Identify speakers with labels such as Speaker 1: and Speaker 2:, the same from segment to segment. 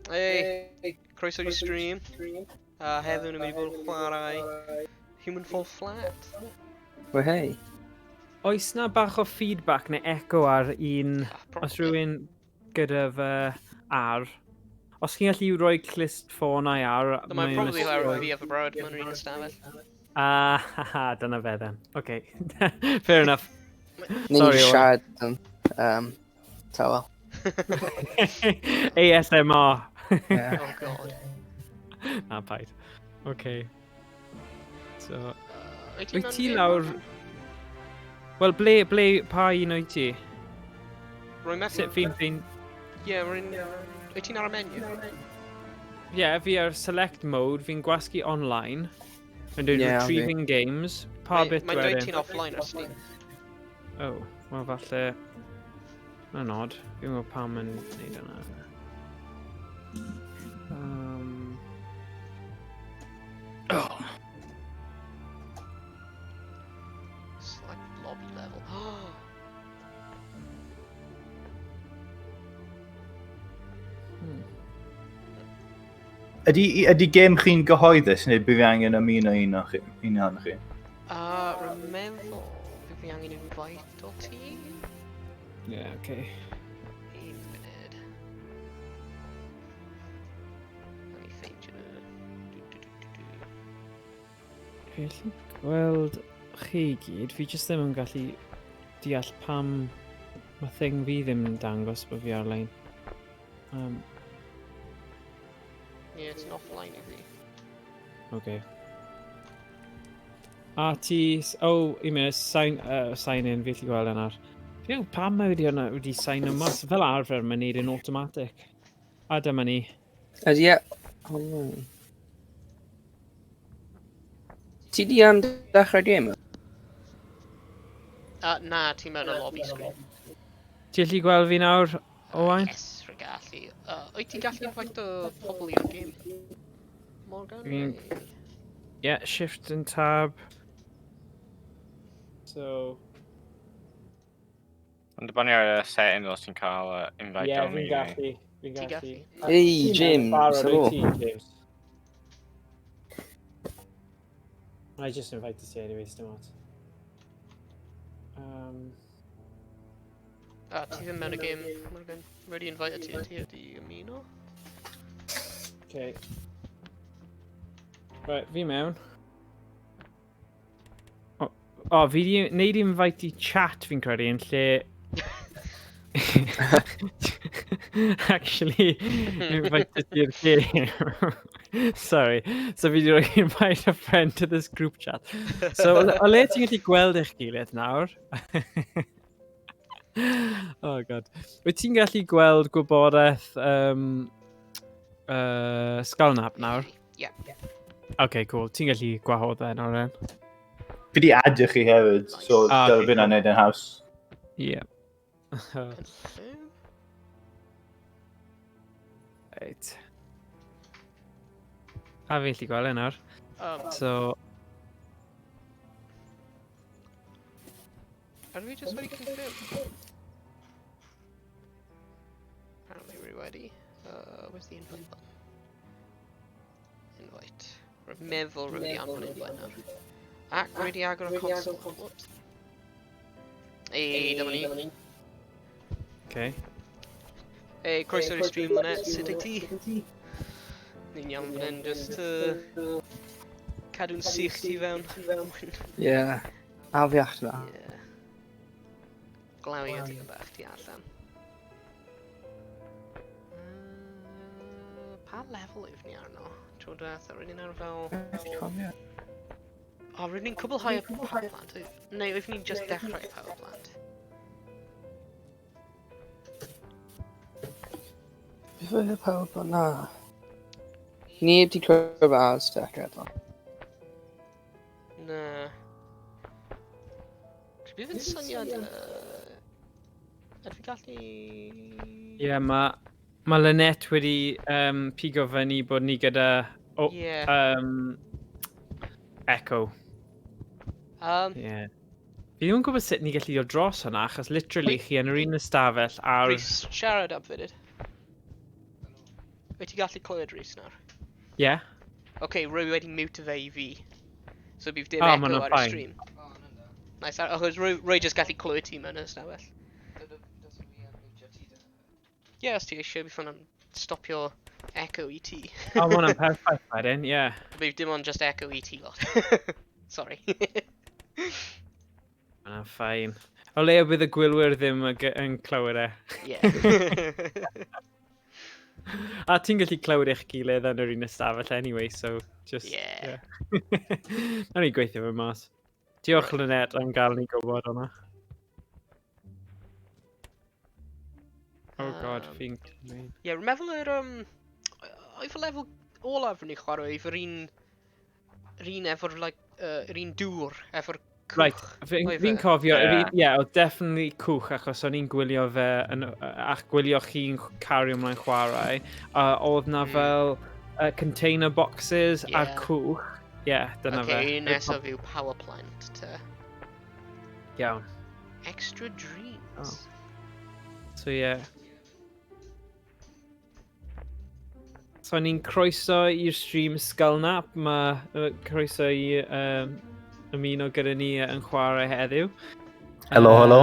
Speaker 1: Hey, croeso i'r stream. Heddiw ni'n mynd i fod yn chwarae Human Fall Flat.
Speaker 2: Well, hey.
Speaker 3: Oes na bach o feedback neu echo ar un, os rhywun gyda fy ar. Os chi'n gallu rhoi clust ffonau ar...
Speaker 1: Mae'n probably oherwydd fi efo brod, mae'n rhan ystafell.
Speaker 3: Haha, dyna fe then. Okay, fair enough.
Speaker 2: Ni'n siarad yn tawel.
Speaker 3: ASMR.
Speaker 2: Yeah.
Speaker 1: Oh god.
Speaker 3: Na, paid. Okay. So...
Speaker 1: Wyt
Speaker 3: Wyt ti lawr... Wel, ble, pa un o'i ti?
Speaker 1: Rwy'n methu...
Speaker 3: Sut fi'n...
Speaker 1: Ie, rwy'n... Wyt ti'n ar y menu?
Speaker 3: Ie, fi ar select mode, fi'n gwasgu online. Mae'n dweud retrieving games. Pa bit wedyn?
Speaker 1: Mae'n dweud ti'n offline ar Steam.
Speaker 3: Oh, wel falle... Mae'n odd. Fi'n gwybod pam yn neud yna.
Speaker 2: Oh.
Speaker 1: Select lobby level.
Speaker 4: Ydy gêm chi'n gyhoeddus neu bydd angen ymuno un o'ch chi?
Speaker 1: Rwy'n meddwl bydd fi angen invite o ti?
Speaker 3: Yeah, okay.
Speaker 1: Un munud. Let me ffeindio nhw.
Speaker 3: Fi allu gweld chi gyd, fi jyst ddim yn gallu deall pam mae thing fi ddim yn dangos bod fi ar-lein.
Speaker 1: Ie, ti'n offline i fi.
Speaker 3: Okay. A ti... Oh, un minute, sign in, fi allu gweld yna. Fi yw, pam mae wedi sign in mas? Fel arfer, mae'n neud yn automatic. A dyma ni.
Speaker 2: Ydy, ie. Ti di am dechrau gêm?
Speaker 1: Na, ti'n mewn y lobby screen.
Speaker 3: Ti allu gweld fi nawr, Owain?
Speaker 1: Yes, rwy'n gallu. Wyt ti'n gallu invite o pobl i'r gêm? Morgan?
Speaker 3: Yeah, shift and tab. So...
Speaker 5: Ond dibynnu ar y setting os ti'n cael invite only.
Speaker 3: Ie, fi'n gallu.
Speaker 2: Hey, James, hello.
Speaker 3: James. I just invited you anyway, dim ots.
Speaker 1: Ti ddim mewn y gêm, Morgan. Wedi invite ti ydi ymuno.
Speaker 3: Okay. Right, fi mewn. O, fi di neud invite i chat fi'n credu yn lle... Actually, invite i'r game. Sorry. So fi di roi invite a friend to this group chat. So, o le ti'n gallu gweld eich gilydd nawr? Oh god. Wyt ti'n gallu gweld gwybodaeth Skalnap nawr?
Speaker 1: Ie.
Speaker 3: Okay, cool. Ti'n gallu gwahodd e nawr en?
Speaker 4: Fi di adio chi hefyd, so dyle fi'n neud yn haws.
Speaker 3: Ie. Right. A fi allu gweld e nawr. So...
Speaker 1: Are we just wedi confirm? Apparently we're ready. Where's the invite button? Invite. Rwy'n meddwl rwy'n wedi anfon invite nawr. Ac wedi agor y console. Whoops. Ei, dyma ni.
Speaker 3: Okay.
Speaker 1: Ei, croeso i'r stream Lynette, sut wyt ti? Ni'n iawn fan hyn, just cadw'n sych ti fewn.
Speaker 2: Ie. A fi allan na.
Speaker 1: Glawi ydi yn bach ti allan. Pa lefel yw ni arno? Tro drath, rydyn ni'n ar fel... O, rydyn ni'n cwblhau y power plant? Neu yw ni'n just dechrau y power plant?
Speaker 2: Beth oedd y power plant? Na. Ni heb di clywed ar dechrau eto.
Speaker 1: Na. Bydd yn syniad... Ydw i'n gallu...
Speaker 3: Ie, mae Lynette wedi pigo fyny bod ni gyda... Echo. Ie. Fi ddim yn gwybod sut ni gallu dod dros hwnna, achos literally chi yn yr un ystafell ar...
Speaker 1: Rhys siarad am funud. Wyt ti gallu clywed Rhys nawr?
Speaker 3: Yeah.
Speaker 1: Okay, Rwy wedi mute fe I fi. So bydd dim
Speaker 3: Oh,
Speaker 1: echo
Speaker 3: ma' nhw'n
Speaker 1: ar y
Speaker 3: fine.
Speaker 1: stream. Nice, achos Rwy just gallu clywed ti mewn ystafell. Ie, os ti eisiau bydd hwnna'n stopio echo I ti.
Speaker 3: O, ma' hwnna'n perffaith wedyn, ie.
Speaker 1: Bydd dim ond just echo I ti lot. Sorry.
Speaker 3: Ma' hwnna'n ffain. O leia bydd y gwylwyr ddim yn clywed e.
Speaker 1: Ie.
Speaker 3: A ti'n gallu clywed eich gilydd yn yr un ystafell anyway, so just...
Speaker 1: Ie.
Speaker 3: Na ni gweithio fe mas. Diolch Lynette am gael ni gwybod hwnna. Oh god, fi'n...
Speaker 1: Ie, rwy'n meddwl oedd y lefel olaf ni chwarae, oedd yr un efo'r, like, yr un dŵr, efo'r cwch.
Speaker 3: Right, fi'n cofio, ie, oedd definitely cwch achos o'n i'n gwylio fe, a'ch gwylio chi'n cario ymlaen chwarae. Oedd na fel container boxes a'r cwch. Ie, dyna fe.
Speaker 1: Okay, un nesaf yw power plant, te.
Speaker 3: Iawn.
Speaker 1: Extra dreams.
Speaker 3: So ie. So ni'n croeso i'r stream Sgulnap. Mae croeso I ymuno gyda ni yn chwarae heddiw.
Speaker 4: Helo, helo.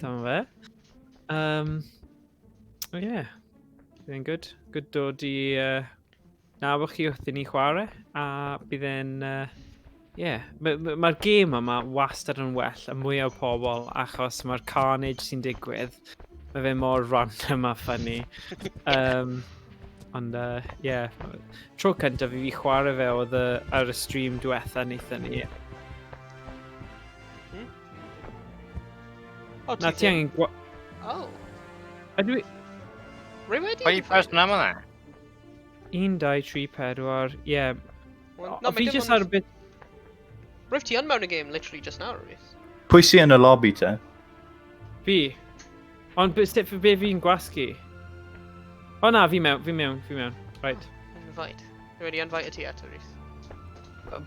Speaker 3: Dyma fe. O ie. Bydd e'n good. Good dod I nabod chi wrth I ni chwarae. A bydd e'n... Ie. Mae'r gêm yma wastad yn well a mwy o pobl achos mae'r carnage sy'n digwydd. Mae fe mor random a funny. Ond ie. Tro cyntaf I fi chwarae fe oedd ar y stream diwetha wnaethon ni. Na ti angen gwa...
Speaker 1: Oh.
Speaker 3: Ydw I...
Speaker 1: Rwy wedi...
Speaker 5: Pwy person am yna?
Speaker 3: 1, 2, 3, 4... Ie.
Speaker 1: No,
Speaker 3: Fi jyst ar y bit...
Speaker 1: Rwyf ti yn mewn y game literally just now, Rhys.
Speaker 4: Pwy sy'n yn y lobby te?
Speaker 3: Fi. Ond be fi'n gwasgu? O na, fi mewn. Right.
Speaker 1: Invite. Rwy wedi invite ti eto, Rhys.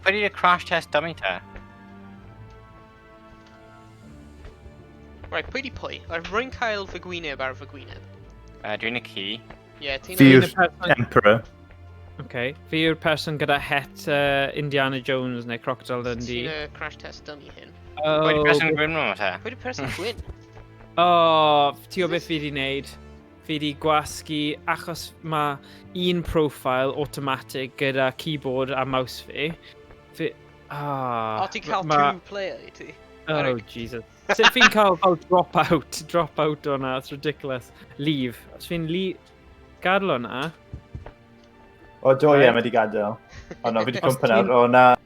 Speaker 5: Pwy di crash test dummy te?
Speaker 1: Right, pwy di pwy? Ar rwy'n cael fy gwyneb ar fy gwyneb.
Speaker 5: Dwi'n y key.
Speaker 1: Ie, ti'n...
Speaker 4: Fi'r Emperor.
Speaker 3: Okay. Fi yw'r person gyda het Indiana Jones neu Crocodile Dundee.
Speaker 1: Ti'n y crash test dummy hyn.
Speaker 5: Pwy di person gwyn nhw te?
Speaker 1: Pwy di person gwyn?
Speaker 3: O, ti o beth fi di wneud? Fi di gwasgu achos mae un profile automatic gyda keyboard a mouse fi.
Speaker 1: O, ti'n cael two player I ti?
Speaker 3: Oh, Jesus. Sut fi'n cael drop out o'na, it's ridiculous. Leave. Os fi'n gadl o'na...
Speaker 4: O, do ie, mae di gadael. O na, fi di cwmpan nawr. O na.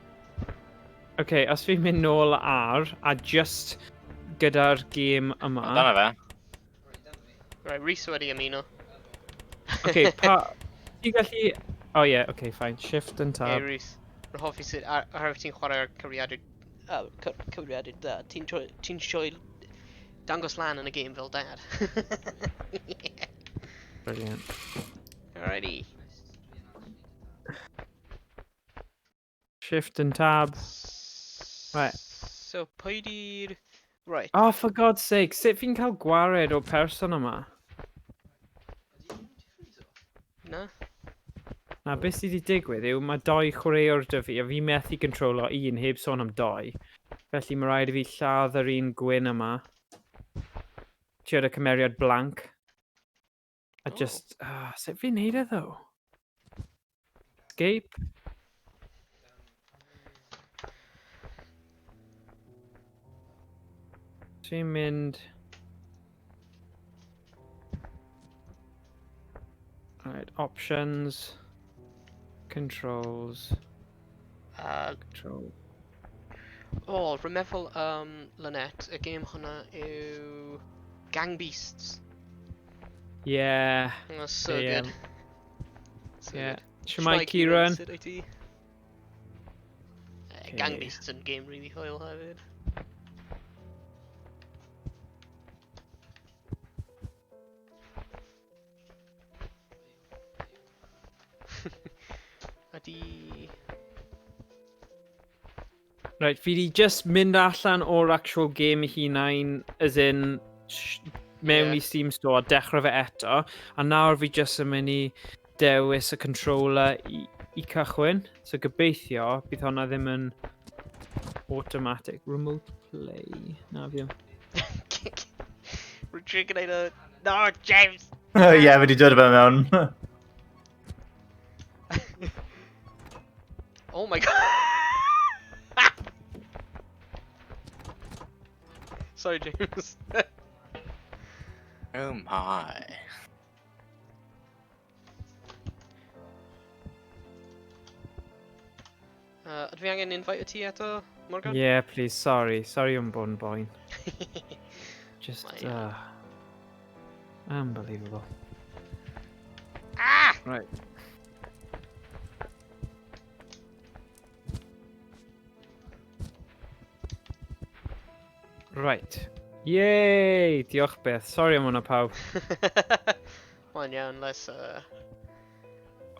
Speaker 3: Okay, os fi'n mynd nôl ar, a just gyda'r game yma...
Speaker 5: O, dyna fe.
Speaker 1: Right, Rhys wedi ymuno.
Speaker 3: Okay, ti'n gallu... Oh yeah, okay, fine. Shift and tab.
Speaker 1: Hey, Rhys. Rwy'n hoffi sydd ar ti'n chwarae ar cywiriadur... Cywiriadur da. Ti'n sioe dangos lan yn y game fel dad.
Speaker 3: Brilliant.
Speaker 1: Alrighty.
Speaker 3: Shift and tab. Right.
Speaker 1: So, pwy di'r... Right.
Speaker 3: Oh, for God's sake, sut fi'n cael gwared o person yma?
Speaker 1: Na?
Speaker 3: Na, beth sydd wedi digwydd yw mae 2 chwaraewr 'da fi a fi methu controlo 1 heb sôn am 2. Felly mae rhaid I fi lladd yr un gwyn yma. Trio y cymeriad blanc. A just... sut fi'n neud e ddo? Escape? Fi'n mynd... Alright, options... Controls... Control...
Speaker 1: O, rwy'n meddwl, Lynette, y game hwnna yw... Gang Beasts.
Speaker 3: Yeah.
Speaker 1: That's so good. So
Speaker 3: Yeah.
Speaker 1: good.
Speaker 3: Shemai Kieran.
Speaker 1: Sut wyt ti? Gang Beasts yn game really hwyl hefyd. Ydi...
Speaker 3: Right, fi di just mynd allan o'r actual game I hunain, as in, mewn I Steam Store, dechrau fe eto, a nawr fi just yn mynd I dewis y controller i cychwyn. So gobeithio, bydd hwnna ddim yn automatic remote play. Na fi.
Speaker 1: We're drinking a... No, James!
Speaker 4: Ie, fe di dod o fe mewn.
Speaker 1: Oh my god! Sorry, James.
Speaker 5: Oh my.
Speaker 1: Ydw fi angen invite ti eto, Morgan?
Speaker 3: Yeah, please, sorry. Sorry I'm bod yn boen. Just,
Speaker 1: Mae,
Speaker 3: unbelievable.
Speaker 1: Ah!
Speaker 3: Right. Right. Yay! Diolch Beth. Sorry am hwnna pawb.
Speaker 1: Mae'n iawn, let's...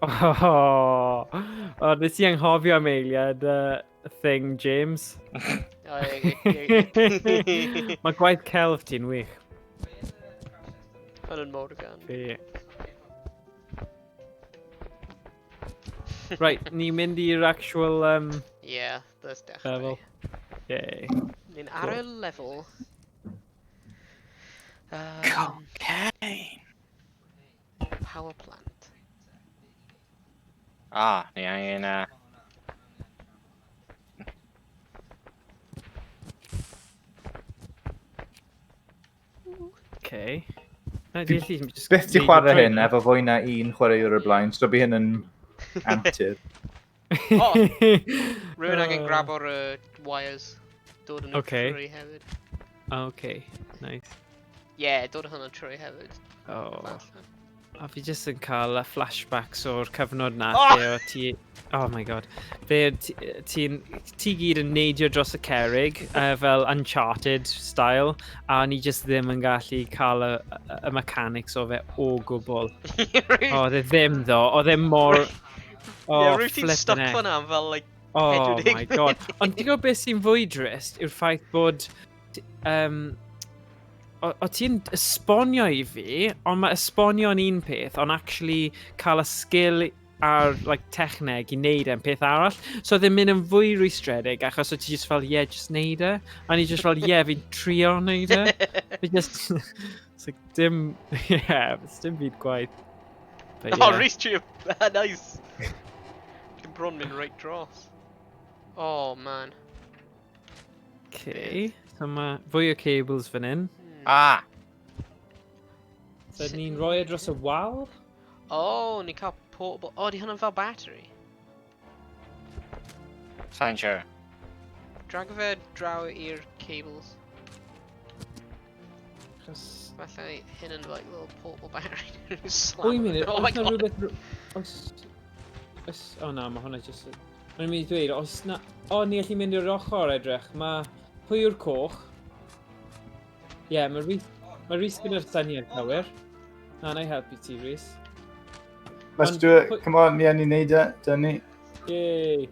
Speaker 3: Oh, nes i anghofio am eiliad thing, James. Mae gwaith celf ti'n wych.
Speaker 1: Yn Morgan.
Speaker 3: Fe. Right, ni'n mynd i'r actual
Speaker 1: Yeah, let's dechrau.
Speaker 3: level. Yay.
Speaker 1: Ni'n ar y level.
Speaker 5: Cocaine.
Speaker 1: Power plant.
Speaker 5: Ah, ni angen...
Speaker 3: Okay. Na, di allu just
Speaker 4: Beth ti
Speaker 3: neud y
Speaker 4: chwarae
Speaker 3: trwy-
Speaker 4: hyn efo fwy na un chwaraewr o'r blaen, so by hyn yn antur.
Speaker 1: Oh! Rwy'n angen grab o'r wires. Dod yn
Speaker 3: Okay.
Speaker 1: trwy hefyd.
Speaker 3: Okay, nice.
Speaker 1: Yeah, dod o hwnna trwy hefyd.
Speaker 3: Oh.
Speaker 1: Falle.
Speaker 3: A fi jyst yn cael flashbacks o'r cyfnod na
Speaker 1: Oh!
Speaker 3: lle o ti... Oh my god. Ti gyd yn neidio dros y cerrig fel Uncharted style a ni jyst ddim yn gallu cael y mechanics o fe o gwbl. O, dde ddim ddo. O ddim mor...
Speaker 1: Yeah, rwy'n ti'n stuck fan'na am fel, like,
Speaker 3: Oh
Speaker 1: 40
Speaker 3: my god. Ond ti'n gwybod beth sy'n fwy drist yw'r ffaith bod... O ti'n esbonio i fi, ond mae esbonio'n un peth, ond actually cael y sgil a'r like, techneg i wneud e'n peth arall. So ddim mynd yn fwy rwystredig, achos o ti just fel, yeah, just wneud e. A ni just fel, yeah, fi'n trio wneud e. Fi just... It's like, dim... Yeah, it's dim byd gwaith. But,
Speaker 1: Oh,
Speaker 3: yeah.
Speaker 1: Rhys trio. Nice. Dwi'n bron mynd right dros. Oh, man.
Speaker 3: Okay. So mae fwy o cables fan hyn.
Speaker 5: Ah!
Speaker 3: So ni'n rhoi e dros y wal?
Speaker 1: Oh, ni cael portable... Oh, di hwnna'n fel battery.
Speaker 5: Sa'n siŵr.
Speaker 1: Drag fe draw i'r cables.
Speaker 3: Chos...
Speaker 1: Falle hyn yn like little portable battery.
Speaker 3: Wait a minute,
Speaker 1: Oh my
Speaker 3: oes 'na
Speaker 1: god.
Speaker 3: rhywbeth... Oes... O na, mae hwnna jyst... Mae'n mynd i dweud, oes na... O, ni allu mynd i'r ochr edrych. Mae... Pwy yw'r coch? Ie, yeah, mae Rhys gyda'r syniad cywir. Na, na i helpu ti, Rhys.
Speaker 4: Let's
Speaker 3: Ond
Speaker 4: do it.
Speaker 3: pwy-
Speaker 4: Come on, ie, ni'n neud e. Dyn ni.
Speaker 3: Yay!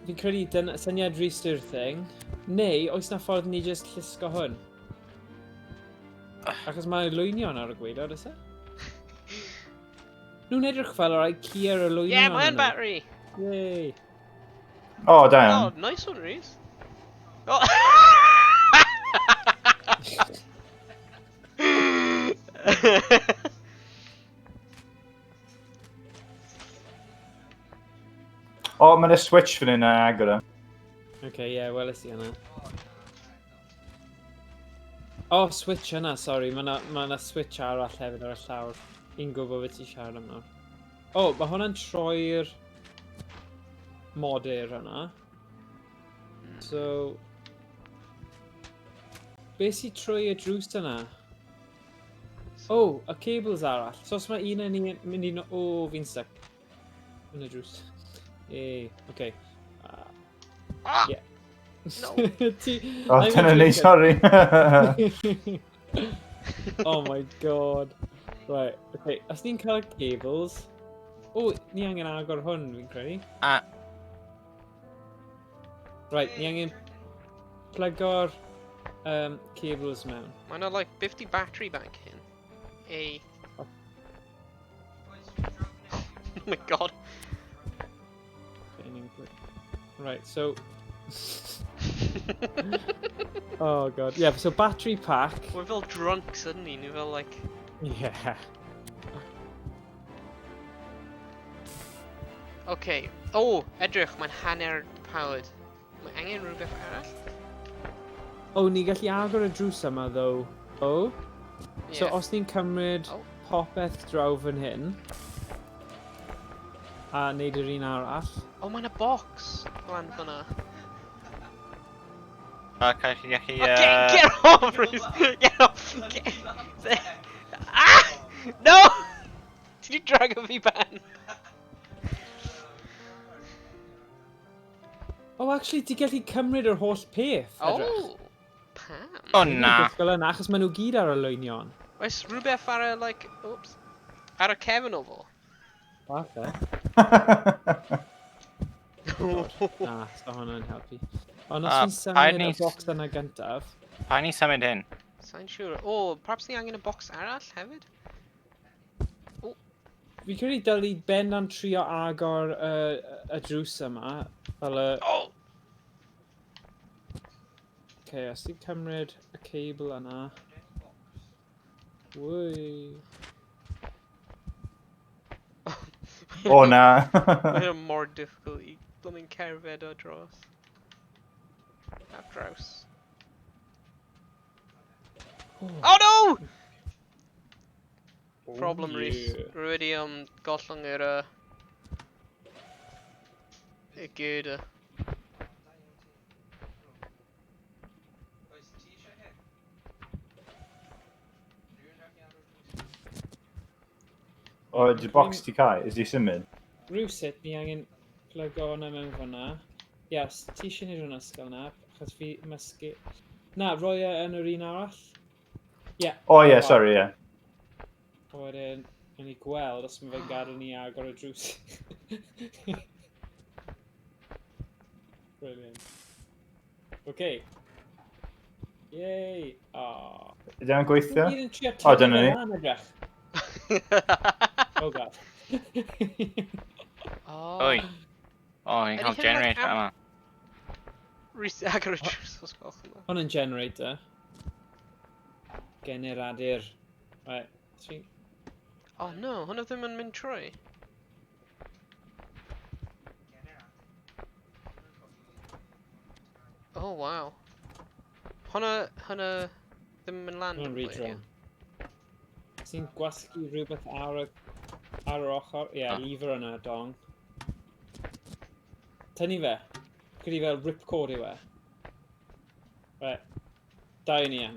Speaker 3: Fi'n credu dyna syniad Rhys yw'r thing. Neu, oes na ffordd ni jyst llusgo hwn? Achos mae lwynion ar y gwaelod, oes e? Nhw'n edrych fel o'r IKEA ar y lwynion.
Speaker 1: Yeah, mae'n
Speaker 3: yna.
Speaker 1: battery.
Speaker 3: Yay!
Speaker 4: O, da
Speaker 1: Oh,
Speaker 4: iawn.
Speaker 1: nice one, Rhys. Oh.
Speaker 4: O, mae'n y switch fan hyn agor e.
Speaker 3: Okay, ie, weles i hynna. O, switch yna, sorry. Mae yna switch arall hefyd ar y llawr. I'n gwybod beth ti siarad am nawr. O, mae hwnna'n troi'r modur yna. So... Be sy'n troi y drws yna? O, y cables arall. So os mae un yn mynd i... O, fi'n stuck. Yn y drws. Okay.
Speaker 1: Ah!
Speaker 3: Yeah.
Speaker 1: No.
Speaker 4: O, dyna ni, sorry.
Speaker 3: Oh my god. Right, okay. Os ni'n cael cables... O, ni angen agor hwn, fi'n credu.
Speaker 5: Ah.
Speaker 3: Right, ni angen plygo'r cables mewn.
Speaker 1: Mae yna like 50 battery bank hyn. Oh my god.
Speaker 3: Right, so... oh god, yeah, so battery pack.
Speaker 1: We're all drunk suddenly, and we're all like...
Speaker 3: Yeah.
Speaker 1: Okay. Oh, edrych, mae'n hanner powered. Mae angen rhywbeth arall?
Speaker 3: O, ni gallu agor y drws yma, ddo. O? So,
Speaker 1: Yeah.
Speaker 3: os ni'n cymryd popeth draw fan hyn, a neud yr un arall...
Speaker 1: Oh, mae'n y box lan fyna.
Speaker 5: Okay, chi
Speaker 1: Oh, get off, Rhys! Get off! Ah! No! Did you drag a fi ban?
Speaker 3: Oh, actually, ti gallu cymryd yr holl peth, edrych.
Speaker 1: Oh! Pam?
Speaker 5: Oh, na.
Speaker 3: Fel yna, achos maen nhw gyd ar y lwynion.
Speaker 1: Oes rhywbeth ar y, like, oops, ar y cefn o fo?
Speaker 3: Falle. Na, so hwnna'n helpu. Ond os fi'n symud y box yna gyntaf...
Speaker 5: Pa ni symud hyn?
Speaker 1: Sa'n siŵr. O, perhaps ni angen y box arall hefyd?
Speaker 3: Fi'n credu dylu bendant trio agor y drws yma, fel y...
Speaker 1: Oh!
Speaker 3: Okay, os ti'n cymryd y cable yna... Wwy...
Speaker 4: O na.
Speaker 1: Mae'n mor difficult I blwmyn cerfed o dros. Ar draws. Oh no! Problem Rhys. Rwy wedi gollwng yr y gyrda.
Speaker 4: O, di box ti cael? Is di symud?
Speaker 3: Rhywsut ni angen plygo hwnna mewn fan'na. Yes, ti eisiau neud hwnna ysgol na, achos fi mysgu... Na, roi e yn yr un arall. Yeah.
Speaker 4: O ie, sorry, ie.
Speaker 3: A wedyn, yn ni gweld os mae fe'n gadael ni agor y drws. Brilliant. Okay. Yay! Oh.
Speaker 4: Ydy o'n gweithio?
Speaker 3: O,
Speaker 4: dyna ni.
Speaker 3: Oh god.
Speaker 1: Oh.
Speaker 5: Oi. Oh, ni'n cael generator yma.
Speaker 1: Rhys agor y drws os gwelwch yma.
Speaker 3: Hwn yn generator. Generadur. Right. Sweet.
Speaker 1: Oh no, hwnna ddim yn mynd trwy. Oh wow. Hwnna ddim yn mynd lan.
Speaker 3: Hwnna'n retro. Sy'n gwasgu rhywbeth ar yr ochr. Ie, lever yna, dong. Tynnu fe. Gyda fel ripcord yw e. Right. Dau ni an.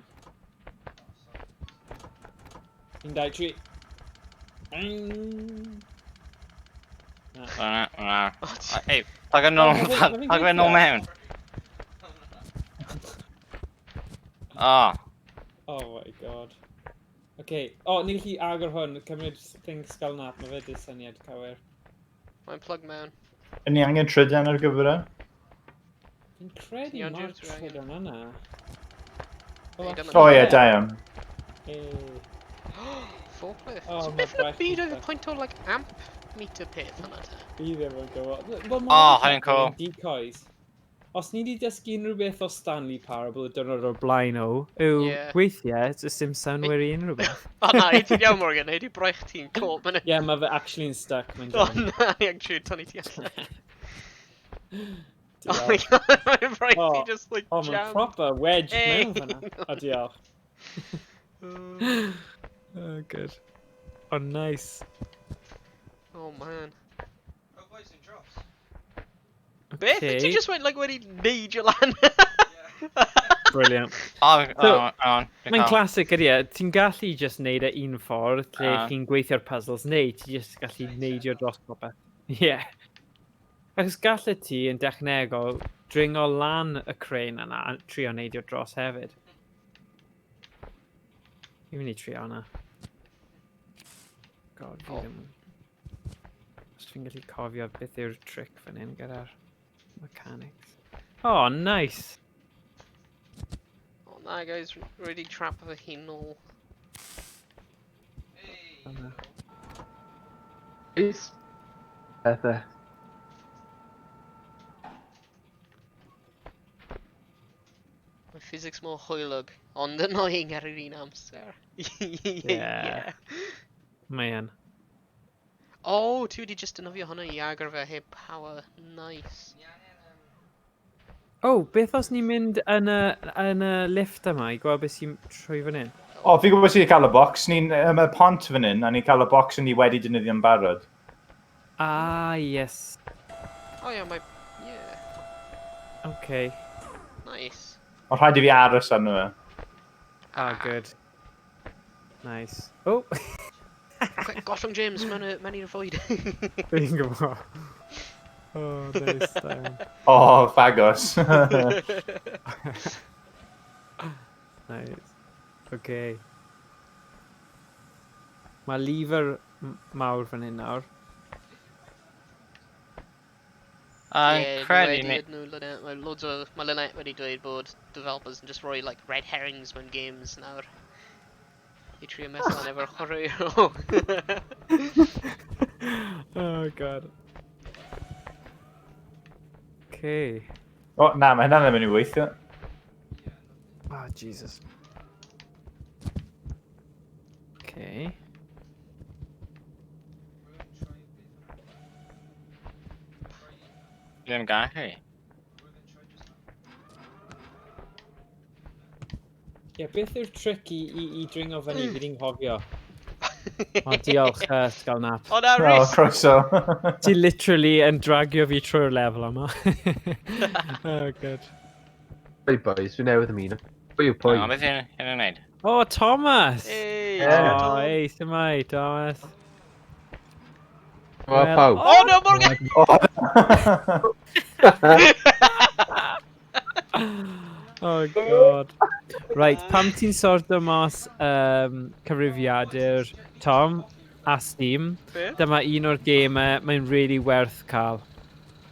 Speaker 3: 1, 2, 3.
Speaker 5: Ei, pag fe nôl mewn. Oh.
Speaker 3: Oh my god. Okay. O, ni'n gallu agor hwn. Cymryd thing sgal nap. Mae fe dy syniad cywir.
Speaker 1: Mae'n plug mewn.
Speaker 4: Yn ni angen trydan ar gyfer e?
Speaker 3: Fi'n credu
Speaker 1: Iawn,
Speaker 3: mae'r
Speaker 1: James, rhaid.
Speaker 3: trydan yna.
Speaker 4: O ie, da iawn.
Speaker 1: Full play.
Speaker 3: Oh,
Speaker 1: So
Speaker 3: ma'
Speaker 1: beth yn y
Speaker 3: brech
Speaker 1: byd
Speaker 3: yn
Speaker 1: oedd y pwynt o like amp meter peth yna te?
Speaker 3: Fi ddim yn gwybod.
Speaker 5: Oh, hynny'n cool.
Speaker 3: Decoys. Os ni wedi dysgu unrhyw beth o Stanley Parable y dyrnod o'r blaen o, yw weithiau, it's dim soundware I unrhyw beth.
Speaker 1: O na, i ti'n iawn Morgan, neu di broich ti'n colt mynd.
Speaker 3: Ie, mae fe actually yn stuck.
Speaker 1: O na, i'n trwy tynnu ti allan. Oh my god, mae'n broich ti just like
Speaker 3: jam. O, mae'n proper wedge mewn fanna. O, diolch. Oh, good. Oh, nice.
Speaker 1: Oh man. Beth? Ti just went like wedi neidio lan?
Speaker 3: Brilliant. Mae'n classic ydy e. Ti'n gallu just neud e un ffordd lle chi'n gweithio'r puzzles, neu ti just gallu neidio dros popeth. Ie. Achos gallu ti yn dechnegol dringo lan y crane yna a trio neidio dros hefyd. Fi'n mynd I trio hwnna. God, fi ddim. Os fi'n gallu cofio beth yw'r trick fan hyn gyda'r mechanics. Oh, nice!
Speaker 1: Oh na guys, really trap of a hun nôl.
Speaker 2: Pethau.
Speaker 1: Mae physics mor hwylog, ond annoying ar yr un amser.
Speaker 3: Yeah. Mae yn.
Speaker 1: O, ti wedi just dynofio hwnna i agor fe heb power. Nice.
Speaker 3: O, beth os ni'n mynd yn y lift yma i gweld beth sy'n trwy fan hyn?
Speaker 4: O, fi gwybod sy'n cael y bocs. Ni'n y pont fan hyn, a ni'n cael y bocs yn ni wedi defnyddio'n barod.
Speaker 3: Ah, yes.
Speaker 1: O ie, mae... Yeah.
Speaker 3: Okay.
Speaker 1: Nice.
Speaker 4: Ond rhaid i fi aros arno fe.
Speaker 3: Ah, good. Nice. Oh!
Speaker 1: Gollwng James, mewn i'r fwyd.
Speaker 3: Fi'n gwybod. Oh, nice.
Speaker 4: O, fagos.
Speaker 3: Nice. Okay. Mae lever mawr fan hyn nawr.
Speaker 5: Credu ni.
Speaker 1: Mae loads o... Mae Lynette wedi dweud bod developers yn just rhoi like red herrings mewn games nawr. I trio meslan efo'r chwarae.
Speaker 3: Oh, god. Okay.
Speaker 4: O, na, mae hynna'n ddim yn ei weithio.
Speaker 3: Oh, Jesus. Okay.
Speaker 5: Ddim gallu.
Speaker 3: Ie, beth yw'r trick i dringo fyny? Fi di'n hofio. O, diolch, gael nap.
Speaker 1: O na,
Speaker 4: O,
Speaker 1: Rhys!
Speaker 4: croeso.
Speaker 3: Ti literally yn dragio fi trwy'r lefel yma. Oh, good.
Speaker 2: Hey boys, fi newydd ymuno. Pwy yw pwy?
Speaker 5: O, beth yw'n gwneud?
Speaker 3: Oh, Thomas!
Speaker 1: Hey,
Speaker 3: Oh, hey, Cymraeg, Thomas.
Speaker 2: O, pawb.
Speaker 1: Oh no, Morgan!
Speaker 3: Oh, god. Right, pam ti'n sorto mas cyfrifiadur Tom a Steam,
Speaker 1: Be?
Speaker 3: dyma un o'r gemau mae'n really werth cael.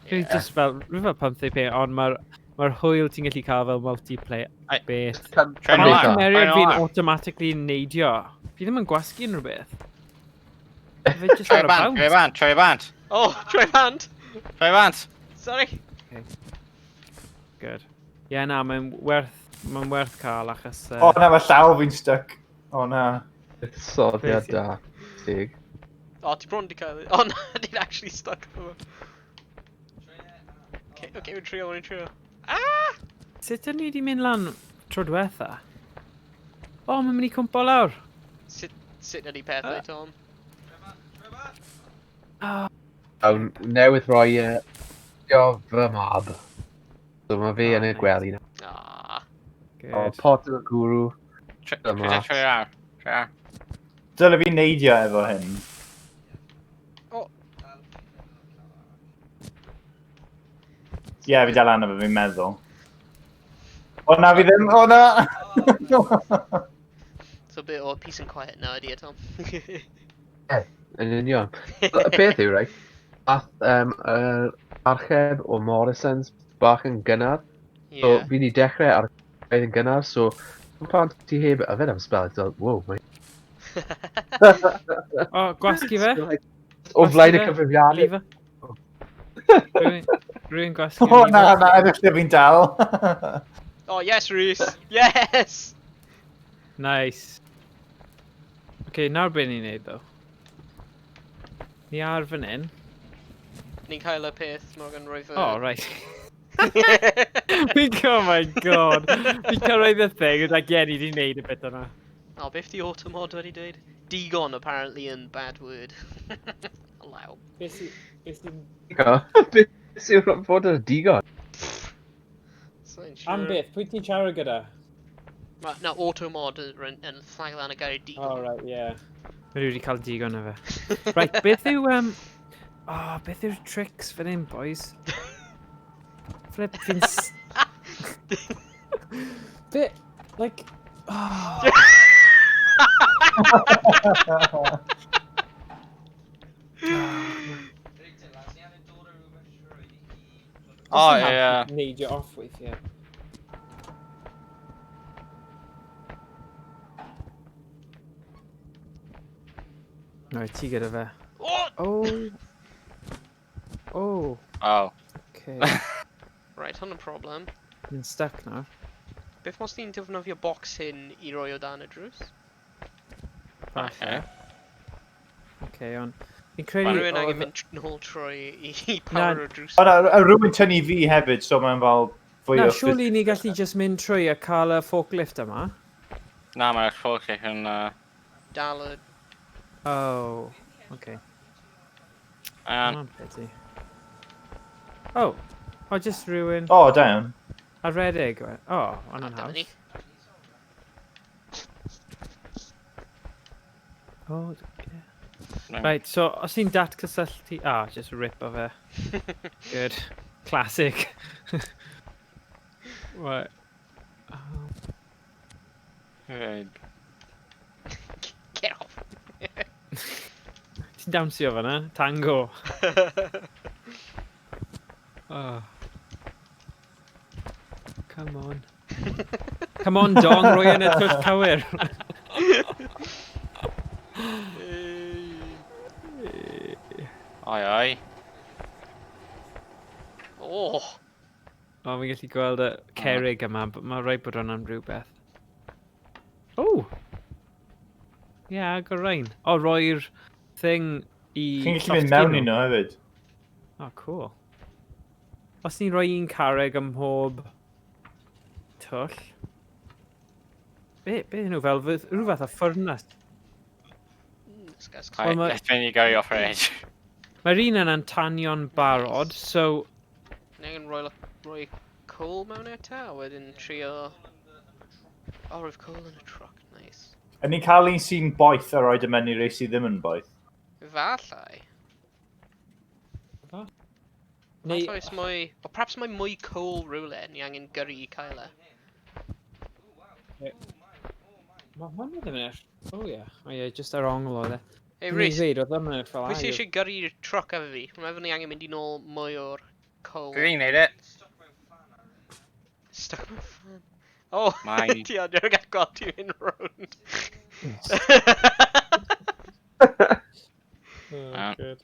Speaker 3: Dwi'n just fel, rwy'n fel 15p, ond mae'r hwyl ti'n gallu cael fel multiplayer.
Speaker 5: Ai.
Speaker 3: Beth?
Speaker 5: Try
Speaker 3: Mae'n
Speaker 5: nôl.
Speaker 3: cymeriad fi'n automatically neidio. Fi ddim yn gwasgu unrhyw beth. Fe just
Speaker 5: Troi
Speaker 3: ar y
Speaker 5: bant,
Speaker 3: bounce.
Speaker 5: troi bant, troi bant.
Speaker 1: Oh, try hand!
Speaker 5: Troi bant.
Speaker 1: Sorry.
Speaker 3: Good. Ie, na, mae'n werth cael achos...
Speaker 4: O, na, mae llaw fi'n stuck. O, na.
Speaker 2: Soddiad da. Dig.
Speaker 1: Oh, ti bron di cael... Oh no, di'n actually stuck over. Okay, we'n trio. Ah!
Speaker 3: Sut ydyn ni wedi mynd lan tro diwetha? O, mae'n mynd i cwmpo lawr.
Speaker 1: Sut ydi pethau, Tom?
Speaker 2: Awn newydd roi fy mab. So mae fe yn y gwely na.
Speaker 1: Ah.
Speaker 2: O,
Speaker 3: Good.
Speaker 2: pot o'r gwrw.
Speaker 5: Troi ar. Troi ar.
Speaker 4: Dyle fi neidio efo hyn. Ie, fi dal anna fe, fi'n meddwl. O na, fi ddim, o na!
Speaker 1: So a bit o peace and quiet now, ydi e, Tom?
Speaker 2: Yn union. Y peth yw, right? Archeb o Morrison's bach yn gynnar. So,
Speaker 1: Yeah.
Speaker 2: fi ni dechrau ar yn gynnar, so... Pan ti heb yfed am spel, it's like, wow, mate.
Speaker 3: O, gwasgu fe?
Speaker 2: O flaen y
Speaker 3: Gwasgu fe?
Speaker 2: cyfrifiadur.
Speaker 3: Leave it. Rwy'n gwasgu
Speaker 4: O na, na, edrych lle fi'n dal.
Speaker 1: Oh, yes, Rhys! Yes!
Speaker 3: Nice. Okay, nawr be ni'n neud, ddo? Ni ar fan hyn.
Speaker 1: Ni'n cael y peth, Morgan, roi fy...
Speaker 3: Oh, right. Oh my god. Fi'n cyrraedd y thing, it's like, yeah, ni di neud y bit yna.
Speaker 1: Oh, beth di automod wedi dweud? Digon, apparently, in bad word. Allow.
Speaker 3: Beth sy'n...
Speaker 2: Beth yw'n fod yn digon?
Speaker 1: Sa'n
Speaker 3: Am
Speaker 1: siŵr.
Speaker 3: beth, pwy ti'n siarad gyda?
Speaker 1: Na, automod yn fflag lan y gair digon.
Speaker 3: Oh, right, yeah. Mae wedi cael digon o fe. Right, beth yw... Oh, beth yw'r tricks fan hyn, boys? Flip, fi'n... Bit, like... Oh.
Speaker 5: Oh, yeah.
Speaker 3: Neidio off weithiau. No, ti gyda fe.
Speaker 1: Oh!
Speaker 3: Oh. Oh,
Speaker 5: Oh.
Speaker 3: okay.
Speaker 1: Right, on y problem.
Speaker 3: Yn stuck nawr.
Speaker 1: Beth mos ni'n defnyddio bocs hyn i roi o dan y drws?
Speaker 3: Falle. Okay, ond... Fi'n
Speaker 1: Mae
Speaker 3: credu...
Speaker 1: rhywun angen
Speaker 3: oedd-
Speaker 1: mynd nôl trwy i
Speaker 3: Na.
Speaker 1: power o drws.
Speaker 4: Ond a rhywun tynnu fi hefyd, so mae'n fel fwy
Speaker 3: Na,
Speaker 4: o...
Speaker 3: surely ni gallu just mynd trwy a cael y forklift yma.
Speaker 5: Na, mae'r fforclip yn...
Speaker 1: Dal y...
Speaker 3: Oh, okay.
Speaker 5: Ayan.
Speaker 3: Hwnna'n pity. Oh, just rhywun...
Speaker 4: O, da iawn.
Speaker 3: A redeg. Oh, hwnna'n
Speaker 1: Dyma ni.
Speaker 3: haws. Oh, yeah. Right, so os ni'n datgysylltu... Ah, just rip o fe. Good. Classic. Right.
Speaker 5: Right.
Speaker 1: Get off.
Speaker 3: Ti'n dawnsio fan'na? Tango. Oh. Come on. Come on, Dong, rwy yn y twll cywir.
Speaker 5: Oi, oi.
Speaker 1: Oh,
Speaker 3: O, fi'n gallu gweld y cerig yma, but mae rhaid bod hwnna'n rhywbeth. O! Ie, agor rhain. O, roi'r thing i...
Speaker 4: Chi'n gallu mynd mewn i nhw hefyd.
Speaker 3: O, cool. Os ni'n rhoi un carreg ym mhob twll... Be nhw fel rhyw fath o ffyrnas?
Speaker 1: this guy's
Speaker 3: Wel, ma-
Speaker 5: Let's mynd i gyrru off yr edge.
Speaker 3: Mae'r un yna'n tanio'n barod, so...
Speaker 1: Ni angen rhoi coal mewn eto, a wedyn trio... Oh, roedd coal yn y truck, nice.
Speaker 4: A ni'n cael un sy'n boeth a roed y mewn i rei sydd ddim yn boeth.
Speaker 1: Efallai.
Speaker 3: Neu...
Speaker 1: Oes mwy... O, perhaps mae mwy coal rhywle, ni angen gyrru i cael e.
Speaker 3: Mae hwnna ddim yn erth... O ie. O ie, just ar ongl oedd e.
Speaker 1: Hey,
Speaker 3: Dwi'n
Speaker 1: Rhys,
Speaker 3: dweud, oedd ddim yn erth fel
Speaker 1: pwy sy'n
Speaker 3: ail.
Speaker 1: eisiau gyrru'r truck efo fi? Mae'n meddwl ni angen mynd i nôl mwy o'r coal.
Speaker 5: Dwi'n neud it.
Speaker 1: Stuck mewn fan. Oh,
Speaker 5: Mae-
Speaker 1: ti ond yw'r gael gweld ti mynd round.
Speaker 3: Oh, good.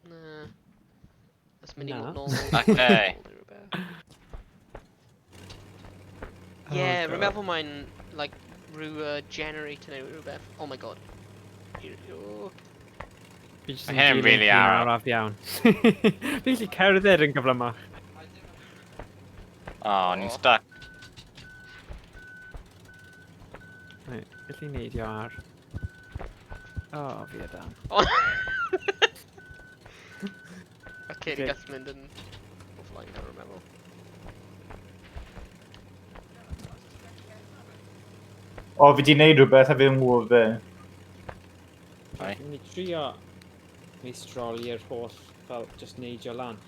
Speaker 1: Na. Let's mynd i
Speaker 3: Na.
Speaker 1: nôl.
Speaker 5: Okay.
Speaker 1: Yeah,
Speaker 3: God.
Speaker 1: remember mae'n, like, rhyw generator neu rhywbeth. Oh my god. Oh.
Speaker 3: Fi jyst
Speaker 5: Ma'
Speaker 3: yn
Speaker 5: hyn yn
Speaker 3: dilyn
Speaker 5: rili
Speaker 3: chi'n
Speaker 5: araf.
Speaker 3: araf iawn. Fi gallu cerdded yn gyflymach.
Speaker 5: Oh, ni'n stuck.
Speaker 3: Right, gallu neidio ar... O, fi a dan.
Speaker 1: Oh. Okay, ni
Speaker 3: Okay.
Speaker 1: gallu mynd yn offline nawr, remember.
Speaker 4: O, fi di wneud rhywbeth a fi yn gwybod be.
Speaker 5: Oi.
Speaker 3: Fi'n mynd i trio meistroli'r holl fel just neidio lan.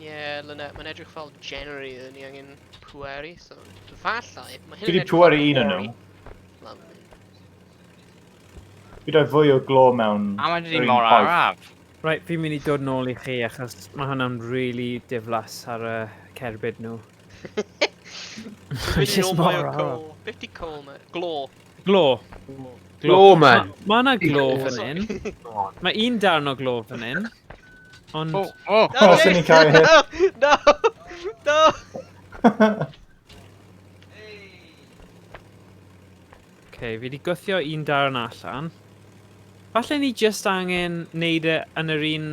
Speaker 1: Yeah, Lynette, mae'n edrych fel generator ni angen pweru, so... Fallai, mae hyn
Speaker 4: Fi di
Speaker 1: yn edrych
Speaker 4: pweru
Speaker 1: fel
Speaker 4: un o'n
Speaker 1: quarry.
Speaker 4: nhw.
Speaker 1: Lovely.
Speaker 4: Fi roi fwy o glo mewn...
Speaker 5: A mae'n
Speaker 4: yr
Speaker 5: di
Speaker 4: un
Speaker 5: mor
Speaker 4: poeth.
Speaker 5: araf.
Speaker 3: Right, fi'n mynd i dod nôl i chi achos mae hwnna'n really diflas ar y cerbyd nhw.
Speaker 1: Mynd i
Speaker 3: Just
Speaker 1: nôl
Speaker 3: mor
Speaker 1: mwy o
Speaker 3: araf.
Speaker 1: coal. 50 coal, mate. Glo.
Speaker 3: Glo.
Speaker 2: Glo, man.
Speaker 3: Mae yna glo
Speaker 1: Oh,
Speaker 3: fan
Speaker 1: sorry.
Speaker 3: hyn. Mae un darn o glo fan hyn. Ond...
Speaker 5: Oh, oh.
Speaker 4: O, sy'n ni'n cael hyn.
Speaker 1: No! No!
Speaker 3: Okay, fi wedi gwthio un darn allan. Falle ni just angen neud e yn yr un...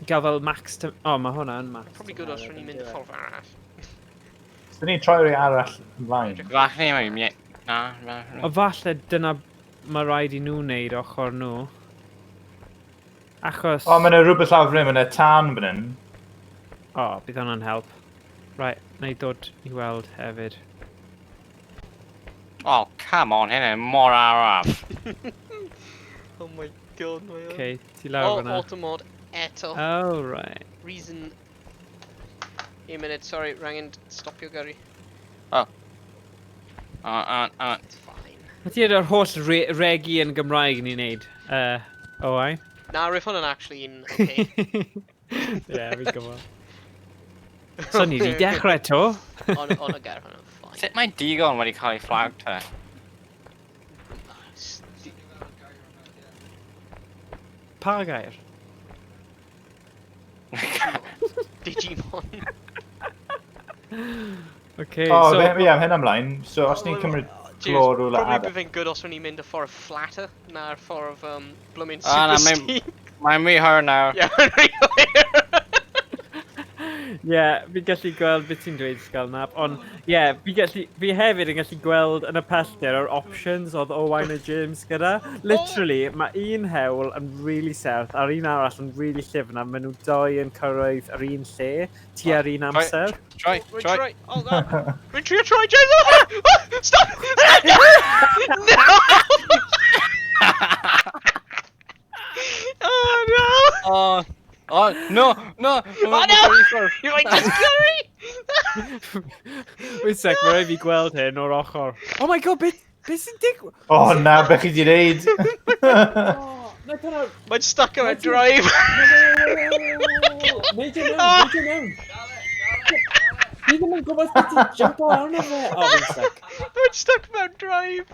Speaker 3: Gael fel max... O, mae hwnna yn max.
Speaker 1: Probably good os rwy'n ni'n mynd y ffordd arall.
Speaker 4: Sy'n ni'n troi rei arall ymlaen.
Speaker 5: Fach ni mae'n mynd. Na, na.
Speaker 3: O falle dyna mae rhaid i nhw wneud ochr nhw. Achos...
Speaker 4: O, mae'n rhywbeth lawr fan hyn, mae'n tân fan hyn.
Speaker 3: O, bydd hwnna'n help. Right, na i dod i weld hefyd.
Speaker 5: Oh, come on, hyn yn mor araf.
Speaker 1: Oh my god, mae o.
Speaker 3: Okay, ti lawr
Speaker 1: Oh,
Speaker 3: fyna.
Speaker 1: automod eto.
Speaker 3: Oh, right.
Speaker 1: Reason... Un munud, sorry, rangen stopio gyrru. It's fine.
Speaker 3: Ydy yr holl regi yn Gymraeg ni'n neud? O, ai?
Speaker 1: Na, riff hwn yn actually un okay.
Speaker 3: Ie, fi'n gwybod. So ni wedi dechrau to.
Speaker 1: On y ger hwn yn fine.
Speaker 5: Sut mae digon wedi cael ei fflag te?
Speaker 3: Pa gair?
Speaker 1: Digimon.
Speaker 3: Okay,
Speaker 4: O,
Speaker 3: so...
Speaker 4: ie, hyn ymlaen. So, os ni'n cymryd glor rhywle
Speaker 1: Probably
Speaker 4: arall.
Speaker 1: bydd good os o'n i'n mynd y ffordd flatter na'r ffordd blooming
Speaker 5: Ah, na,
Speaker 1: super
Speaker 5: mae'n-
Speaker 1: steep.
Speaker 5: Mae'n mi hwyr nawr.
Speaker 1: Yeah, really.
Speaker 3: Ie, fi gallu gweld beth ti'n dweud, Sgalnap, ond ie, fi hefyd yn gallu gweld yn y pellter o'r options oedd Owain a James gyda. Literally, mae un hewl yn really south, a'r un arall yn really llyfn, a maen nhw doi yn cyrraedd yr un lle, tua'r un amser.
Speaker 5: Try.
Speaker 1: Oh god. We're try, James. Oh, stop! No! Oh no!
Speaker 5: Oh, no!
Speaker 1: Oh no! You might just kill me!
Speaker 3: Wait a sec, mae rhaid fi gweld hyn o'r ochr. Oh my god, beth sy'n digwydd?
Speaker 4: O, na, beth chi di reid.
Speaker 1: Mae'n stuck am a drive.
Speaker 3: Neud e mewn. Fi ddim yn gwybod beth ti'n jump o arno fe. O, fi'n stuck.
Speaker 1: Mae'n stuck mewn drive.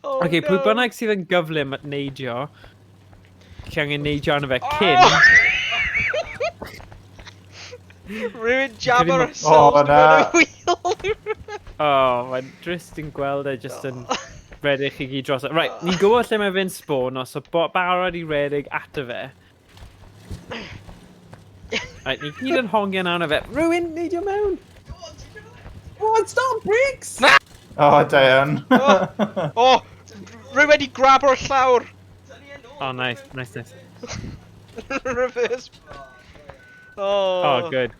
Speaker 1: Oh
Speaker 3: Okay,
Speaker 1: no.
Speaker 3: pwy bynnag sydd yn gyflym at neidio, chi angen neidio arno fe cyn.
Speaker 1: Rhywun jammer
Speaker 4: O,
Speaker 1: ourselves
Speaker 4: na.
Speaker 1: mewn y wheel.
Speaker 3: Oh, mae'n drist yn gweld e just yn redeg chi gyd dros. Right, ni'n gwybod lle mae fe'n spawn, so barod i redeg ato fe. Right, ni gyd yn hongian arno fe. Rhywun, neidio mewn! Oh, stop, bricks!
Speaker 4: O, Dian.
Speaker 1: Oh, rhywun wedi grab o'r llawr.
Speaker 3: Oh, nice.
Speaker 1: Reverse.
Speaker 3: Oh, good.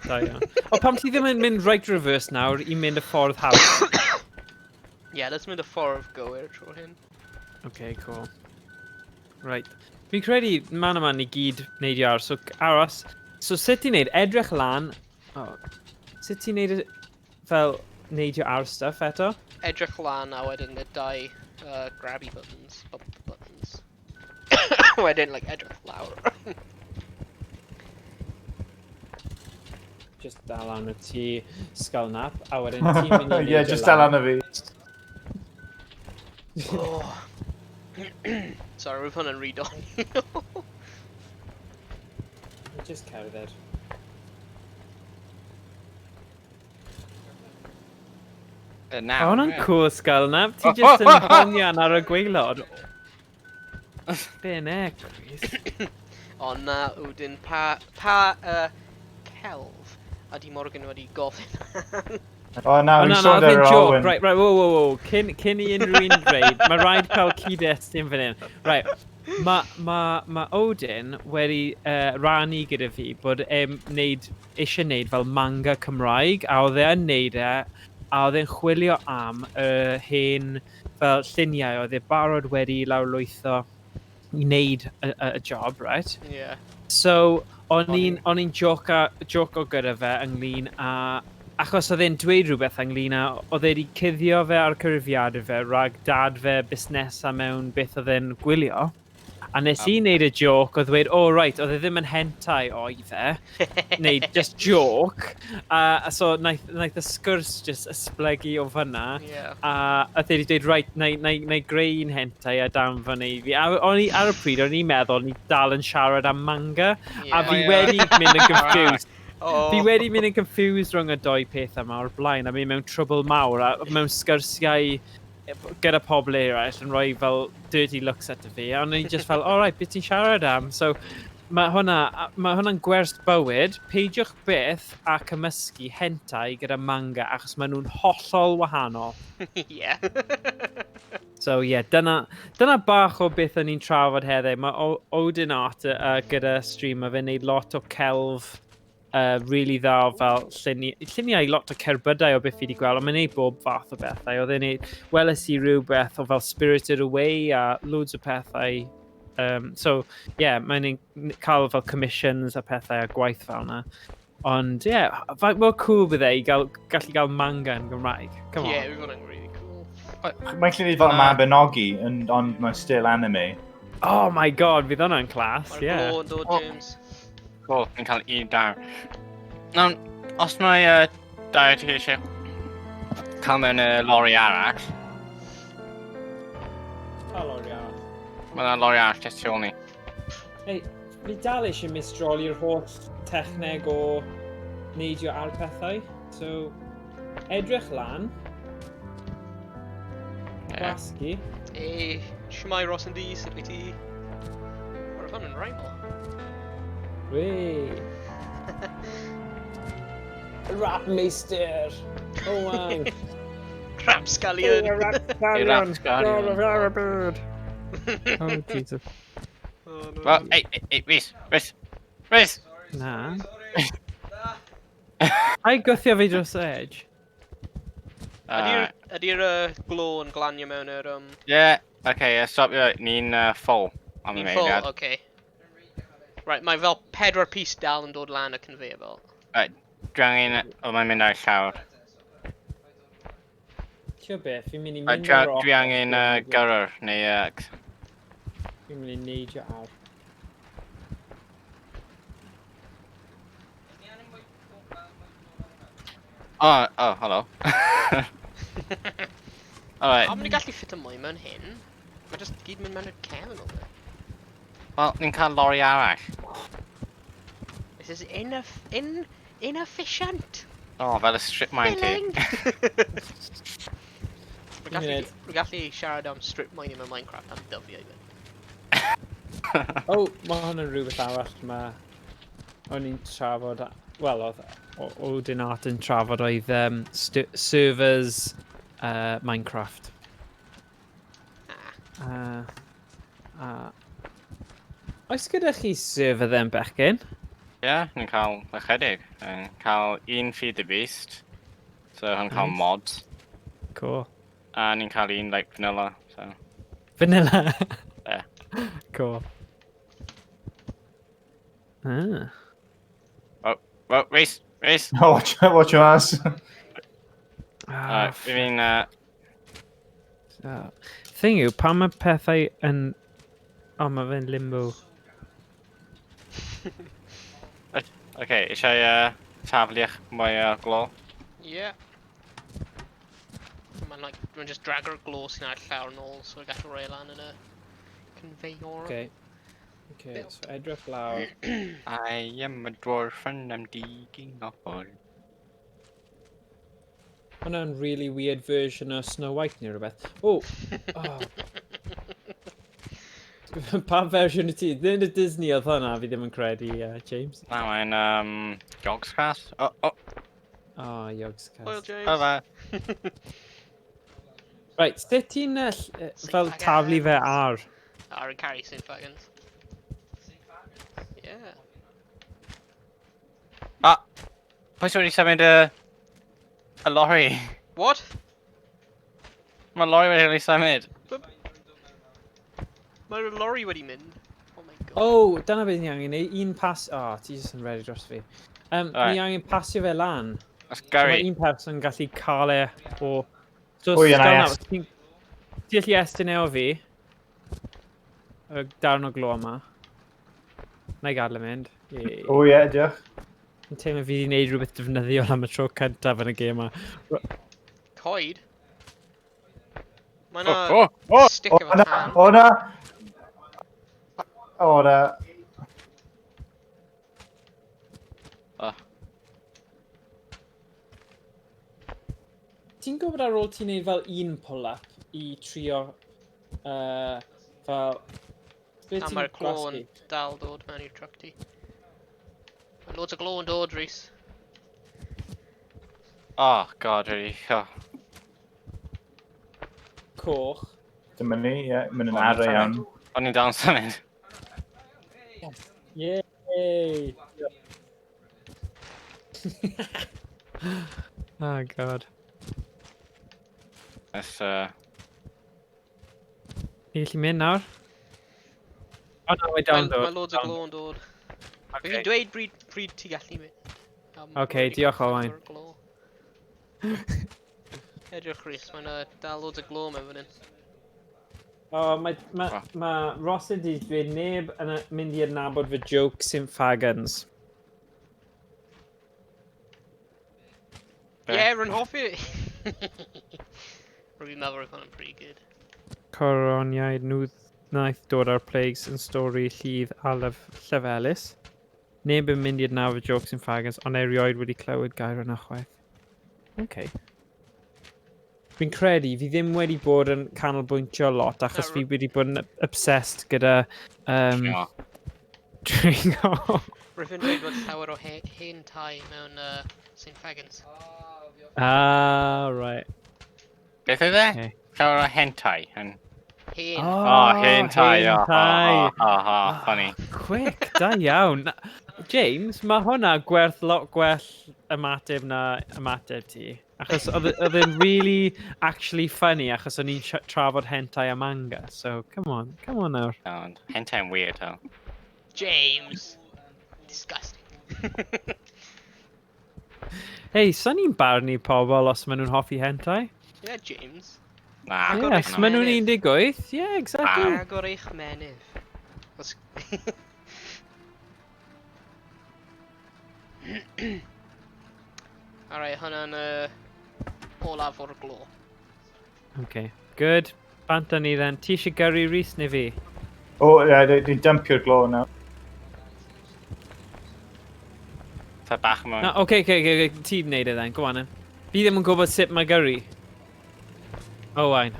Speaker 3: Da iawn. O, pam ti ddim yn mynd right reverse nawr i mynd y ffordd haws?
Speaker 1: Yeah, let's mynd y ffordd gywir tro hyn.
Speaker 3: Okay, cool. Right. Fi'n credu man yma ni gyd neidio ar, so aros. So sut ti'n neud? Edrych lan. Oh. Sut ti'n neud fel neidio ar stuff eto?
Speaker 1: Edrych lan a wedyn y dau grabby buttons, bump buttons. Wedyn, like, edrych lawr.
Speaker 3: Just dal arno ti Sgalnap, a wedyn ti'n mynd i
Speaker 4: Ie,
Speaker 3: neidio
Speaker 4: just dal arno fi.
Speaker 1: Oh. Sorry, we've hwn yn read on.
Speaker 3: Just cerdded.
Speaker 5: Na.
Speaker 3: O, hwnna'n cool, Sgalnap. Ti just yn hongian ar y gwaelod. Be ne, Chris?
Speaker 1: O na, wedyn celf a di Morgan wedi gofyn.
Speaker 4: O, na,
Speaker 3: O,
Speaker 4: fi'n
Speaker 3: na,
Speaker 4: sôn
Speaker 3: oedd
Speaker 4: ar
Speaker 3: e'n
Speaker 4: yr
Speaker 3: joke.
Speaker 4: Olwyn.
Speaker 3: Right, whoa. Cyn i unrhyw un dweud, mae rhaid cael cyd-destun fan hyn. Right, mae Odin wedi rannu gyda fi bod eisiau neud fel manga Cymraeg, a oedd e'n neud e, a oedd e'n chwilio am hen fel lluniau, oedd e barod wedi lawrlwytho i wneud y job, right?
Speaker 1: Yeah.
Speaker 3: So, o'n i'n joco gyda fe ynglyn â... Achos oedd e'n dweud rhywbeth ynglyn â... Oedd e wedi cuddio fe ar cyrifiadau fe rhag dad fe busnesau mewn beth oedd e'n gwylio. A nes i wneud y joke oedd dweud, oh right, oedd e ddim yn hentai o'i fe. Neu just joke. So, naeth y sgwrs just ysblygu o fyna.
Speaker 1: Yeah.
Speaker 3: A oedd e wedi dweud, right, na i greu un hentai a danfon i fi. A o'n i ar y pryd, o'n i'n meddwl, o'n i dal yn siarad am manga. A fi wedi mynd yn confused.
Speaker 1: Oh.
Speaker 3: Fi wedi mynd yn confused rhwng y doi peth yma o'r blaen. A mi mewn trwbl mawr a mewn sgyrsiau gyda pobl eraill yn rhoi fel dirty looks at fi. A o'n i just fel, alright, beth ti'n siarad am? So, mae hwnna'n gwers bywyd. Peidiwch beth a cymysgu hentai gyda manga achos maen nhw'n hollol wahanol.
Speaker 1: Yeah.
Speaker 3: So yeah, dyna bach o beth o'n i'n trafod heddiw. Mae Odin Art gyda stream a fe'n neud lot o celf really dda fel lluniau lot o cerbydau o beth fi wedi gweld, ond mae'n neud bob fath o bethau. Oedd e'n neud, weles i rhywbeth o fel Spirited Away a loads o pethau. So, yeah, mae'n cael fel commissions a pethau a gwaith fel yna. Ond, yeah, mor cool bydde i gallu gael manga yn Gymraeg. Come on.
Speaker 1: Yeah, we've got it really cool.
Speaker 4: Mae'n lle fel Mabinogi, ond mae'n still anime.
Speaker 3: Oh my god, fydd hwnna'n class,
Speaker 1: Mae'r
Speaker 3: yeah.
Speaker 1: glow yn dod, James.
Speaker 5: Cool, fi'n cael un dar. Nawr, os mae dau ti eisiau cael mewn lori arall, Mae yna lori arall jyst tu ôl ni.
Speaker 3: Hei, fi dal eisiau mistroli'r holl techneg o neidio ar pethau. So, edrych lan. Gwasgu.
Speaker 1: Ei, shmai Ross yn di, sut wyt ti? Mae'r fan yn rhaid o.
Speaker 3: Wee. Rap meister. Owain.
Speaker 1: Rapscallion!
Speaker 3: Bird. Oh, Jesus.
Speaker 1: Oh, no.
Speaker 5: Wel, ei, Rhys!
Speaker 3: Na. Ai gwythio fi dros y edge.
Speaker 1: Ydy'r glo yn glanio mewn yr...
Speaker 5: Ie, oce, stopio, ni'n full. Am y
Speaker 1: Ni'n full,
Speaker 5: meiliad.
Speaker 1: oce. Right, mae fel 4 pis dal yn dod lan y conveyor belt.
Speaker 5: Right, dwi angen, o mae'n mynd ar llawr.
Speaker 3: Tio beth, fi'n mynd i
Speaker 5: Right,
Speaker 3: mynd ar
Speaker 5: dwi angen gyrrwr, neu...
Speaker 3: Fi'n mynd i neidio ar.
Speaker 5: Oh, hello. Alright,
Speaker 1: Am ni gallu ffit y mwy mewn hyn? Mae jyst gyd mynd mewn i'r cefn o fe.
Speaker 5: wel, ni'n cael lori arall.
Speaker 1: This is inefficient!
Speaker 5: O, fel y strip mine ti.
Speaker 1: Filling!
Speaker 3: Munud.
Speaker 1: Rwy'n gallu siarad am strip mining mewn Minecraft am dyfiau fe.
Speaker 3: O, mae hwn yn rhywbeth arall o'n i'n trafod... Wel, oedd Odin Art yn trafod oedd servers Minecraft. Oes gyda chi server then bechgyn?
Speaker 5: Ie, ni'n cael ychydig. Ni'n cael un feed the beast. So, ni'n cael
Speaker 3: Nice.
Speaker 5: mods.
Speaker 3: Cool.
Speaker 5: A ni'n cael un, like, vanilla. So,
Speaker 3: Vanilla?
Speaker 5: Yeah.
Speaker 3: Cool. Ah.
Speaker 5: well, Rhys!
Speaker 4: Oh, watch your ass.
Speaker 5: Fi fi'n...
Speaker 3: Thing yw, pan mae pethau yn... O, mae fe'n limbo.
Speaker 5: Oce, eisiau taflu'ch mwy o glo?
Speaker 1: Ie. Mae'n just drag o'r glo sy'n ar llawr nôl, so gall roi lan yn y conveyor.
Speaker 3: Okay. Okay, so edrych lawr.
Speaker 5: I am a dwarf and I'm digging a hole.
Speaker 3: Hwna'n really weird version o Snow White neu rhywbeth. Oh! Pa version y ti? Ddim y Disney oedd hwnna, fi ddim yn credu, James.
Speaker 5: Na, mae'n jogscras. Oh,
Speaker 3: Oh, Yogs
Speaker 1: Oil
Speaker 3: Cast.
Speaker 1: James.
Speaker 5: Hello.
Speaker 3: Right, sut ti'n fel taflu fe ar?
Speaker 1: Ar y carry St. Fagans. Ie.
Speaker 5: Pwy sy'n wedi symud y lorry?
Speaker 1: What?
Speaker 5: Mae lorry wedi symud.
Speaker 1: Mae'r lorry wedi mynd. Oh my god.
Speaker 3: Oh, dyna beth ni angen neud. Un pas... Oh, ti jyst yn ready dros fi.
Speaker 5: Right.
Speaker 3: Ni angen pasio fe lan.
Speaker 5: That's
Speaker 3: So mae
Speaker 5: Gary.
Speaker 3: un person yn gallu cael e o... So,
Speaker 4: Pwy yna
Speaker 3: sgal
Speaker 4: est?
Speaker 3: nawr, Ti allu estyn e o fi. Y darn o glo yma. Na i gadael e mynd. Ie.
Speaker 4: Oh, yeah, diolch.
Speaker 3: Yn teimlo fi wedi gwneud rhywbeth defnyddiol am y tro cyntaf yn y gêm yma.
Speaker 1: Coed? Mae
Speaker 5: Oh,
Speaker 1: na stick
Speaker 4: Oh,
Speaker 1: efo
Speaker 4: na,
Speaker 1: tan.
Speaker 4: oh, na. Oh, na.
Speaker 3: Ti'n gwybod ar ôl ti'n neud fel un pull-up i trio fel... Be
Speaker 1: A
Speaker 3: ti'n
Speaker 1: mae'r glo
Speaker 3: gwasgu?
Speaker 1: yn dal dod mewn i'r truck ti. Mae loads o glo yn dod, Rhys.
Speaker 5: Oh, god, really. Oh.
Speaker 3: Coch.
Speaker 4: Dyma ni, ie, mynd yn
Speaker 5: O'n i'n
Speaker 4: arw iawn.
Speaker 5: symud. O'n i'n dal yn symud.
Speaker 3: Yay! Oh god.
Speaker 5: Yes,
Speaker 3: Ni gallu mynd nawr? O na, mae down dod.
Speaker 1: Mae loads o glo yn dod. Fe fi'n dweud pryd ti gallu mynd.
Speaker 3: Ocê, diolch, Owain.
Speaker 1: Edrych Rhys, mae'n dal loads o glo mewn fan hyn.
Speaker 3: O, mae Ross wedi dweud neb yn mynd i adnabod fy joke sy'n ffagans.
Speaker 5: Be?
Speaker 1: Ie, rwy'n hoffi. Rwy'n meddwl roedd hwnna'n pretty good.
Speaker 3: Coroniau nwdd Naeth dod ar plagues yn stori llydd a llefelus. Neb yn mynd i'r nawr o jokes yn ffagas, ond erioed wedi clywed gair yna chwaith. Okay. Fi'n credu fi ddim wedi bod yn canolbwyntio lot achos fi wedi bod yn obsessed gyda dringo.
Speaker 1: Rwy'n dweud bod llawer o hen tai mewn St Fagans.
Speaker 3: Right.
Speaker 5: Beth yw e?
Speaker 3: Okay.
Speaker 5: Llawer o hentai.
Speaker 1: Hen.
Speaker 5: Hentai.
Speaker 3: hentai.
Speaker 5: Funny.
Speaker 3: Quick, da iawn. James, mae hwnna lot gwell ymateb na ymateb ti. Achos oedd e'n really actually funny achos o'n i'n trafod hentai a manga. So, come on nawr.
Speaker 5: Hentai yn weird, though.
Speaker 1: James. Disgusting.
Speaker 3: Hei, sa'n ni'n barnu pobl os maen nhw'n hoffi hentai?
Speaker 1: Yeah, James.
Speaker 5: Nah.
Speaker 3: Yes, maen nhw'n 18. Yeah, exactly.
Speaker 1: Agor eich menydd. Alright, hwnna'n olaf o'r glo.
Speaker 3: Okay, good. Banta ni then. Ti eisiau gyrru Rhys neu fi?
Speaker 4: Dwi'n dumpio'r glo nawr.
Speaker 5: Ta bach mewn.
Speaker 3: No, okay, ti'n neud e then. Go on then. Fi ddim yn gwybod sut mae gyrru. Owain.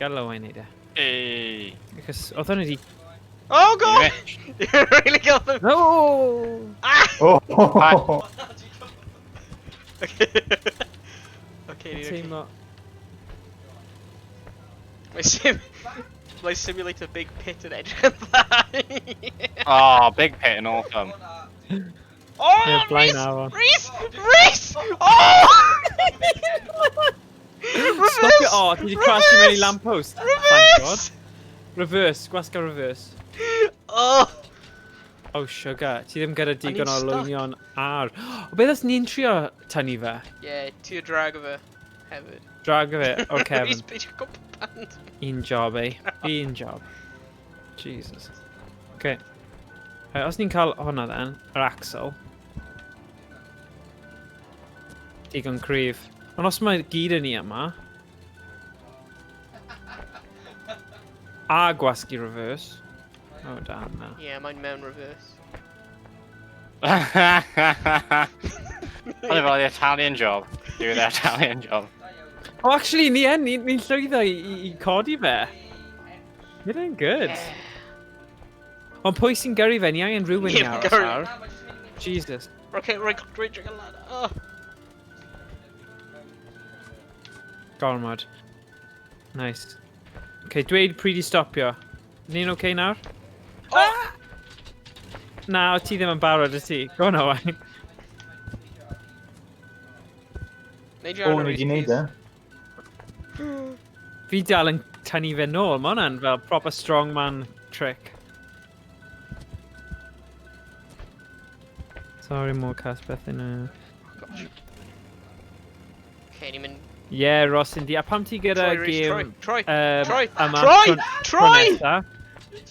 Speaker 3: Gadael Owain neud e.
Speaker 5: Hey.
Speaker 3: Because oedd hwnna di...
Speaker 1: Oh god! You really got them!
Speaker 3: No!
Speaker 4: Oh!
Speaker 1: Okay,
Speaker 3: Teimlo...
Speaker 1: My simulator big pit yn edrych yn dda.
Speaker 5: Oh, big pit and awesome.
Speaker 1: Oh,
Speaker 3: Yeah, blaen
Speaker 1: Rhys!
Speaker 3: awr.
Speaker 1: Rhys! Oh!
Speaker 3: Stop it! Oh, ti wedi crasio mewn I lamppost. Thank God. Reverse, gwasga reverse.
Speaker 1: Oh!
Speaker 3: Oh, sugar. Ti ddim gyda digon o
Speaker 1: stuck.
Speaker 3: lwynion ar. O, beth os ni'n trio tynnu fe?
Speaker 1: Yeah, ti'r drag o fe hefyd.
Speaker 3: Drag o fe, o Kevin.
Speaker 1: Rhys, beth yw'n gwybod band?
Speaker 3: Un job, eh? Un job. Jesus. Okay. Os ni'n cael hwnna then, yr axle. Digon cryf. Ond os mae gyd yn ni yma... A gwasgu reverse. Oh, damn, no.
Speaker 1: Yeah, mae'n mewn reverse.
Speaker 5: Oedd fel the Italian job. Do the Italian job.
Speaker 3: Oh, actually, ni'n llwyddo I codi fe. You're doing good. Ond pwy sy'n gyrru fe? Ni angen rhywun I
Speaker 1: Ie,
Speaker 3: aros
Speaker 1: gyrru.
Speaker 3: ar. Jesus.
Speaker 1: Okay, right drinking a ladder. Oh.
Speaker 3: Gormod. Nice. Okay, dweud pryd I stopio. Ni'n okay nawr?
Speaker 1: Oh!
Speaker 3: Na, o ti ddim yn barod y ti. Go on, Owain.
Speaker 1: Neud
Speaker 4: O, ni wedi neud e.
Speaker 3: Fi dal yn tynnu fe nôl. Mae hwnna'n fel proper strongman trick. Sorry, more cast beth yn y...
Speaker 1: Okay, ni'n mynd...
Speaker 3: Yeah, Ross, yndi. A pam ti gyda
Speaker 1: Troy, Rhys,
Speaker 3: game...
Speaker 1: Troy!
Speaker 3: yma
Speaker 1: Troy!
Speaker 3: tro nesa? Ti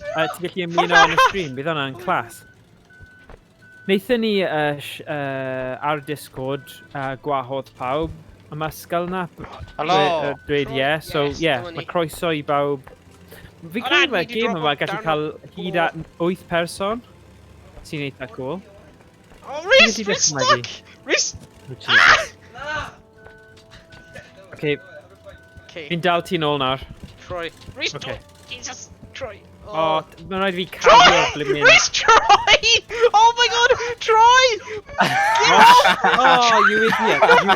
Speaker 3: gallu ymuno yn y stream, bydd hwnna'n class. Wnaethon ni ar Discord gwahodd pawb am ysgol na.
Speaker 5: Hello.
Speaker 3: Dweud ie, so
Speaker 1: Yes,
Speaker 3: ie,
Speaker 1: dyma ni.
Speaker 3: mae croeso I bawb. Fi
Speaker 1: O,
Speaker 3: credu
Speaker 1: na,
Speaker 3: mae'r
Speaker 1: ni 'di
Speaker 3: game yma
Speaker 1: dropo
Speaker 3: gallu
Speaker 1: darn
Speaker 3: cael
Speaker 1: o
Speaker 3: hyd at 8 person. Sy'n eitha cool.
Speaker 1: Oh, Rhys!
Speaker 3: Ti
Speaker 1: Rhys,
Speaker 3: wedi
Speaker 1: stuck! Rhys!
Speaker 3: Oh, Jesus. Okay,
Speaker 1: Okay,
Speaker 3: fi'n dal ti nôl nawr.
Speaker 1: Troy. Rhys,
Speaker 3: Okay.
Speaker 1: don't! Jesus! Troy!
Speaker 3: O, mae'n rhaid fi cafio blimin.
Speaker 1: Rhys, Troy! Oh my god! Troy!
Speaker 3: Oh, you idiot, you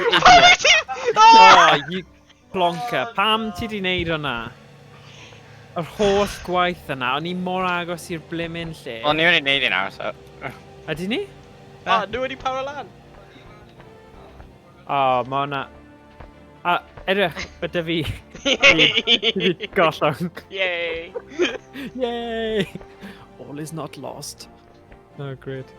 Speaker 3: idiot.
Speaker 1: Oh!
Speaker 3: Oh, you plonker. Pam ti di wneud hwnna? Yr holl gwaith yna, o'n i mor agos i'r blimin lle.
Speaker 5: Well, ni wedi neud I nawr, so...
Speaker 3: Ydy ni?
Speaker 1: Ah, nhw wedi power lan.
Speaker 3: O, mae hwnna... A, edrych, ydy fi.
Speaker 1: Yay!
Speaker 3: Gollwng.
Speaker 1: Yay!
Speaker 3: Yay! All is not lost. Oh, great.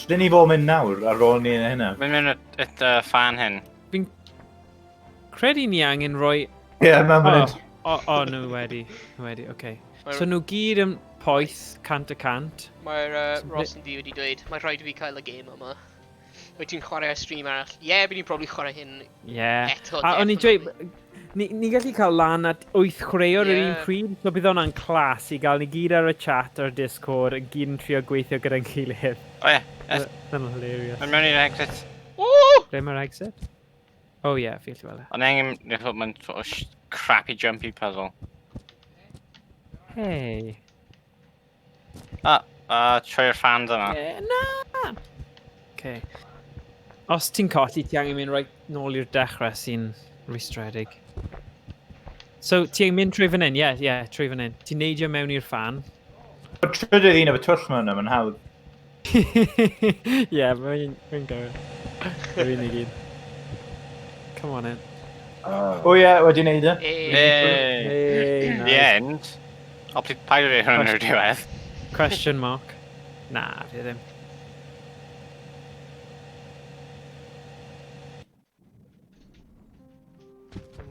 Speaker 4: Lle ni fod mynd nawr ar ôl ni yn hynna?
Speaker 5: Mae'n mynd at fan hyn.
Speaker 3: Fi'n credu ni angen rhoi...
Speaker 4: Ie, mae'n mynd.
Speaker 3: O, nhw wedi, okay. So nhw gyd yn poeth, cant y cant.
Speaker 1: Mae'r Ross yn di wedi dweud, mae rhaid i fi cael y game yma. Wyt ti'n chwarae ar stream arall? Ie, bydd ni'n probably chwarae hyn
Speaker 3: Yeah.
Speaker 1: eto.
Speaker 3: A o'n i dweud, Ni gallu cael lan at 8 chwaraewr yr un
Speaker 1: Ie.
Speaker 3: pryd, so bydd hwnna'n clas i gael ni gyd ar y chat o'r Discord, yn gyd yn trio gweithio gyda'n gilydd.
Speaker 5: O ie, yes.
Speaker 3: That's hilarious.
Speaker 5: Mae'n mewn i'r exit.
Speaker 1: Woo!
Speaker 3: Ble mae'r exit? Oh ie, fi allu fel e.
Speaker 5: Ond angen, mae'n sort of crappy jumpy puzzle.
Speaker 3: Hei.
Speaker 5: Troi'r fans yma.
Speaker 3: Na! Okay. Os ti'n colli, ti angen mynd right nôl i'r dechrau sy'n rwystredig. So, ti angen mynd trwy fan hyn? Ie, trwy fan hyn. Ti'n neidio mewn i'r fan.
Speaker 4: Trydydd un efo twll mewn yma'n hawdd.
Speaker 3: Ie, mae'n gywir. Yr unig un. Come on in.
Speaker 4: O ie, wedi neud e.
Speaker 5: Hey!
Speaker 3: Hey,
Speaker 5: The end. O, paid o'r hwn yr diwedd.
Speaker 3: Question mark. Na, fi ddim.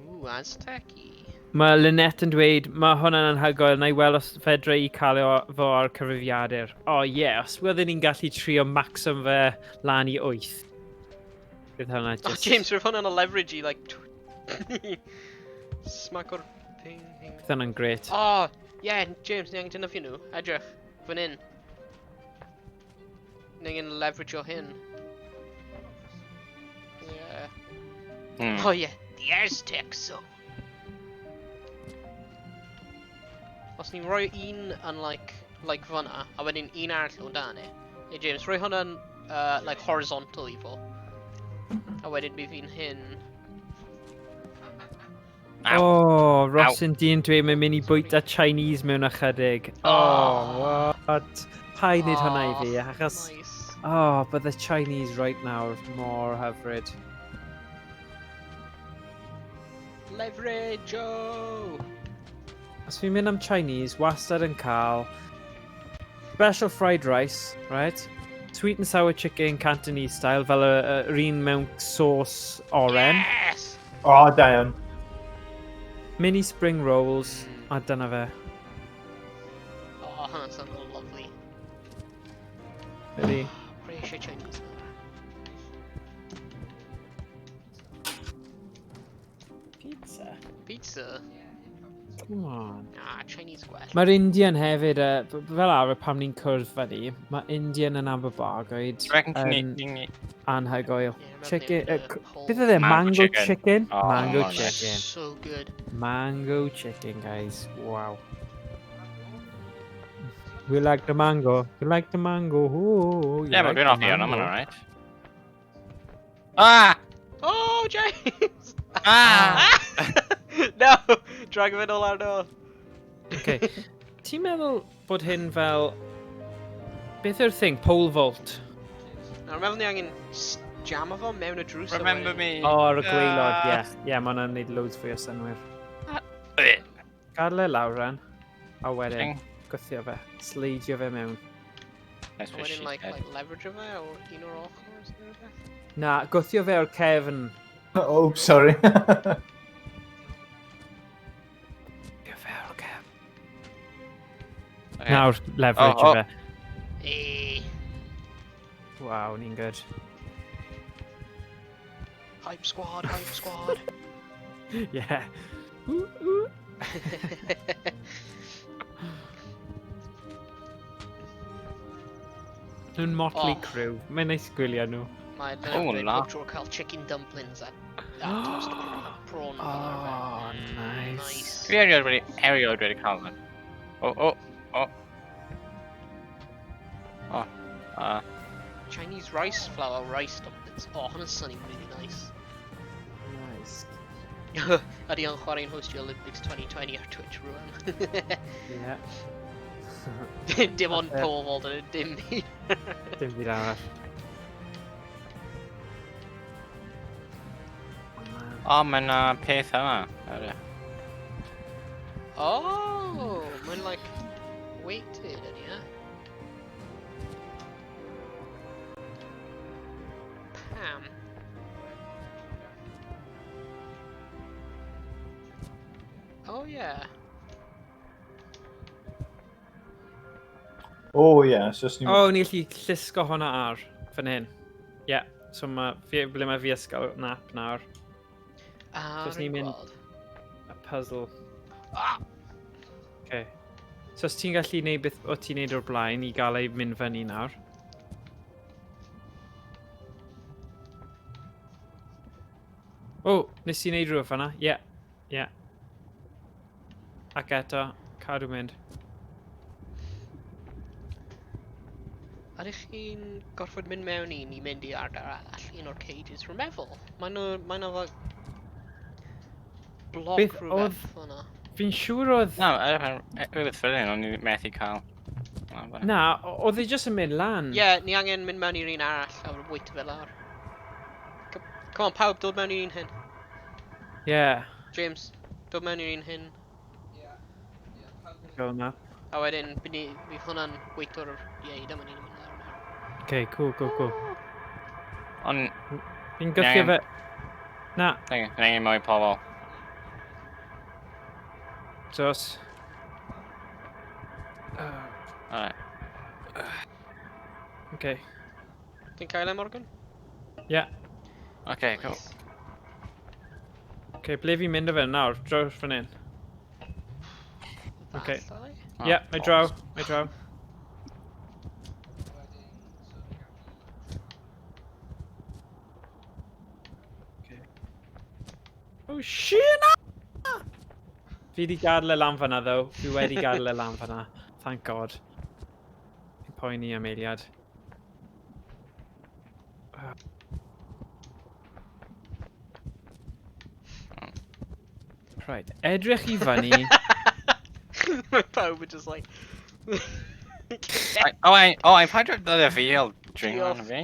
Speaker 1: Ooh, Aztec-y.
Speaker 3: Mae Lynette yn dweud, mae hwnna'n anhygoel, na i weld os fedra i cael fo ar cyfrifiadur. O ie, os byddwn ni'n gallu trio maxim fe lan i 8. Bydd hwnna
Speaker 1: Oh,
Speaker 3: just...
Speaker 1: James, rwy'n hwnna'n a leverage i, like... Smack o'r thing.
Speaker 3: Bydd hwnna'n gret.
Speaker 1: Oh, yeah, James, ni angen dynnu nhw. Edrych, fan hyn. Ni angen leverage o hyn. Yeah. Oh yeah, the Aztec zone. Os ni'n rhoi un yn like fanna, a wedyn un arall o dan e. Hey James, rhoi hwnna'n like horizontal i fo. A wedyn bydd fi'n hyn.
Speaker 3: Oh, Ross yn dyn dweud mae'n mynd i bwyta Chinese mewn ychydig. Oh, what? Paid nid hwnna i fi, achos...
Speaker 1: Nice.
Speaker 3: Oh, but the Chinese right now are more hyfryd.
Speaker 1: Leverage, oh!
Speaker 3: Os fi'n mynd am Chinese, wastad yn cael special fried rice, right? Sweet and sour chicken, Cantonese style, fel yr un mewn sauce oren.
Speaker 1: Yes!
Speaker 4: O, da iawn.
Speaker 3: Mini spring rolls, a dyna fe.
Speaker 1: Oh, hwnna'n sound lovely.
Speaker 3: Ydy.
Speaker 1: Pwy eisiau Chinese nawr?
Speaker 3: Pizza.
Speaker 1: Pizza?
Speaker 3: Come on.
Speaker 1: Ah, Chinese gwell.
Speaker 3: Mae'r Indian hefyd, fel arfer pam ni'n cwrdd fyny, mae Indian yn Aberbargoed yn anhygoel. Chicken, beth oedd e? Mango chicken?
Speaker 5: Oh,
Speaker 3: Mango
Speaker 5: nice.
Speaker 3: chicken.
Speaker 1: So good.
Speaker 3: Mango chicken, guys. Wow. We like the mango. You like the mango. Ooh, you
Speaker 5: Yeah,
Speaker 3: like
Speaker 5: but we're
Speaker 3: the
Speaker 5: not here, I'm
Speaker 3: mango.
Speaker 5: alright. Ah!
Speaker 1: Oh, James!
Speaker 5: Ah!
Speaker 1: No! Drag fe nôl ar nôl.
Speaker 3: Okay. Ti'n meddwl bod hyn fel... Beth yw'r thing? Pole vault?
Speaker 1: Nawr, meddwl ni angen jam o fo mewn y drws. a
Speaker 5: Remember
Speaker 1: wedyn-
Speaker 5: me?
Speaker 3: O, ar y gwaelod, ie. Ie, mae hwnna'n neud loads fwy o synwyr. Gadle lawr ran. A wedyn, gwthio fe. Sleidio fe mewn.
Speaker 5: That's
Speaker 1: A
Speaker 5: what she
Speaker 1: wedyn, like,
Speaker 5: said.
Speaker 1: leverage o fe, o un o'r ochr, os yna rhywbeth?
Speaker 3: Na, gwthio fe o'r cefn.
Speaker 4: Oh, sorry.
Speaker 3: Gwthio fe o'r cefn.
Speaker 5: Okay.
Speaker 3: Nawr, leverage
Speaker 5: Oh,
Speaker 3: o fe. Waw, ni'n good.
Speaker 1: Hype squad, hype squad.
Speaker 3: Yeah. Nhw'n motley
Speaker 1: Oh.
Speaker 3: crew. Mae'n neis gwylio nhw.
Speaker 1: Mae
Speaker 5: Oh,
Speaker 1: dyna'n dweud
Speaker 5: na.
Speaker 1: bob tro cael chicken dumplings a toast prawn.
Speaker 3: Oh, nice.
Speaker 5: Dwi erioed wedi cael fan. Oh.
Speaker 1: Chinese rice flour rice dumplings. Oh, hwnna'n sounding really nice.
Speaker 3: Nice.
Speaker 1: Ydy o'n chwarae'n hostio Olympics 2020 ar Twitch rwan.
Speaker 3: Yeah.
Speaker 1: Dim ond pole vault yn dim ni.
Speaker 3: Dim byd arall.
Speaker 5: O, mae'n peth yma.
Speaker 1: Oh, mae'n like weighted ydy e. Pam. Oh yeah.
Speaker 4: O, ie, so os ni'n...
Speaker 3: O, ni allu llusgo hwnna ar fan hyn. Ie, so ble mae fi ysgael nap nawr.
Speaker 1: Ah,
Speaker 3: So os
Speaker 1: rwy'n
Speaker 3: ni'n mynd-
Speaker 1: gweld.
Speaker 3: puzzle.
Speaker 1: Ah!
Speaker 3: Okay. So os ti'n gallu neud beth o ti'n neud o'r blaen i gael ei mynd fyny nawr. O, nes i neud rhywbeth fanna. Ie. Ie. Ac eto, cadw mynd.
Speaker 1: Ydych chi'n gorfod mynd mewn i mynd i ardal arall, un o'r cages? Rwy'n meddwl. Mae'n nhw fel bloc
Speaker 3: Beth
Speaker 1: rhywbeth fanna.
Speaker 3: Fi'n siŵr oedd...
Speaker 5: No, rhywbeth fel hyn, o'n i methu cael.
Speaker 3: Na, oedd ei jyst yn mynd lan.
Speaker 1: Ie, ni angen mynd mewn i'r un arall a wyt fel lawr. Come on, pawb, dod mewn i'r un hyn.
Speaker 3: Ie.
Speaker 1: James, dod mewn i'r un hyn.
Speaker 3: Go na.
Speaker 1: A wedyn, bydd hwnna'n weithio'r ieid am yn un yn mynd lawr.
Speaker 3: Okay, cool.
Speaker 5: Ond,
Speaker 3: Fi'n gyffio fe... Na,
Speaker 5: yn angen mwy pobl.
Speaker 3: Jos.
Speaker 5: Alright.
Speaker 3: Okay.
Speaker 1: Ti'n cael e, Morgan?
Speaker 3: Ie.
Speaker 5: Okay, cool.
Speaker 3: Okay, ble fi'n mynd o fe nawr? Draw fan hyn. Okay.
Speaker 1: Falle?
Speaker 3: Ie, mae draw. Oh shit! Fi wedi gadael e lan fanna ddo. Fi wedi gadael e lan fanna. Thank God. Fi'n poeni am eiliad. Right, edrych i fyny.
Speaker 1: Mae pawb yn just like...
Speaker 5: I'm paid rhaid dod y field drink on fi.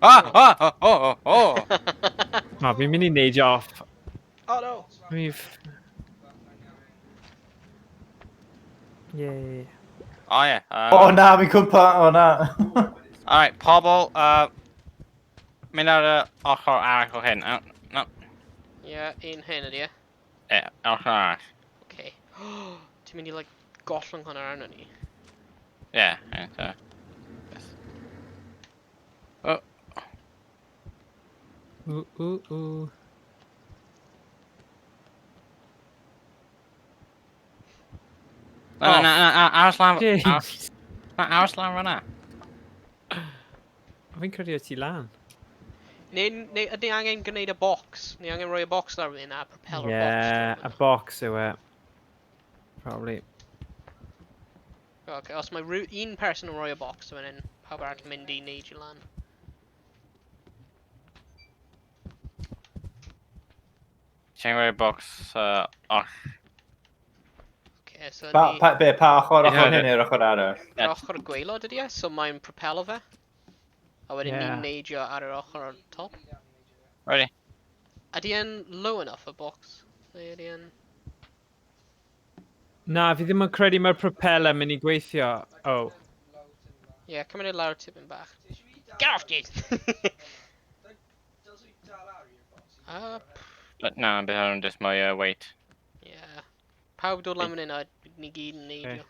Speaker 5: Oh!
Speaker 3: O, fi'n mynd i neidio off.
Speaker 1: Oh no!
Speaker 3: Yay.
Speaker 5: Oh yeah.
Speaker 4: O na, fi'n cwmpa, o na.
Speaker 5: Alright, pobl, mynd ar y ochr arall o hyn. No.
Speaker 1: Ie, un hyn ydi e.
Speaker 5: Ie, ochr arall.
Speaker 1: Okay. Ti'n mynd i like gollwng hwnna arno ni?
Speaker 5: Ie, so. Oh.
Speaker 3: Ooh.
Speaker 5: No, aros lan.
Speaker 3: James.
Speaker 5: Aros lan fan'na.
Speaker 3: Fi'n credu o ti lan.
Speaker 1: Neu ydy angen gwneud y box? Ni angen rhoi y box lawr fan hyn a propel o'r
Speaker 3: Yeah, a box yw e. Probably.
Speaker 1: Okay, os mae un person yn rhoi y box fan hyn, pawb arall yn mynd i neud i lan.
Speaker 5: Ti'n rhoi box och.
Speaker 1: Okay, so
Speaker 4: Pa ochr
Speaker 5: Ie,
Speaker 4: hyn i'r ochr arall?
Speaker 1: yr ochr y gwaelod ydi e, so mae'n propel o fe. A wedyn
Speaker 3: Yeah.
Speaker 1: ni'n neidio ar yr ochr o'r top.
Speaker 5: Ready?
Speaker 1: Ydy e'n low enough y box? Neu ydy e'n...
Speaker 3: Na, fi ddim yn credu mae'r propeller mynd i gweithio. Oh.
Speaker 1: Ie, cymryd e lawr tipyn bach. Get off, Jason!
Speaker 5: No, bydd hwn just mwy weight.
Speaker 1: Ie. Pawb dod lan fan hyn a ni gyd yn neidio.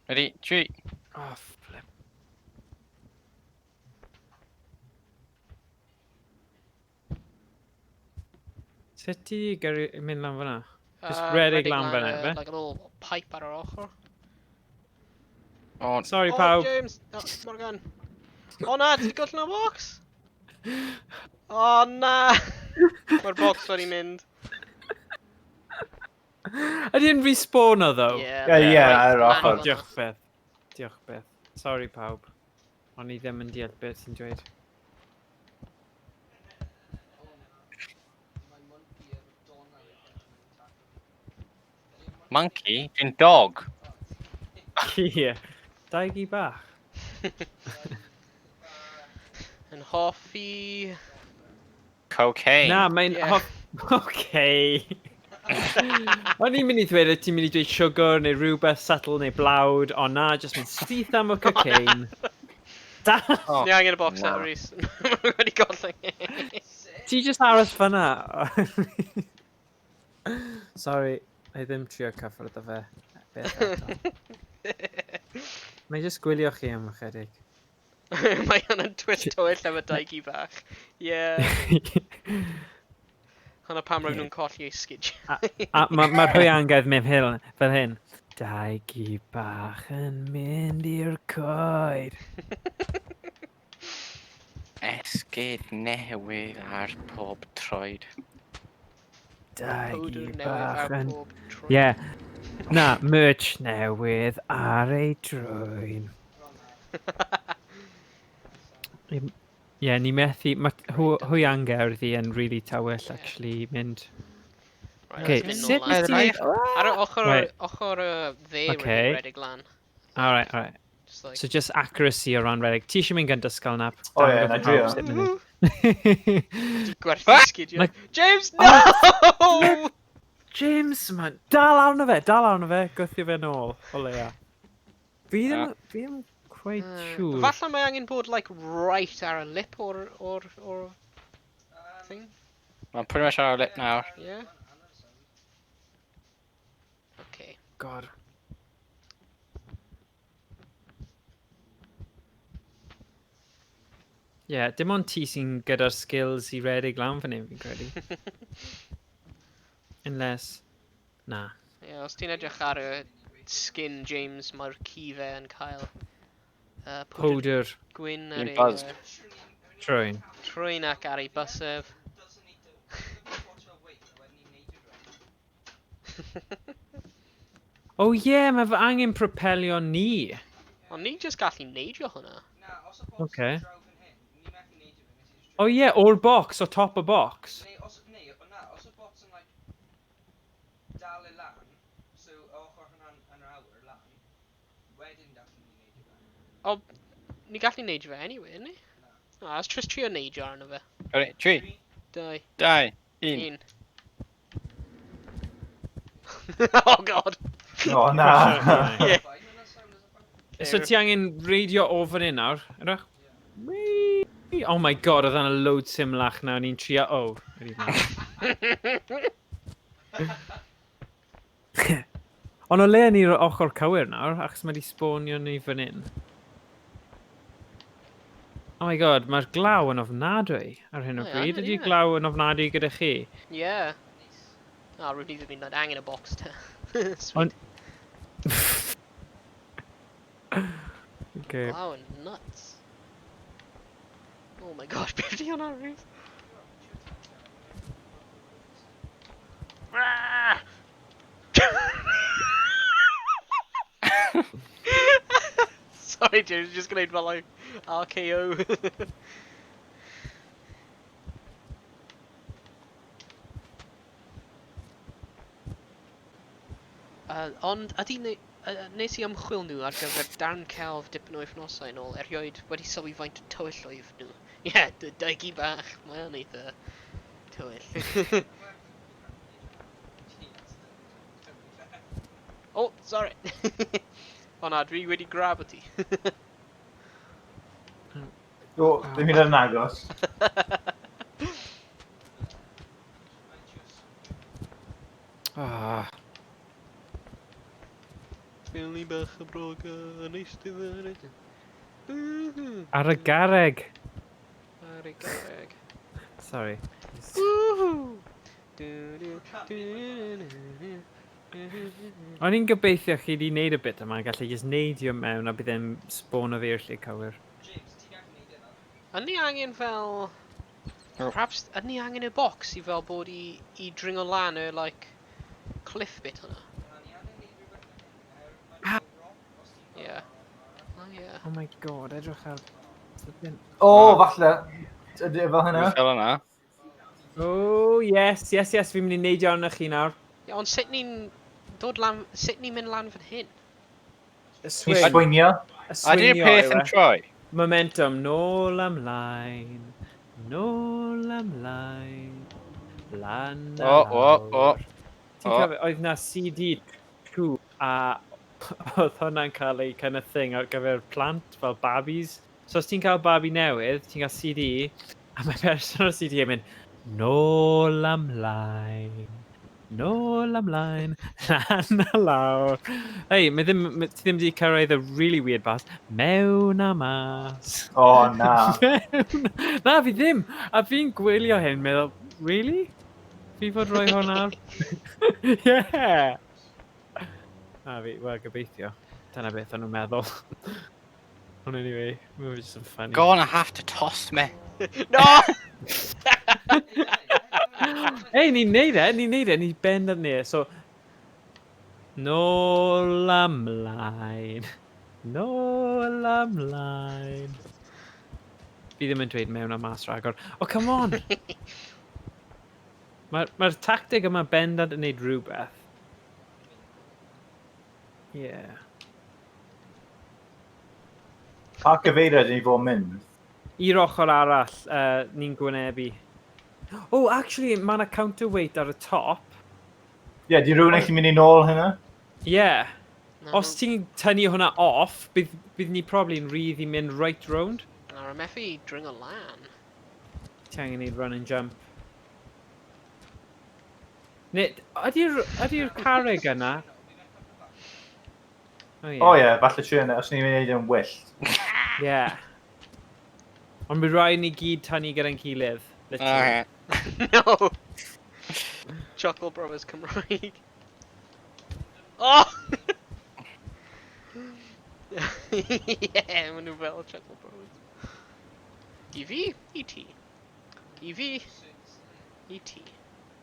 Speaker 5: Ready? 3.
Speaker 3: Oh, flip. Sut ti mynd lan fan'na? Just redig lan fan'na, fe?
Speaker 1: Like a little pipe ar yr ochr.
Speaker 5: Oh,
Speaker 3: Sorry,
Speaker 1: Oh,
Speaker 3: pawb.
Speaker 1: James! Oh, Morgan! Oh na, ti gollwng y box? Oh na! Mae'r box wedi mynd.
Speaker 3: Ydy yn respawn o, ddo?
Speaker 4: Ie, ar yr ochr.
Speaker 3: Diolch beth. Sorry, pawb. O'n i ddim yn deall beth sy'n dweud.
Speaker 5: monkey? Dwi'n dog.
Speaker 3: Ie. Daigi bach.
Speaker 1: Yn hoffi...
Speaker 5: Cocaine.
Speaker 3: Na, mae'n...
Speaker 1: Ie.
Speaker 3: Okay. O'n i'n mynd i ddweud ti'n mynd i dweud sugar neu rhywbeth subtle neu blawd, o na, jyst mynd syth am o cocaine. Da!
Speaker 5: Oh,
Speaker 1: Ni angen y box
Speaker 5: na.
Speaker 1: ar Rhys. Mae wedi gollwng.
Speaker 3: Ti just aros fyna. Sorry, I ddim trio cyffwrdd o fe. Beth eto. Mae jyst gwylio chi am ychydig.
Speaker 1: Mae hwnna'n twist tywyll am y daigi bach. Ie. Hwna pam roedd nhw'n colli eu sgidge.
Speaker 3: A mae'r hwyangaidd mewn fel hyn. Daigi bach yn mynd i'r coed.
Speaker 5: Esgid newydd ar pob troed.
Speaker 3: Daigi
Speaker 1: Powdr newydd
Speaker 3: bach
Speaker 1: ar
Speaker 3: yn...
Speaker 1: pob tro.
Speaker 3: Ie. Na, merch newydd ar ei drwyn. Ie, ni methu... Mae hwyangerdd i yn really tywyll, actually, mynd...
Speaker 1: Right,
Speaker 3: Okay,
Speaker 1: let's mynd
Speaker 3: sut
Speaker 1: nôl lan.
Speaker 3: nes ti...
Speaker 1: Ar y ochr
Speaker 3: Right.
Speaker 1: ochr dde
Speaker 3: Okay.
Speaker 1: wedi redig lan.
Speaker 3: Alright, alright.
Speaker 1: Just like...
Speaker 3: So just accuracy o ran redig. Ti eisiau mynd gyda ysgol na?
Speaker 4: O ie, na drio.
Speaker 1: Gwerthu sgidio.
Speaker 3: Like-
Speaker 1: James, no!
Speaker 3: James, man. Dal arno fe. Gwthio fe nôl, o leia. Fi ddim quite siŵr.
Speaker 1: Falle mae angen bod, like, right ar y lip o'r thing.
Speaker 5: Mae'n pretty much ar y lip nawr.
Speaker 1: Yeah. Okay.
Speaker 3: God. Yeah, dim ond ti sy'n gyda'r skills i redig lan fan hyn, fi'n credu. Unless... Na.
Speaker 1: Yeah, os ti'n edrych ar y skin James, mae'r ci fe yn cael
Speaker 3: Powder
Speaker 1: gwyn
Speaker 5: Dwi'n
Speaker 1: ar ei
Speaker 5: buzzed.
Speaker 3: trwyn.
Speaker 1: trwyn ac ar ei bysef.
Speaker 3: O ie, mae fy angen propelio ni.
Speaker 1: Ond ni jyst gallu neidio hwnna.
Speaker 3: Okay. O ie, o'r box, o top y box.
Speaker 6: Os y bots yn dal e lan, so ochr hwnna'n yn yr awyr lan, wedyn gallwn ni neud fe.
Speaker 1: O, ni gallu neidio fe anyway, ni? No, os just trio neidio arno fe.
Speaker 5: Ready, 3,
Speaker 1: 2,
Speaker 5: 2,
Speaker 1: 1.
Speaker 5: 1.
Speaker 1: Oh god!
Speaker 4: O na.
Speaker 1: Yeah.
Speaker 3: So ti angen radio o fan hyn nawr, edrych? Whee! Oh my god, oedd yna load symlach na, ni'n trio... Oh, Ond o le ni'r ochr cywir nawr, achos mae di sbonio ni fan hyn. Oh my god, mae'r glaw yn ofnadwy ar hyn o
Speaker 1: O, ie,
Speaker 3: bryd. Ydy
Speaker 1: ie.
Speaker 3: glaw yn ofnadwy gyda chi?
Speaker 1: Yeah. Oh, rwy'n ni ddim yn angen y box te.
Speaker 3: Ond...
Speaker 1: Sweet.
Speaker 3: Okay.
Speaker 1: Wow, and nuts. Oh my gosh, beth di hwnna, Ruth? Ah! Sorry, James, just gonna fel like RKO. Ond nes i ymchwil nhw ar gyfer darn celf dipyn o wythnosau yn ôl, erioed wedi sylwi faint o tywyll oedd nhw. Ie, daigi bach, mae o'n eitha tywyll. Oh, sorry. O na, dwi wedi grab o ti.
Speaker 4: O, ddim hyd yn agos.
Speaker 3: Ah.
Speaker 1: Fili bach y broga yn eistedd ar y...
Speaker 3: Ar y garreg.
Speaker 1: Ar y garreg.
Speaker 3: Sorry.
Speaker 1: Woohoo!
Speaker 3: O'n i'n gobeithio chi wedi wneud y bit yma, gallu jyst neidio mewn a bydd e'n sbon o fe'r lle cywir.
Speaker 1: Yn ni angen fel... Perhaps, yn ni angen y box i fel bod i dringo lan y, like, cliff bit hwnna. Yeah. Oh yeah.
Speaker 3: Oh my god, edrych ar...
Speaker 4: O, falle. Ydy e fel hynna?
Speaker 5: Fel yna.
Speaker 3: Oh, yes, fi'n mynd i neidio arno chi nawr.
Speaker 1: Ie, ond sut ni'n dod lan... Sut ni'n mynd lan fan hyn?
Speaker 3: Y
Speaker 4: Ni
Speaker 3: swing.
Speaker 4: sbwynio.
Speaker 3: Y
Speaker 5: Ydy'r
Speaker 3: swingio
Speaker 5: peth
Speaker 3: yw
Speaker 5: yn
Speaker 3: e.
Speaker 5: troi?
Speaker 3: Momentum, nôl ymlaen. Nôl ymlaen. Lan a lawr. Ti'n cofio, oedd na CD 2 a oedd hwnna'n cael ei kind of thing ar gyfer plant fel babis. So os ti'n cael babi newydd, ti'n cael CD, a mae person o'r CD yn mynd nôl ymlaen, Nôl ymlaen, lan a lawr. Hei, ti ddim wedi cyrraedd y really weird bas. Mewn a mas.
Speaker 4: O, na.
Speaker 3: Na, fi ddim. A fi'n gwylio hyn, meddwl, really? Fi fod rhoi hwn ar? Yeah! A fi, wel, gobeithio. Dyna beth o'n nhw'n meddwl. Ond anyway, mae'n just yn funny.
Speaker 5: Gonna have to toss me.
Speaker 1: No!
Speaker 3: Hei, ni'n neud e, ni'n bend ar ni. So, nôl ymlaen. Nôl ymlaen. Fi ddim yn dweud mewn a mas rhagor. Oh, come on! Mae'r tactig yma bendant yn neud rhywbeth. Yeah.
Speaker 4: Pa gyfeiriad ni fod mynd?
Speaker 3: I'r ochr arall, ni'n gwynebu. Oh, actually, mae yna counterweight ar y top.
Speaker 4: Ie, di rhywun eich mynd i nôl hynna?
Speaker 3: Yeah.
Speaker 1: No,
Speaker 3: Os ti'n tynnu hwnna off, bydd ni probably'n rydd i mynd right round.
Speaker 1: Ar y methu dring o lan.
Speaker 3: Ti angen i run and jump. Ne, ydy'r carreg yna? Oh, yeah.
Speaker 4: O ie, falle trio yna, os ni'n mynd i wneud yn wyllt.
Speaker 3: Yeah. Ond bydd rhaid ni gyd tynnu gyda'n gilydd. literally.
Speaker 1: No! Chuckle Brothers Cymraeg. Oh! Yeah, maen nhw fel Chuckle Brothers. I fi, i ti. I fi, i ti.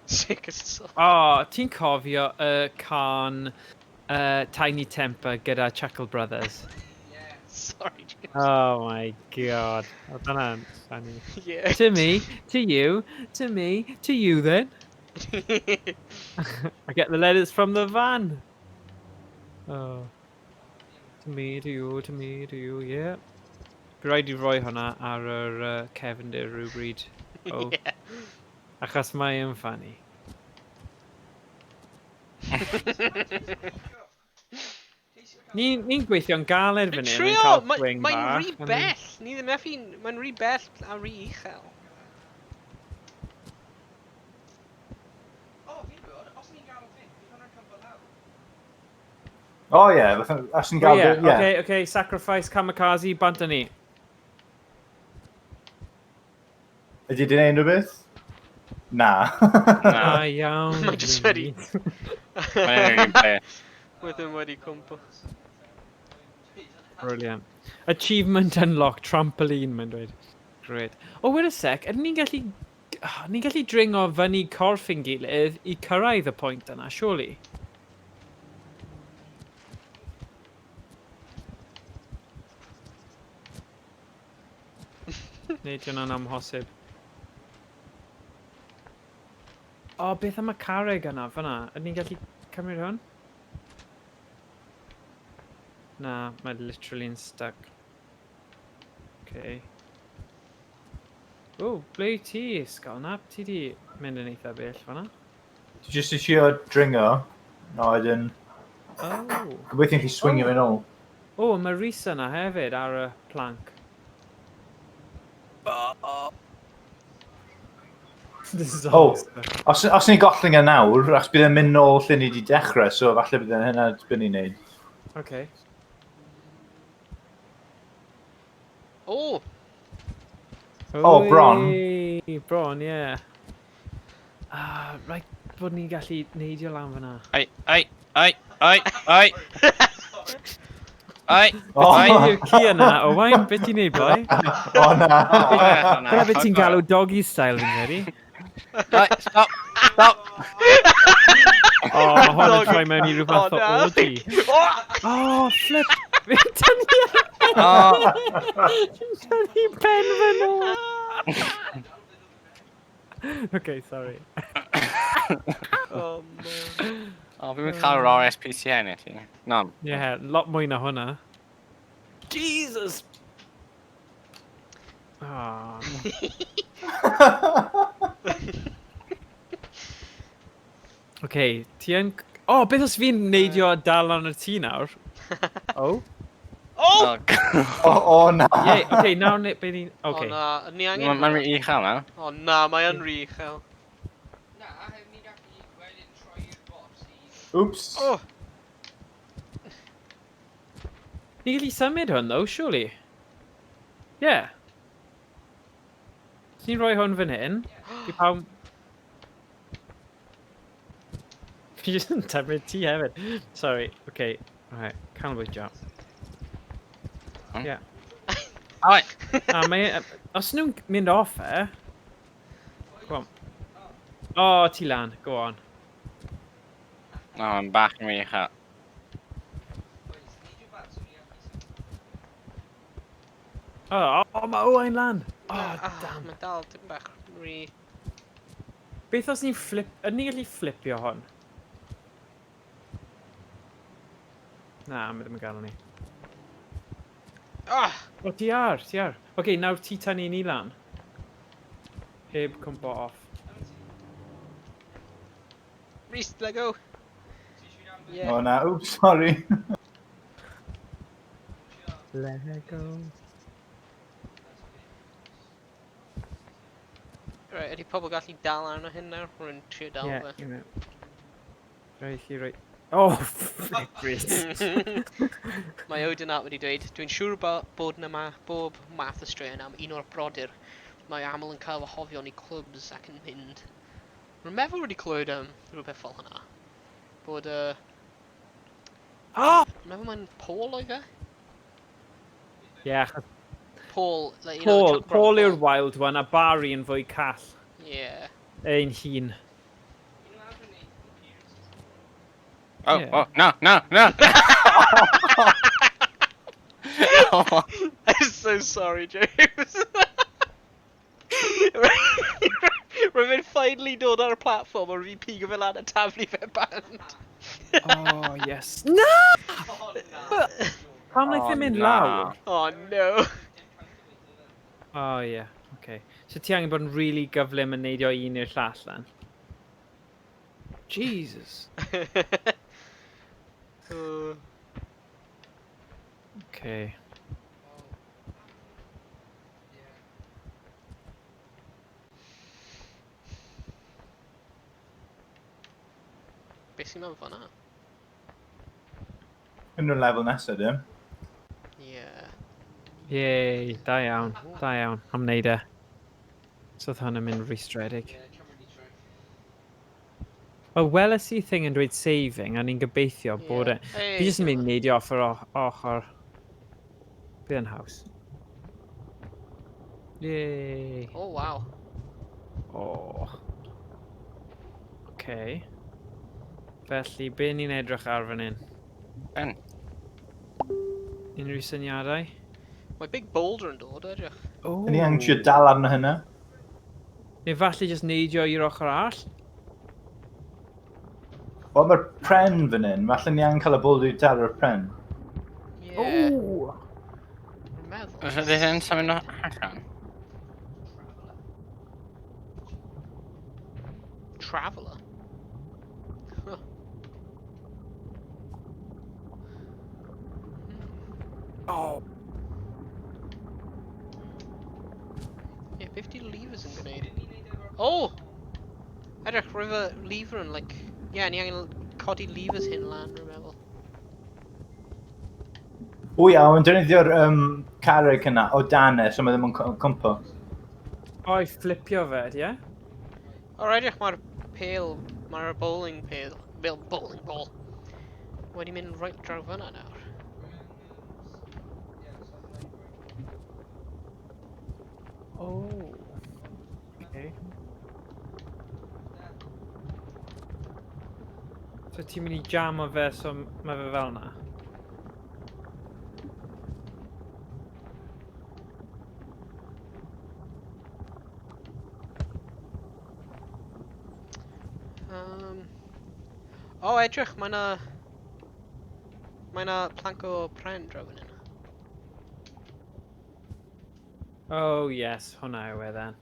Speaker 1: Sick as so.
Speaker 3: Oh, ti'n cofio y can Tiny Temper gyda Chuckle Brothers?
Speaker 1: Yeah, sorry, James.
Speaker 3: Oh my god. Oh, that's funny.
Speaker 1: Yeah.
Speaker 3: To me, to you, to me, to you then. I get the letters from the van. Oh. To me, to you, yeah. Rhaid i roi hwnna ar yr cefndir rhywbryd. Oh.
Speaker 1: Yeah.
Speaker 3: Achos mae yn funny. Ni'n gweithio'n galed fan hyn, yn
Speaker 1: Trio,
Speaker 3: cael swing
Speaker 1: mae'n
Speaker 3: bach.
Speaker 1: rhy bell. Ni ddim effi, mae'n rhy bell a rhy uchel.
Speaker 6: O, fi'n gwybod, os ni'n gael Flint, bydd hwnna'n cyfo lawr.
Speaker 4: O ie, os ni'n
Speaker 3: Oh,
Speaker 4: gael...
Speaker 3: yeah. Okay, sacrifice kamikaze, bant ni.
Speaker 4: Ydy di'n ein rhywbeth? Na.
Speaker 3: Ah, iawn.
Speaker 1: Mae jyst wedi...
Speaker 5: Mae'n beth.
Speaker 1: Wedyn wedi cwmpo.
Speaker 3: Brilliant. Achievement unlocked, trampoline, mae'n dweud. Great. Oh, wait a sec, ydyn ni'n gallu dringo fyny corff yn gilydd i cyrraedd y pwynt yna, surely? Neu di hwnna'n amhosib. O, beth am y carreg yna, fyna? Ydyn ni'n gallu cymryd hwn? Na, mae literally yn stuck. Okay. O, ble i ti, ysgol nap? Ti di mynd yn eitha bell fan'na?
Speaker 4: Just isio dringo. No, ydyn...
Speaker 3: Oh.
Speaker 4: Gobeithio chi swingio yn ôl.
Speaker 3: O, mae Rhys yna hefyd ar y plank. This is
Speaker 4: Oh.
Speaker 3: awesome.
Speaker 4: Os ni'n gollwng e nawr, achos bydd e'n mynd nôl lle ni wedi dechrau, so falle bydd e'n hynna bydd ni'n neud.
Speaker 3: Okay.
Speaker 1: O!
Speaker 4: Oh, bron.
Speaker 3: Oi, bron, yeah. Ah, right, bod ni'n gallu neidio lan fyna.
Speaker 5: Ai. Ai.
Speaker 4: Oh.
Speaker 3: Yw'r ci yna, o wain, beth ti'n neud, boi?
Speaker 4: O na.
Speaker 3: Dyna beth ti'n galw doggy style fi'n credu.
Speaker 5: Stop.
Speaker 3: O, mae hwn yn troi mewn i rhywbeth o
Speaker 1: na.
Speaker 3: orgy.
Speaker 1: Oh!
Speaker 3: O, flip! Fi'n tynnu tynnu pen fy nhw. Okay, sorry.
Speaker 1: Oh, man.
Speaker 5: O, fi'n mynd cael yr RSPCN i ti. Non.
Speaker 3: Yeah, lot mwy na hwnna. Jesus! Ah. Okay, ti yn... O, beth os fi'n neidio dal lan y tŷ nawr? Oh?
Speaker 1: Oh!
Speaker 4: O na.
Speaker 3: Yeah, okay, nawr ni... Be ni...
Speaker 1: O
Speaker 3: Okay.
Speaker 1: na, ni angen...
Speaker 5: Mae'n rhi uchel na.
Speaker 1: O na, mae yn rhy uchel.
Speaker 6: Na, hefyd ni'n gallu wedyn troi
Speaker 4: Oops.
Speaker 1: Oh!
Speaker 3: Ni gallu symud hwn, though, surely? Yeah. Os ni'n rhoi hwn fan hyn, i pawb... Fi jyst yn tymryd ti hefyd. Sorry, okay. Alright, canolbwyntio. Yeah.
Speaker 5: Oi!
Speaker 3: A mae... Os nhw'n mynd off Go on. Oh, ti lan. Go on.
Speaker 5: O, yn bach yn wych a...
Speaker 3: Oh, mae Owain lan. Oh, damn.
Speaker 1: Mae dal dim bach ri...
Speaker 3: Beth os ni'n flip... Ydyn ni gallu flipio hon? Na, mae ddim yn gael ni.
Speaker 1: Ah!
Speaker 3: O, ti ar, ti ar. Oce, nawr ti tynnu ni lan. Heb cwmpo off.
Speaker 1: Rhys, let go! Yeah.
Speaker 4: Oh, na. Oops, sorry.
Speaker 3: Let go.
Speaker 1: Right, ydy pobl gallu dal arno hyn nawr? Rwy'n trio dal
Speaker 3: Yeah,
Speaker 1: fe.
Speaker 3: you know. Right, you right. Oh, frick, Rhys.
Speaker 1: Mae Odin at wedi dweud, dwi'n siŵr bod yma bob math o straeon am un o'r brodyr. Mae aml yn cael wahofion i clwbs ac yn mynd. Rwy'n meddwl wedi clywed rhywbeth fel hynna. Bod Rwy'n meddwl mae'n Paul oedd e?
Speaker 3: Yeah,
Speaker 1: Paul, like, you know,
Speaker 3: Paul yw'r wild one, a Barry yn fwy call.
Speaker 1: Yeah.
Speaker 3: Ein hun.
Speaker 5: Oh,
Speaker 3: Yeah.
Speaker 5: oh, no, no, no!
Speaker 1: I'm so sorry, James. Rwy'n mynd finally dod ar y platform a rwy'n pigo fel lan a taflu fe band.
Speaker 3: Oh, yes. No! Pam wnaeth ddim mynd lawr?
Speaker 1: Oh no.
Speaker 3: Oh, yeah. Okay. So ti angen bod yn really gyflym yn neidio un i'r llall lan? Jesus. Okay.
Speaker 1: Be sy'n mewn fan'na?
Speaker 4: Yn y lefel nesaf, dim?
Speaker 1: Yeah.
Speaker 3: Yay, da iawn, da iawn, am wneud e. So oedd hwn yn mynd rhwystredig. Wel, weles i thing yn dweud saving, a ni'n gobeithio bod e...
Speaker 1: Hey,
Speaker 3: Fi jyst yn mynd neidio off yr ochr. Bydd yn haws. Yay.
Speaker 1: Oh, wow.
Speaker 3: Oh. Okay. Felly, be ni'n edrych ar fan hyn?
Speaker 5: Ben.
Speaker 3: Unrhyw syniadau?
Speaker 1: Mae big boulder yn dod, edrych.
Speaker 3: Oh.
Speaker 4: Ni angen trio dal arno hynna.
Speaker 3: Neu falle jyst neidio i'r ochr all?
Speaker 4: Wel, mae'r pren fan hyn. Falle ni angen cael y bwlw i dal o'r pren.
Speaker 1: Yeah.
Speaker 3: Oh.
Speaker 1: Rwy'n meddwl.
Speaker 5: Oes ydy hyn symud o allan?
Speaker 1: Traveller? Huh.
Speaker 3: Oh.
Speaker 1: Yeah, 50 levers yn gwneud. Oh! Edrych, rwy'n fy lever yn, like... Yeah, ni angen codi levers hyn lan, rwy'n meddwl.
Speaker 4: O ia, ond defnyddio'r carreg yna o dane, so mae ddim yn cwmpo.
Speaker 3: O, i flipio fe, ie?
Speaker 1: O, edrych, mae'r pale, mae'r bowling pale, bowling ball. Wedi mynd right draw fyna nawr.
Speaker 3: Oh. Okay. So ti'n mynd i jam o fe, so mae fe fel na?
Speaker 1: O, edrych, mae na... Mae na plank o pren draw fan hyn.
Speaker 3: Oh, yes, hwnna yw e then.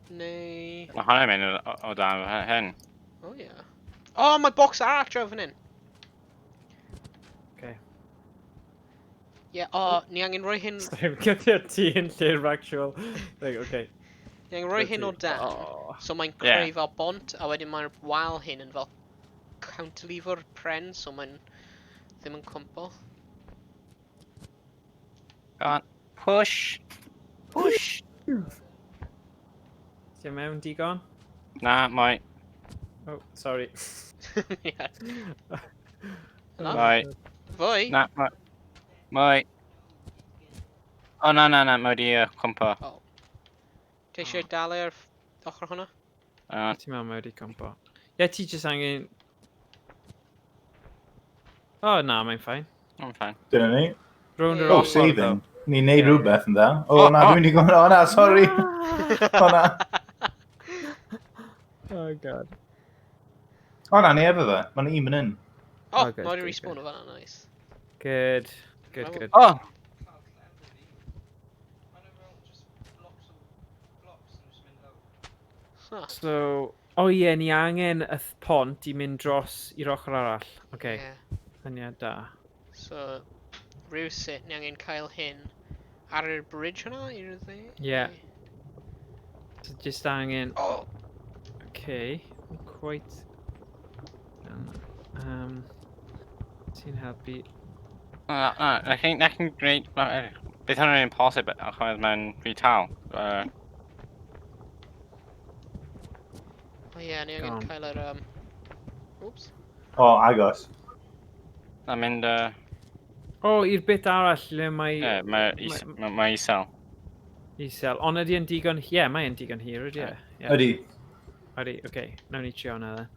Speaker 1: Neu...
Speaker 5: Mae hwnna'n mynd o dan hyn.
Speaker 1: O, ie. O, mae box arall draw fan hyn.
Speaker 3: Okay.
Speaker 1: Ie, o, ni angen rhoi hyn...
Speaker 3: Sorry, gyda'r ti yn lle'r actual. Like, okay.
Speaker 1: Ni angen rhoi hyn o dan.
Speaker 3: Oh.
Speaker 1: So mae'n
Speaker 5: Yeah.
Speaker 1: creu fel bont, a wedyn mae'r wal hyn yn fel cantilever pren, so mae'n ddim yn cwmpo.
Speaker 5: Go on. Push. Push.
Speaker 3: Ti'n mewn digon?
Speaker 5: Na, mae.
Speaker 3: Oh, sorry.
Speaker 1: Ie.
Speaker 3: Oh,
Speaker 5: Right.
Speaker 1: Fwy?
Speaker 5: Na, mae. Mae. O, na, mae di cwmpo.
Speaker 1: Ti eisiau dal ar ochr hwnna?
Speaker 3: Ti'n mewn wedi compo. Ie, ti jyst angen... O, na, mae'n ffain.
Speaker 5: I'm fine.
Speaker 4: Dyna ni.
Speaker 3: Round yr
Speaker 4: Oh,
Speaker 3: ochr,
Speaker 4: saving.
Speaker 3: though.
Speaker 4: Ni'n neud
Speaker 3: Ie.
Speaker 4: rhywbeth yn dda. O, na, dwi'n mynd i gwybod. O, na, sorry. O, na.
Speaker 3: Oh, god.
Speaker 4: O, na, ni efo fe. Mae'n un fan hyn.
Speaker 1: O,
Speaker 3: good,
Speaker 1: mae wedi
Speaker 3: good,
Speaker 1: respawn o fan'na, nice.
Speaker 3: Good. Good,
Speaker 1: Bravo.
Speaker 3: good.
Speaker 5: Oh!
Speaker 1: Huh.
Speaker 3: So, o ie, ni angen y pont i mynd dros i'r ochr arall. Oce,
Speaker 1: Ie.
Speaker 3: hynny da.
Speaker 1: So, rhywsut ni angen cael hyn ar y bridge hwnna i'r dde?
Speaker 3: Ie. So, just angen...
Speaker 1: Oh!
Speaker 3: Okay, quite... Ti'n helpu...
Speaker 5: I think that can great. Beth hwnna'n impossible, achos mae'n rhy tal.
Speaker 1: O ie, ni angen
Speaker 3: Go on.
Speaker 1: cael yr... Oops.
Speaker 4: O, agos.
Speaker 5: Mae'n mynd,
Speaker 3: O, i'r bit arall le mae...
Speaker 5: mae isel.
Speaker 3: Isel. Ond ydy yn digon... Ie, mae yn digon hir, ydy e? Ie.
Speaker 4: Ydy.
Speaker 3: Ydy, oce. Nawn ni trio hwnna, then.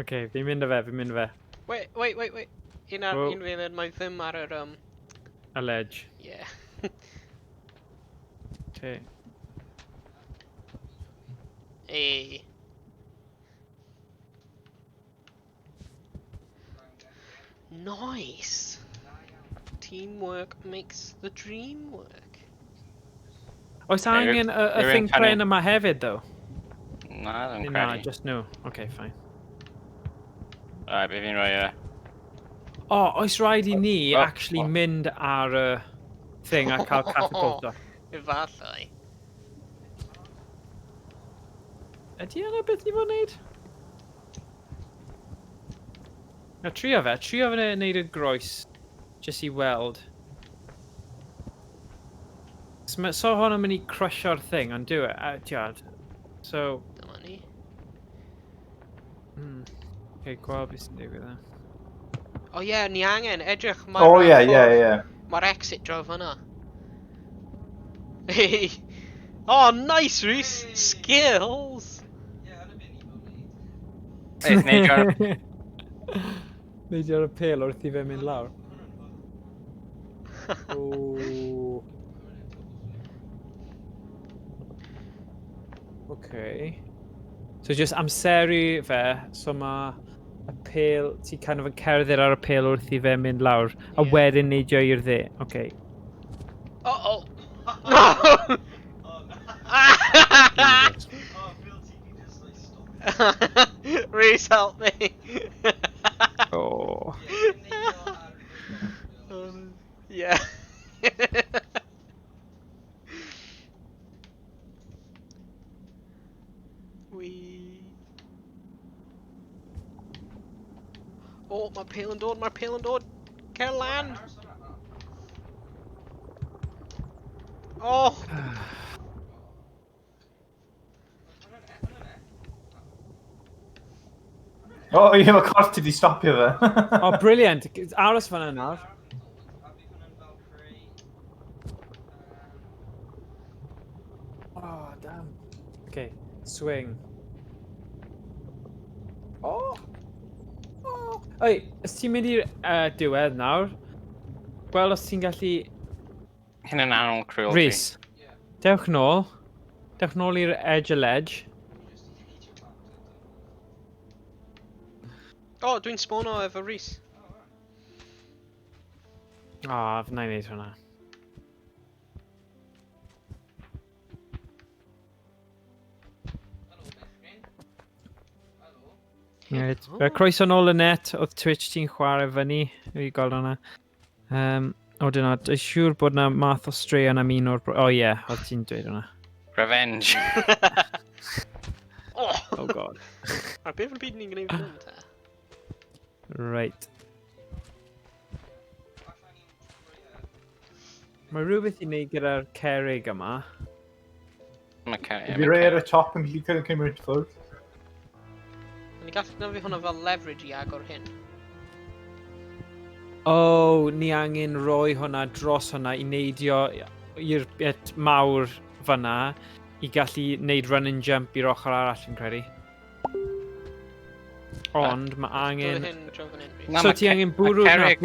Speaker 3: Oce, fi'n mynd â fe, fi'n mynd â fe.
Speaker 1: Wait. Un
Speaker 3: Whoa.
Speaker 1: funud mae ddim ar yr...
Speaker 3: A ledge.
Speaker 1: Yeah.
Speaker 3: Oce.
Speaker 1: Hey. Nice! Teamwork makes the dream work.
Speaker 3: Oes
Speaker 5: Okay,
Speaker 3: angen y
Speaker 5: you're
Speaker 3: thing
Speaker 5: in cunning.
Speaker 3: pren yma hefyd, though?
Speaker 5: Na, ddim
Speaker 3: Na,
Speaker 5: credu.
Speaker 3: just no. Okay, fine.
Speaker 5: Alright, bydd fi'n rhoi
Speaker 3: O, oes rhaid i ni
Speaker 5: Oh,
Speaker 3: actually
Speaker 5: oh.
Speaker 3: mynd ar y thing a cael catapult o.
Speaker 1: Efallai.
Speaker 3: Ydy yna beth ni fod wneud? Na, trio fe wneud y groes, jyst i weld. So hwn yn mynd i crushio'r thing, ond do it, tiad. So,
Speaker 1: Dyma ni.
Speaker 3: okay, gweld beth sy'n digwydd e.
Speaker 1: O ie, ni angen edrych
Speaker 4: O, ie.
Speaker 1: Mae'r exit draw fan'na. Hey! Oh, nice, Rhys! Skills!
Speaker 5: Beth, neud
Speaker 3: Neidio ar y pel wrth i fe mynd lawr. Ooh. Okay. So just amseru fe, so ma y pel, ti kind of yn cerdded ar y pel wrth i fe mynd lawr, a
Speaker 1: Ie.
Speaker 3: wedyn neidio i'r dde. Okay.
Speaker 1: Oh! No! Rhys, help me!
Speaker 3: Oh.
Speaker 1: Yeah. Wee. Oh, mae'r pêl yn dod, Cer lan! Oh!
Speaker 4: O, ie, mae corff ti di stopio fe.
Speaker 3: Oh, brilliant. Aros fan'na nawr. Oh, damn. Okay, swing. Oh! Oh! Oi, os ti'n mynd i'r diwedd nawr, gweld os ti'n gallu...
Speaker 5: Hyn yn anol cruelty.
Speaker 3: Rhys, dewch nôl. Dewch nôl i'r edge y ledge.
Speaker 1: Oh, dwi'n spawno efo Rhys.
Speaker 3: Oh, fna i wneud hwnna. Right. Croeso nôl y net, oedd Twitch ti'n chwarae fyny, i gweld hwnna. O, dyna, dwi'n siŵr bod na math o straeon am un o'r... O ie, oedd ti'n dweud hwnna.
Speaker 5: Revenge.
Speaker 1: Oh!
Speaker 3: Oh god.
Speaker 1: Ar beth yw'r byd ni'n gwneud fan hyn te?
Speaker 3: Right. Mae rhywbeth i wneud gyda'r cerrig yma.
Speaker 4: Fi rei ar y top yn gallu cael cymryd ffwrdd.
Speaker 1: Ni gallu gwneud fi hwnna fel leverage i agor hyn.
Speaker 3: O, ni angen rhoi hwnna dros hwnna i neidio i'r bit mawr fanna i gallu neud run and jump i'r ochr arall yn credu. Ond mae angen...
Speaker 1: Dwi hyn draw fan hyn, Rhys.
Speaker 3: So ti angen bwrw'r...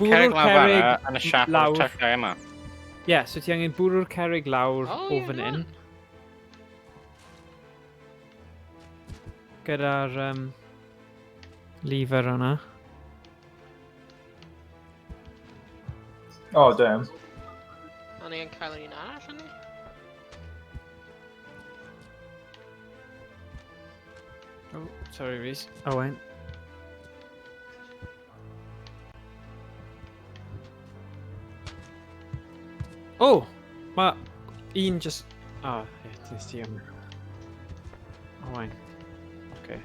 Speaker 3: Bwrw'r cerrig
Speaker 5: yn y siap o'r
Speaker 3: lawr.
Speaker 5: tychau yma.
Speaker 3: Ie, so ti angen bwrw'r cerrig lawr
Speaker 1: O,
Speaker 3: o
Speaker 1: ie,
Speaker 3: fan hyn.
Speaker 1: na.
Speaker 3: Gyda'r lever hwnna.
Speaker 4: O, damn.
Speaker 1: A ni yn cael un arall yn ni?
Speaker 3: Oh, sorry Rhys. Owen. Oh! Mae un just... Oh, ie, nes ti am... Owen. Okay.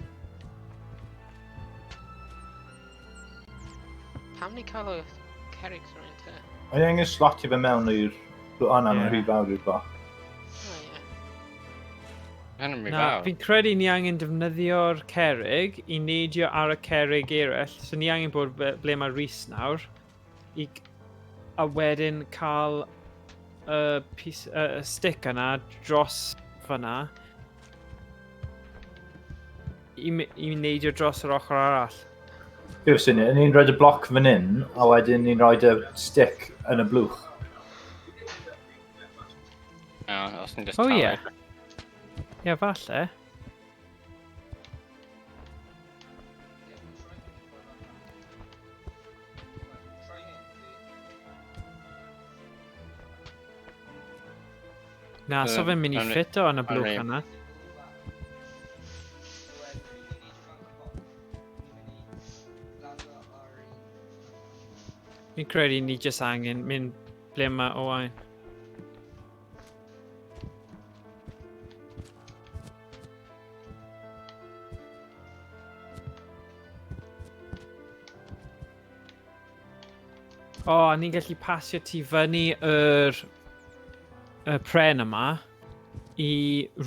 Speaker 1: Pam ni cael y cerrigs rhaid te?
Speaker 4: O'n i angen slotio fe mewn i'r... Anna,
Speaker 3: Ie.
Speaker 4: mae'n rhy fawr i'r boc.
Speaker 1: O ie.
Speaker 5: Hyn yn rhy
Speaker 3: Na,
Speaker 5: fawr.
Speaker 3: fi'n credu ni angen defnyddio'r cerrig i neidio ar y cerrig eraill. So ni angen bod ble mae Rhys nawr. A wedyn cael y stick yna dros fyna. I neidio dros yr ochr arall.
Speaker 4: Yw'r syniad, ni'n rhaid y bloc fan hyn, a wedyn ni'n rhaid y stick yn y blwch.
Speaker 5: Os ni'n just
Speaker 3: O
Speaker 5: talu.
Speaker 3: ie. Ie, falle. Na, so fe'n mynd i ffit o yn y blwch yna. Fi'n credu ni jyst angen mynd ble mae Owain. O, a ni'n gallu pasio ti fyny y pren yma i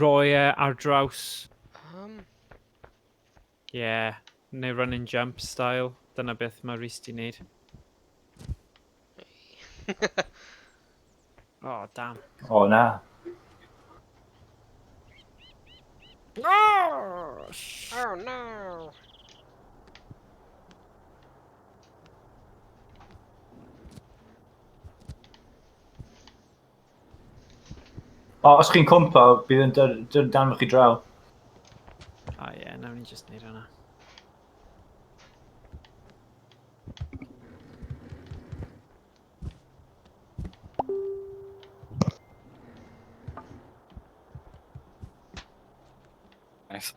Speaker 3: roi e ar draws. Ie, neu run and jump style. Dyna beth mae Rhys di wneud. Oh, damn.
Speaker 4: O, na.
Speaker 3: Oh,
Speaker 1: Oh no!
Speaker 4: O, os chi'n cwmpo, bydd yn danfach chi draw.
Speaker 3: oh ie, nawn ni just wneud hwnna.
Speaker 5: Nice.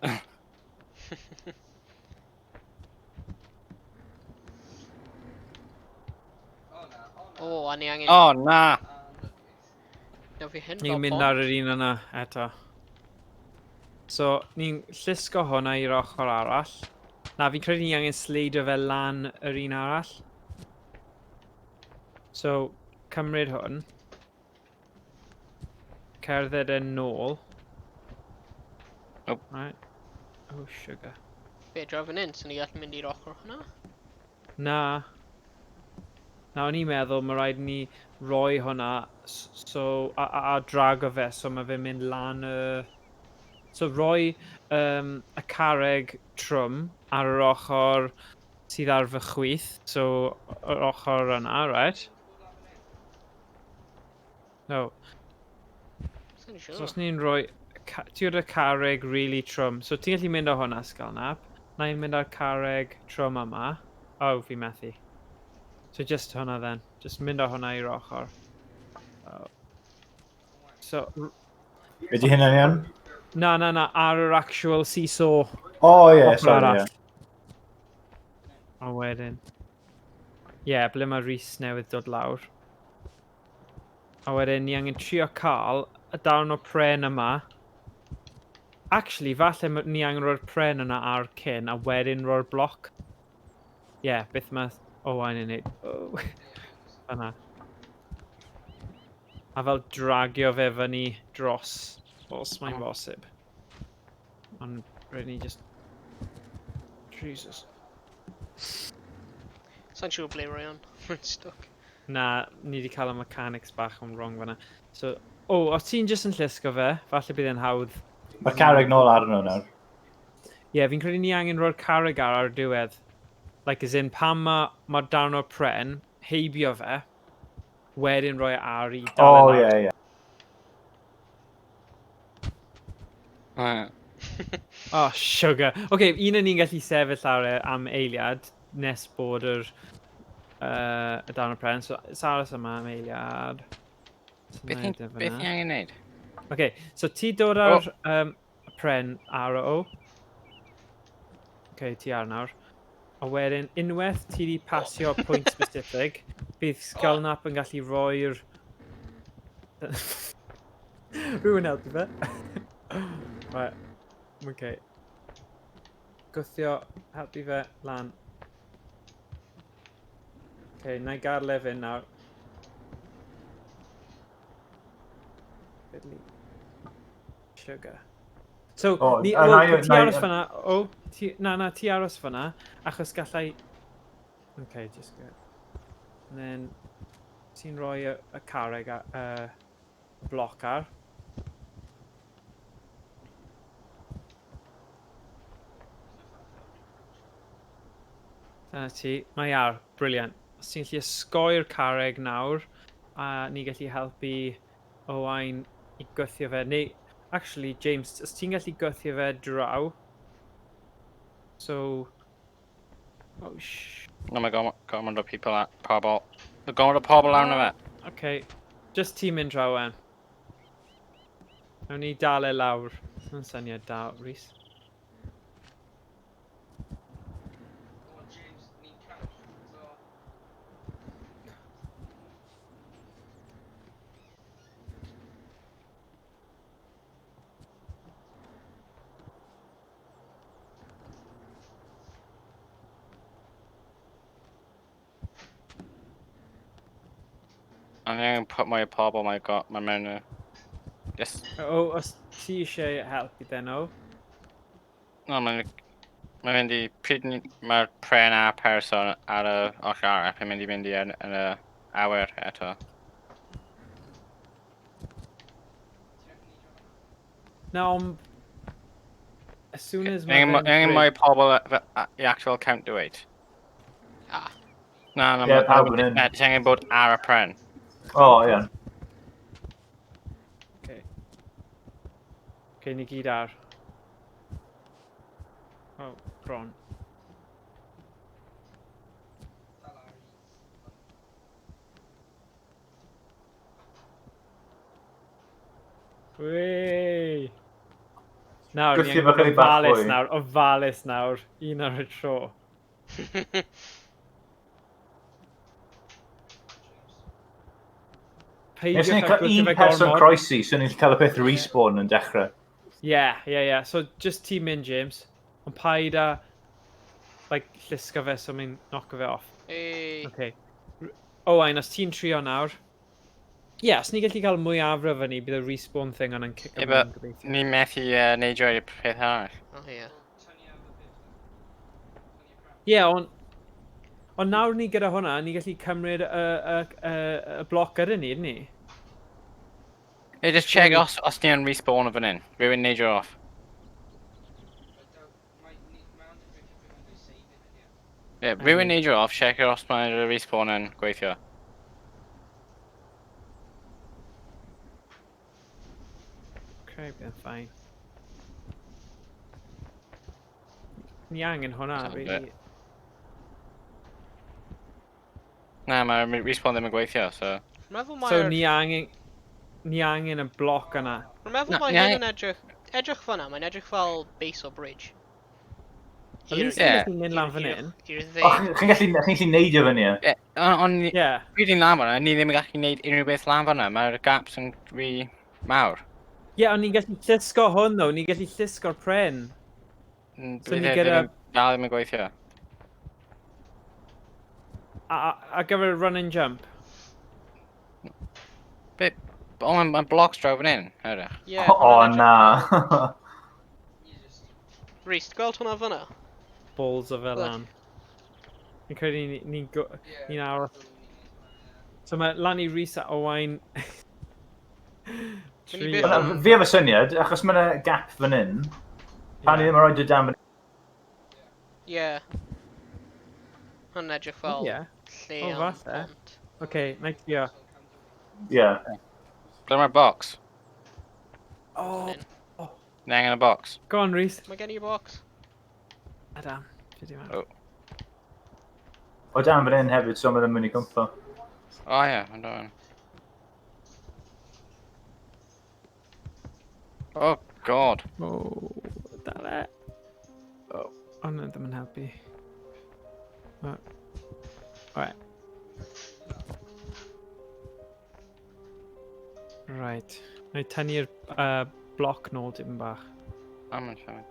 Speaker 1: O, a ni angen...
Speaker 5: O, na!
Speaker 1: Nawr fi hyn
Speaker 3: Ni'n
Speaker 1: fel
Speaker 3: mynd
Speaker 1: pont.
Speaker 3: ar yr un yna eto. So, ni'n llusgo hwnna i'r ochr arall. Na, fi'n credu ni angen sleidio fel lan yr un arall. So, cymryd hwn. Cerdded yn nôl.
Speaker 5: Oh.
Speaker 3: Right. Oh, sugar.
Speaker 1: Be, draw fan hyn, so ni gallu mynd i'r ochr hwnna?
Speaker 3: Na. Na, o'n i'n meddwl mae rhaid ni roi hwnna a drago fe, so mae fe'n mynd lan y... So roi y carreg trwm ar yr ochr sydd ar fy chwith, so yr ochr yna, right? No.
Speaker 1: Sa'n
Speaker 3: So
Speaker 1: siŵr.
Speaker 3: os ni'n rhoi... Ti o'r carreg really trwm. So ti'n gallu mynd o hwnna, Sgalnap. Na i'n mynd ar carreg trwm yma. O, fi methu. So just hwnna then. Just mynd o hwnna i'r ochr. Oh. So...
Speaker 4: Ydy hynna'n iawn?
Speaker 3: Na, ar yr actual seesaw.
Speaker 4: O, ie,
Speaker 3: ochr
Speaker 4: sori,
Speaker 3: arall.
Speaker 4: ie.
Speaker 3: A wedyn. Ie, ble mae Rhys newydd dod lawr. A wedyn ni angen trio cael y darn o pren yma. Actually, falle ni angen rhoi'r pren yna ar cyn a wedyn rhoi'r bloc. Ie, beth mae Owain yn neud. Oh. Fanna. A fel dragio fe fyny dros os mae'n bosib. Ond rhaid ni just... Jesus.
Speaker 1: Sa'n siŵr ble roi on. Mae'n stuck.
Speaker 3: Na, ni wedi cael y mechanics bach o'n wrong fanna. So, os ti'n just yn llusgo fe, falle bydd e'n hawdd.
Speaker 4: Mae'r carreg nôl arno nawr.
Speaker 3: Ie, fi'n credu ni angen rhoi'r carreg ar diwedd. Like, as in, pan mae'r darn o'r pren, heibio fe, wedyn rhoi ar i dal
Speaker 4: O, ie.
Speaker 3: Oh, sugar. Okay, un yn ni'n gallu sefyll ar am eiliad nes bod y darn o pren. So, saros yma am eiliad.
Speaker 5: Beth ni angen neud?
Speaker 3: Okay, so ti dod ar pren ar o. Okay, ti ar nawr. A wedyn, unwaith ti di pasio pwynt specific, bydd Sgulnap yn gallu rhoi'r... Rwy'n helpu fe. Right, okay. Gwthio, helpu fe lan. Okay, na i gadael e fynd nawr. Fiddly. Sugar. So, ti aros fyna, na, ti aros fyna, achos gallai... Okay, just go. And then, ti'n rhoi y carreg, bloc ar. Dyna ti, mae ar, briliant. Os ti'n gallu osgoi'r carreg nawr, a ni gallu helpu Owain i gwthio fe, neu... Actually, James, os ti'n gallu gwthio fe draw... So... Oh,
Speaker 5: No, mae gormod o pobl. Mae gormod o pobl arno fe.
Speaker 3: Okay, just ti'n mynd draw en. Nawn ni dal e lawr. Yn syniad da, Rhys.
Speaker 6: James, ni'n cael. So...
Speaker 5: I'm going to put my pobl mae mewn y... Yes.
Speaker 3: Os ti eisiau helpu then,
Speaker 5: No, mae'n mynd i... Pryd mae'r pren a person ar y ochr arall, mae'n mynd i yn y awyr eto.
Speaker 3: Na, ond... As soon as
Speaker 5: Angen mwy pobl i actual count to 8.
Speaker 1: Ah.
Speaker 5: Na,
Speaker 4: Ie, pawb yn un.
Speaker 5: Ti'n angen bod ar y pren.
Speaker 4: O, ie.
Speaker 3: Okay, ni gyd ar. Oh, bron. Wee! Nawr, ni
Speaker 4: Gwthio fe chydig bach fwy.
Speaker 3: ofalus nawr, un ar y tro.
Speaker 4: Nes ni cael un person croesi, so ni'n cael y peth respawn yn dechrau.
Speaker 3: Yeah. So, just ti'n mynd, James. Ond paid a... Like, llusgo fe, so mi'n knock fe off.
Speaker 1: Hey.
Speaker 3: Okay. Owain, os ti'n trio nawr... os ni gallu cael mwy afro fyny, bydd y respawn thing yna'n cic ymlaen gobeithio.
Speaker 5: Ni'n methu neidio i'r peth arall.
Speaker 1: Oh, ie.
Speaker 3: Ond nawr ni gyda hwnna, ni gallu cymryd y bloc gyda ni, ni?
Speaker 5: Just check os ni yn respawn o fan hyn. Rwy'n neidio off. Rwy'n neidio off, check os mae'n respawn yn gweithio.
Speaker 3: Okay, bydd yn fine. Ni angen hwnna, really.
Speaker 5: Na, mae'r respawn ddim yn gweithio, so...
Speaker 3: So ni angen y bloc yna.
Speaker 1: Rwy'n meddwl mae hyn yn edrych... Edrych fan'na, mae'n edrych fel base o bridge.
Speaker 3: At least
Speaker 5: Ie.
Speaker 3: ni'n mynd lan fan hyn.
Speaker 1: I'r
Speaker 4: O,
Speaker 1: dde.
Speaker 4: chi'n gallu neidio fyny?
Speaker 5: Ie, ond
Speaker 3: Ie.
Speaker 5: pryd i'n lan fan'na, ni ddim yn gallu gwneud unrhyw beth lan fan'na. Mae'r gaps yn rhy mawr.
Speaker 3: Ie, ond ni'n gallu llusgo hwn ddo. Ni'n gallu llusgo'r pren. So
Speaker 5: Bydd
Speaker 3: ni
Speaker 5: e
Speaker 3: gyda...
Speaker 5: dal ddim yn gweithio.
Speaker 3: A gyfer run and jump.
Speaker 5: O, mae'n blocs draw fan hyn, edrych.
Speaker 1: Ie,
Speaker 4: O,
Speaker 1: hwnna'n
Speaker 4: na.
Speaker 1: edrych fel- Rhys, gweld hwnna fyna?
Speaker 3: Balls o fel
Speaker 1: Look.
Speaker 3: lan. Fi'n credu ni'n
Speaker 6: Yeah.
Speaker 3: aros. So mae lan i Rhys a Owain...
Speaker 1: Mynd i
Speaker 3: Trio.
Speaker 1: beth
Speaker 4: Wel, fi efo syniad, achos mae yna gap fan hyn. Pan ni ddim yn rhoi dan fan
Speaker 1: Ie. Hwnna'n edrych fel
Speaker 3: Ie.
Speaker 1: lle
Speaker 3: O,
Speaker 1: am
Speaker 3: falle.
Speaker 1: pont.
Speaker 3: Oce, na i trio.
Speaker 4: Ie.
Speaker 5: Ble mae'r box?
Speaker 3: Oh,
Speaker 1: Fan hyn.
Speaker 5: Ni angen y box.
Speaker 3: go on Rhys.
Speaker 1: Mae gen i'r box.
Speaker 3: Adam, be di
Speaker 5: O.
Speaker 3: fan?
Speaker 4: O dan fan hyn hefyd, so mae ddim yn mynd i cwmpo.
Speaker 5: O ie, yn dod. Oh god.
Speaker 3: O, dale. O, hwnna ddim yn helpu. O. Right. Right. Na i tynnu'r bloc nôl dim bach.
Speaker 5: I'm yn siarad.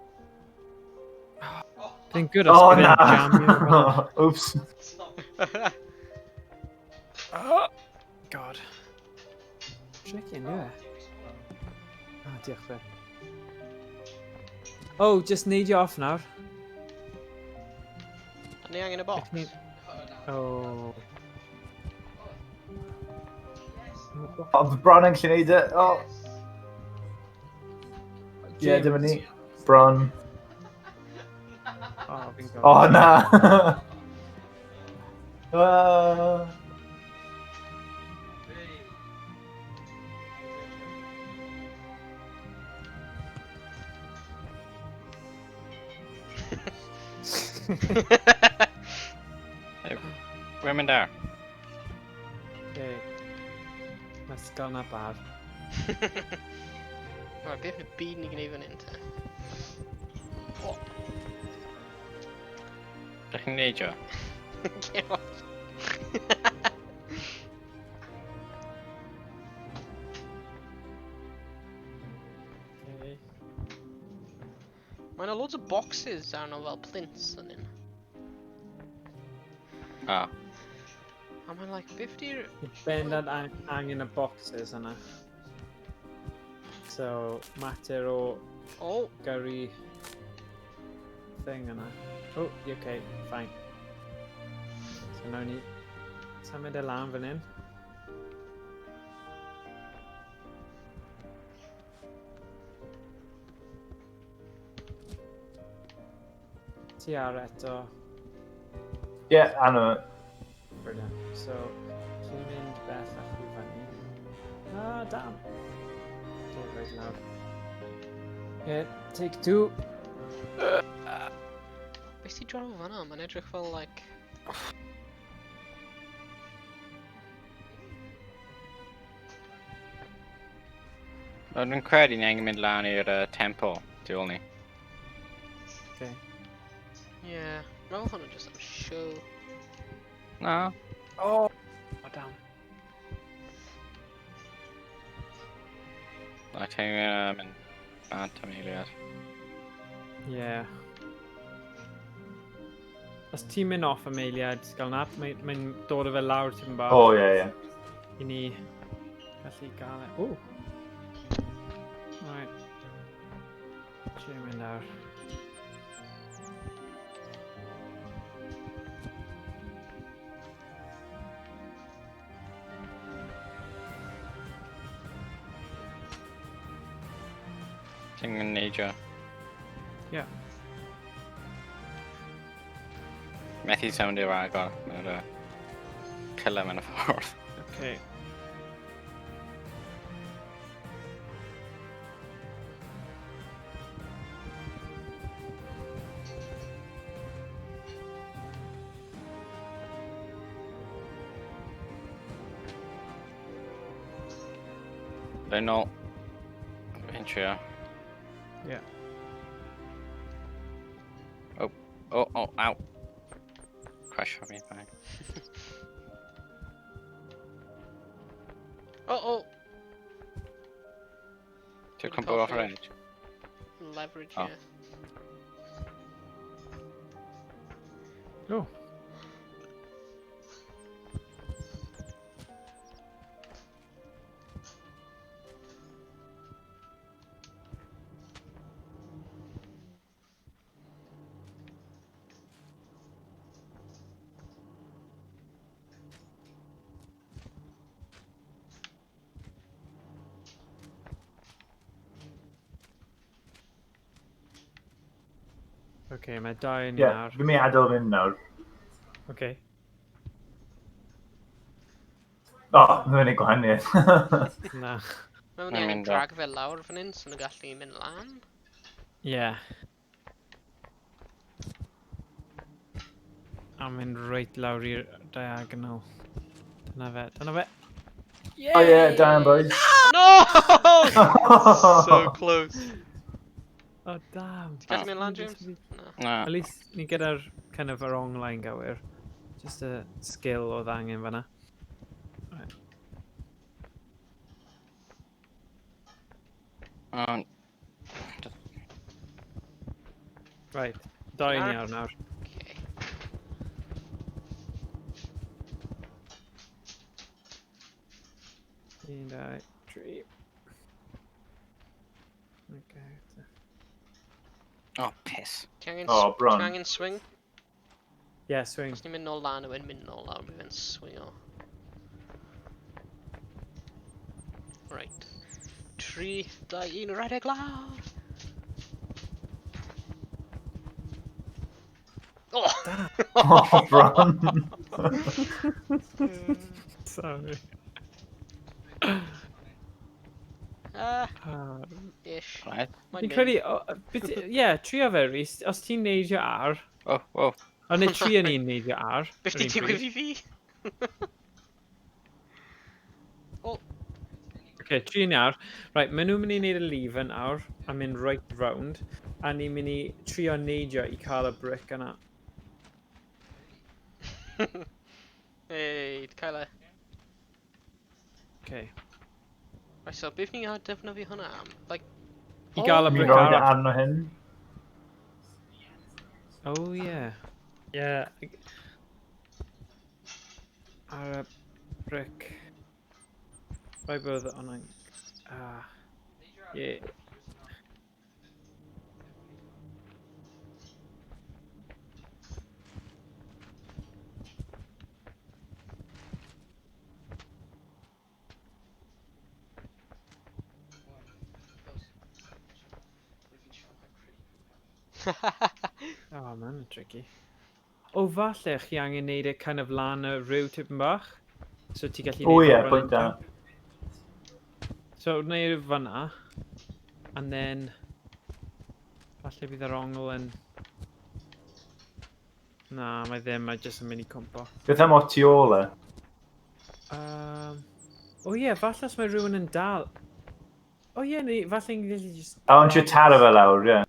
Speaker 3: Byddai'n good os
Speaker 4: O,
Speaker 3: byddai'n
Speaker 4: na!
Speaker 3: jamio fel.
Speaker 4: Oops.
Speaker 3: Oh, God. Tricky yn dweud. O, diolch fe. Oh, just neidio off nawr.
Speaker 1: Ni angen y box.
Speaker 3: Ni- Oh.
Speaker 4: O, bron yn gallu neud e. O, ie, dyma ni. Bron.
Speaker 3: Oh, fi'n
Speaker 4: O,
Speaker 3: gwybod.
Speaker 4: na! Ah.
Speaker 5: Rwy'n mynd ar.
Speaker 3: Okay. Let's go na bar.
Speaker 1: Right, beth yw'r byd ni gwneud fan hyn te?
Speaker 5: Rydych chi'n neidio?
Speaker 1: Get off.
Speaker 3: Okay.
Speaker 1: Mae yna loads o boxes arno fel plints yn hyn.
Speaker 5: O.
Speaker 1: A mae'n like, beth di'r...
Speaker 3: Bendant angen y boxes yna. So, mater o
Speaker 1: O!
Speaker 3: gyrru thing yna. Oh, okay, fine. So nawn ni symud e lan fan hyn. Ti ar eto.
Speaker 4: Ie, anna.
Speaker 3: Brilliant. So, chi'n mynd bellach i fyny. Ah, damn. Okay, right now. Okay, take two.
Speaker 1: Beth ti draw fan'na? Mae'n edrych fel, like...
Speaker 5: Dwi'n credu ni angen mynd lan i'r temple, tu ôl ni.
Speaker 3: Okay.
Speaker 1: Yeah, fel hwnna just am show.
Speaker 5: No.
Speaker 3: Oh, damn.
Speaker 5: Na, ti'n mynd bant am eiliad.
Speaker 3: Yeah. Os ti'n mynd off am eiliad, gael nap, mae'n dod o fel lawr ti'n bach.
Speaker 4: O, ie, ie.
Speaker 3: I ni gallu gael e. Ooh. Right. Ti'n mynd nawr.
Speaker 5: Ti'n neidio.
Speaker 3: Yeah.
Speaker 5: Methu symud i'r agor. Mae'r cylla mewn y ffordd.
Speaker 3: Okay.
Speaker 5: Rhaid nôl. Fi'n trio.
Speaker 3: Yeah.
Speaker 5: Oh, ow. Crash for me, fine.
Speaker 1: Oh!
Speaker 5: To
Speaker 1: What do you
Speaker 5: come
Speaker 1: call
Speaker 5: off
Speaker 1: for it?
Speaker 5: range.
Speaker 1: Leverage,
Speaker 5: Oh.
Speaker 1: yeah.
Speaker 3: Oh. Okay, mae dau yn
Speaker 4: Ie,
Speaker 3: nawr.
Speaker 4: fi'n mynd i adael fynd nawr.
Speaker 3: Okay.
Speaker 4: O, dwi'n mynd i gwahaniaeth.
Speaker 3: Na.
Speaker 1: Mae'n mynd i
Speaker 5: Mae'n
Speaker 1: angen
Speaker 5: mynd
Speaker 1: drag fe lawr fan hyn, so nhw'n gallu mynd lan.
Speaker 3: Yeah. A mynd reit lawr i'r diagonal. Dyna fe, dyna fe.
Speaker 4: O ie, da iawn, boys.
Speaker 1: No! So close.
Speaker 3: Oh, damn.
Speaker 1: Ti'n gallu mynd lan, James? No.
Speaker 5: Na.
Speaker 3: At least ni gyda'r kind of yr onglaen gywir. Just a skill oedd angen fanna. Right.
Speaker 5: Ond,
Speaker 3: Right. Dau yn
Speaker 1: Na.
Speaker 3: iawn nawr.
Speaker 1: Okay.
Speaker 3: Un, dau, tri. Okay.
Speaker 5: oh, piss.
Speaker 1: Ti angen,
Speaker 4: O, bron.
Speaker 1: ti angen swing?
Speaker 3: Yeah, swing.
Speaker 1: Os ni'n mynd nôl lan, yw e'n mynd nôl lawr, bydd e'n swingo. Right. 3, 2, 1, rhedeg lawr! Oh!
Speaker 4: O, bron.
Speaker 3: Sorry.
Speaker 1: Ish.
Speaker 5: Right.
Speaker 1: Mae'n
Speaker 3: Fi'n credu, ie, trio fe, Rhys. Os ti'n neidio ar,
Speaker 5: Oh, oh.
Speaker 3: o neu tri yn un neidio ar.
Speaker 1: Beth
Speaker 3: yr
Speaker 1: di
Speaker 3: un
Speaker 1: digwydd
Speaker 3: pryd.
Speaker 1: i fi?
Speaker 3: Okay, tri yn awr. Right, maen nhw'n mynd i wneud y lever nawr a mynd right round. A ni'n mynd i trio neidio i cael y brick yna.
Speaker 1: Hei, cael e.
Speaker 3: Okay.
Speaker 1: Right, so beth ni'n gael defnyddio hwnna am? Like,
Speaker 3: I gael y
Speaker 4: Ni'n
Speaker 3: brick
Speaker 4: roed
Speaker 3: arall.
Speaker 4: arno hyn.
Speaker 3: Oh, yeah. Yeah. Ar y brick. Rai bod hwnna'n... Yeah. Oh, man, tricky. O, falle chi angen neud e kind of lan y rhyw tipyn bach. So ti gallu
Speaker 4: O
Speaker 3: neud
Speaker 4: ie,
Speaker 3: fel
Speaker 4: pwynt da.
Speaker 3: jump. So, neud e fanna. And then... Falle bydd yr ongl yn... Na, mae ddim, mae jyst yn mynd i cwmpo.
Speaker 4: Beth am o tu ôl e?
Speaker 3: O ie, falle os mae rhywun yn dal... O ie, neu falle yn gallu just...
Speaker 4: A ond ti'n taro fe lawr, ie.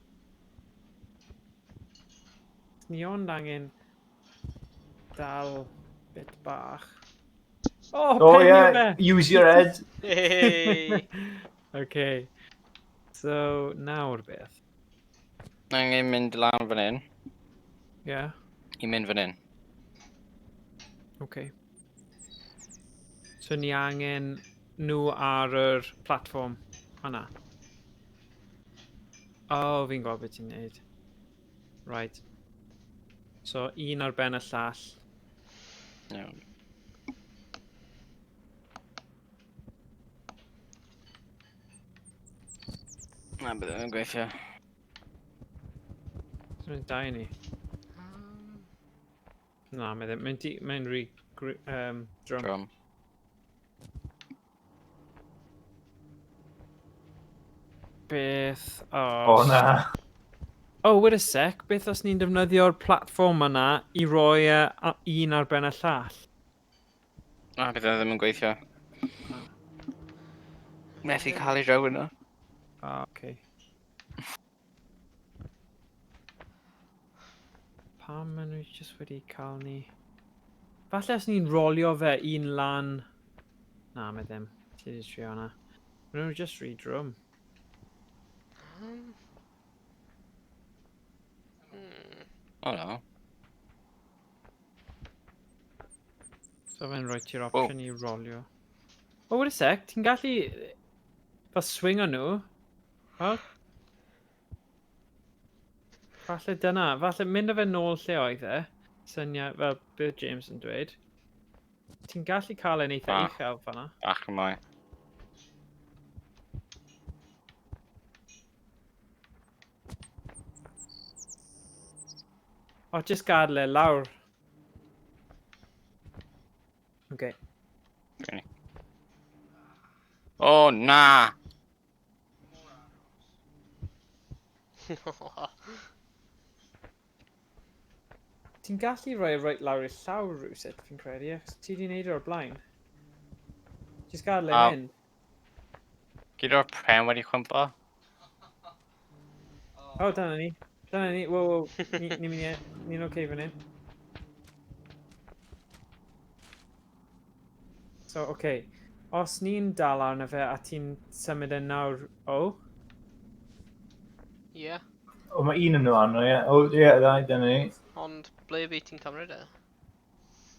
Speaker 3: Ni ond angen dal bit bach. O,
Speaker 4: O
Speaker 3: penio
Speaker 4: ie,
Speaker 3: fe!
Speaker 4: use your head.
Speaker 1: Hei!
Speaker 3: Okay. So, nawr beth.
Speaker 5: Angen mynd lan fan hyn.
Speaker 3: Yeah,
Speaker 5: I mynd fan hyn.
Speaker 3: okay. So ni angen nhw ar yr platform hwnna. O, fi'n gwybod beth ti'n neud. Right. So, un ar ben y llall.
Speaker 5: Iawn. Na, bydd yn gweithio.
Speaker 3: So, mae'n dau ni. Na, mae ddim. Mae'n drum.
Speaker 5: Drum.
Speaker 3: Beth...
Speaker 4: O na.
Speaker 3: Oh, wait a sec. Beth os ni'n defnyddio'r platform yna i roi un ar ben y llall?
Speaker 5: Na, bydd yn ddim yn gweithio. Methu cael ei draw yno.
Speaker 3: Ah, okay. Pam maen nhw jyst wedi cael ni... Falle os ni'n rolio fe un lan... Na, mae ddim. Ti wedi trio hwnna. Maen nhw'n just redrum.
Speaker 1: Um, hmm.
Speaker 5: O no.
Speaker 3: So fe'n rhoi ti'r opsiwn i rolio. O, wait a sec. Ti'n gallu... Fel swing o nhw. O? Falle dyna. Falle mynd â fe nôl lle oedd e. Syniad fel beth James yn dweud. Ti'n gallu cael yn eitha uchel fan'na.
Speaker 5: Bach yn mwy.
Speaker 3: O, jyst gadael e lawr. Okay.
Speaker 5: O, na!
Speaker 3: Ti'n gallu rhoi reit lawr i'r llawr rhywsut, fi'n credu, achos ti wedi gwneud o'r blaen. Jyst gadael e mynd.
Speaker 5: Gyda'r pren wedi chwympo?
Speaker 3: O, dyna ni. Dyna ni. Wow. Ni'n oce fan hyn. So, oce. Os ni'n dal arno fe a ti'n symud e nawr... O?
Speaker 1: Ie.
Speaker 4: O, mae un yn nhw arno, ie. O, ie, dyna ni.
Speaker 1: Ond ble fi ti'n cymryd e?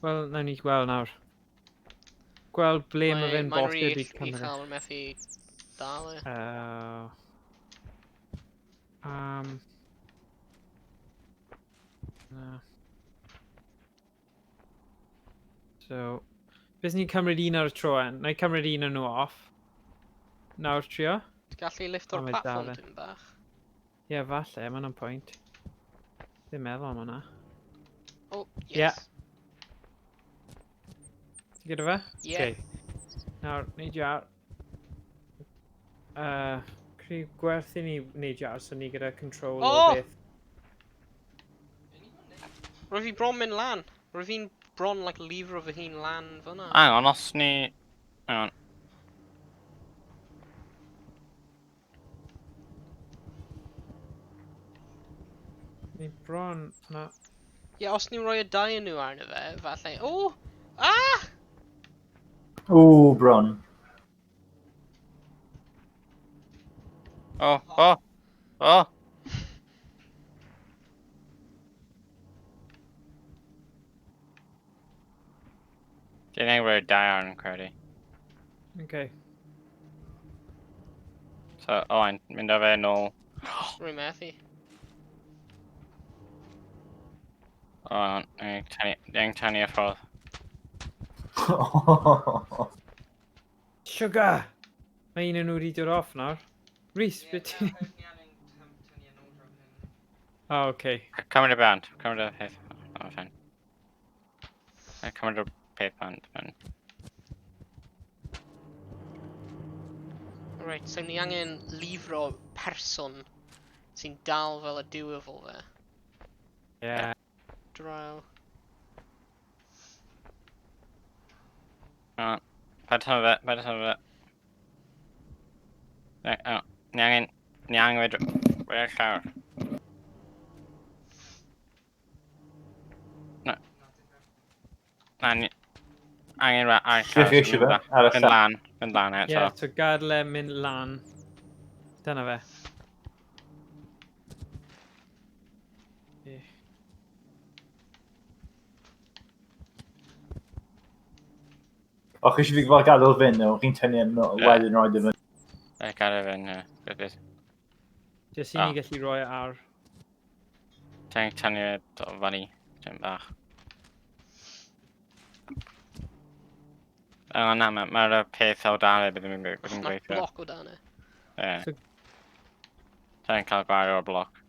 Speaker 3: Wel, nawn ni gweld nawr. Gweld ble mae fe'n bosib i
Speaker 1: Mae'n
Speaker 3: cymryd.
Speaker 1: uchel yn methu dal e.
Speaker 3: Na. So, beth ni'n cymryd un ar y tro en? Na i cymryd un o'n nhw off. Nawr trio?
Speaker 1: Ti'n gallu lift o'r
Speaker 3: O, mae
Speaker 1: platform
Speaker 3: dal e.
Speaker 1: dim bach?
Speaker 3: Ie, falle, mae'n on pwynt. Ddim meddwl am hwnna.
Speaker 1: O, yes.
Speaker 3: Ti gyda fe?
Speaker 1: Ie.
Speaker 3: Okay. Nawr, neud jar. Criw gwerth i ni neud jar, so ni gyda control o beth.
Speaker 1: Rwy'n fi bron mynd lan. Rwy'n fi'n bron like lever o fy hun lan fyna.
Speaker 5: Hang on, os ni... Hang on.
Speaker 3: Ni bron, na.
Speaker 1: Ie, os ni'n rhoi y dau yn nhw arno fe, falle... O! Ah!
Speaker 4: O, bron.
Speaker 5: O, o! O! Dwi'n ei wneud dau ar yn credu.
Speaker 3: Okay.
Speaker 5: So, oen, mynd â fe nôl.
Speaker 1: Rwy'n methu.
Speaker 5: O, ni'n tynnu y ffordd.
Speaker 3: Sugar! Mae un yn nhw wedi dod off nawr. Rhys, beth ti... O, oce.
Speaker 5: Cymryd y band, cymryd y peth. O, fe'n. Cymryd y peth band, fe'n.
Speaker 1: Reit, so ni angen lifro person sy'n dal fel y diwefol fe.
Speaker 3: Ie.
Speaker 1: Draw.
Speaker 5: O, paid hynny fe. Ni angen wedi llawr. Na, ni angen ar y llawr.
Speaker 4: Beth eisiau fe? Ar y llawr.
Speaker 5: Fynd lan
Speaker 3: Ie,
Speaker 5: eto.
Speaker 3: so gadael e mynd lan. Dyna fe. Ie.
Speaker 4: O, chi eisiau fi fel gadael fynd, o, chi'n tynnu yn wedyn roed y fynd.
Speaker 5: Gadael fe'n, beth.
Speaker 3: Jyst i ni gallu rhoi e ar...
Speaker 5: Tynnu fyny, dim bach. Na, mae'r peth o dal bydd yn
Speaker 1: Mae'r
Speaker 5: gweithio.
Speaker 1: bloc o dan e.
Speaker 5: Ie. Ta'n cael gwario o'r bloc.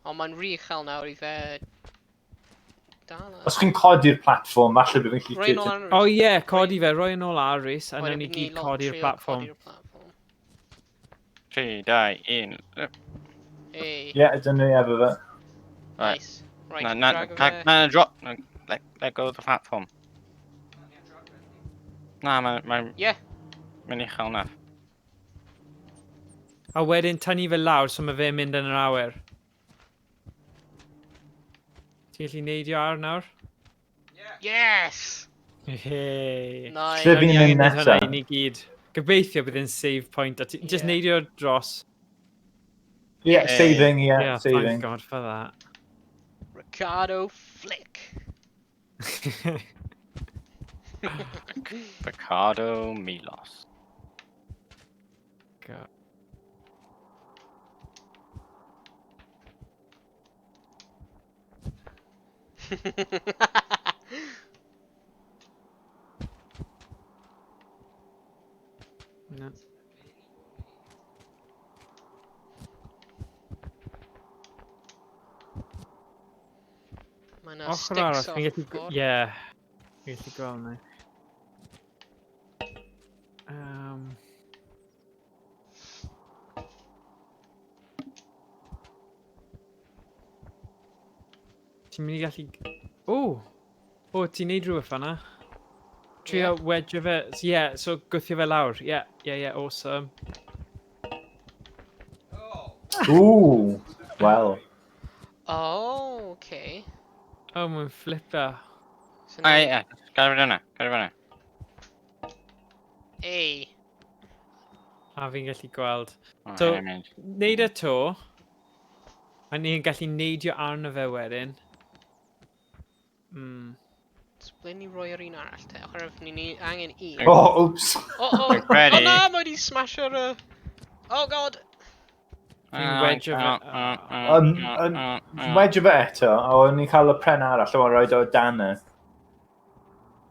Speaker 1: Ond mae'n rhy uchel nawr i fe... Dal e.
Speaker 4: Os chi'n codi'r platform, falle bydd yn
Speaker 1: Rwy'n
Speaker 4: gallu...
Speaker 1: nôl ar
Speaker 3: O ie, codi fe, rhoi yn ôl ar Rhys, a
Speaker 1: Wedyn
Speaker 3: nawn ni
Speaker 1: bydd
Speaker 3: gyd codi'r
Speaker 1: trio
Speaker 3: platform.
Speaker 1: codi'r platform.
Speaker 5: 3, 2, 1.
Speaker 1: Hey,
Speaker 4: Ie, dyna ni efo fe.
Speaker 1: nice. Right,
Speaker 5: No,
Speaker 1: drag o fe.
Speaker 5: no, drop. No, let go of the platform. Na, mae'n...
Speaker 1: Yeah.
Speaker 5: mynd i chael na.
Speaker 3: A wedyn tynnu fe lawr, so mae fe'n mynd yn yr awyr. Ti'n gallu neidio ar nawr?
Speaker 1: Yes!
Speaker 3: Hei.
Speaker 1: Nice.
Speaker 4: Lle fi'n
Speaker 3: Ni
Speaker 4: mynd
Speaker 3: angen neud hwnna
Speaker 4: nesa?
Speaker 3: i ni gyd. Gobeithio bydd yn save point. A just
Speaker 1: Ie.
Speaker 3: neidio dros.
Speaker 4: Yeah, saving, yeah,
Speaker 3: Yeah,
Speaker 4: saving.
Speaker 3: thank God for that.
Speaker 1: Ricardo Flick.
Speaker 5: Ricardo Milos.
Speaker 3: God. No.
Speaker 1: Mae 'na
Speaker 3: Ochr arall,
Speaker 1: sticks
Speaker 3: fi'n
Speaker 1: off
Speaker 3: gallu...
Speaker 1: ffordd.
Speaker 3: Yeah. Fi'n gallu gweld ni. Ti'n mynd i gallu... O! O, ti'n neud rhywbeth fanna? Trio wedge fe... Yeah, so gwthio fe lawr. Yeah, awesome.
Speaker 4: Ooh, well.
Speaker 1: Oh, okay.
Speaker 3: Oh, mae'n flipper.
Speaker 1: So
Speaker 5: Ai,
Speaker 1: now,
Speaker 5: gadael fi fyna.
Speaker 1: A.
Speaker 3: A fi'n gallu gweld.
Speaker 5: O,
Speaker 3: So,
Speaker 5: hynny'n mynd.
Speaker 3: neud y to. A ni'n gallu neidio arno fe wedyn.
Speaker 1: So ble ni roi yr un arall te? Ochr ni angen un.
Speaker 4: Oh, oops.
Speaker 1: Oh
Speaker 5: Dwi'n credu.
Speaker 1: na, mae wedi smasho'r... Oh god!
Speaker 3: Fi'n wedge fe...
Speaker 4: Wedge fe eto, a o'n ni'n cael y pren arall, a o'n rhaid o dan e.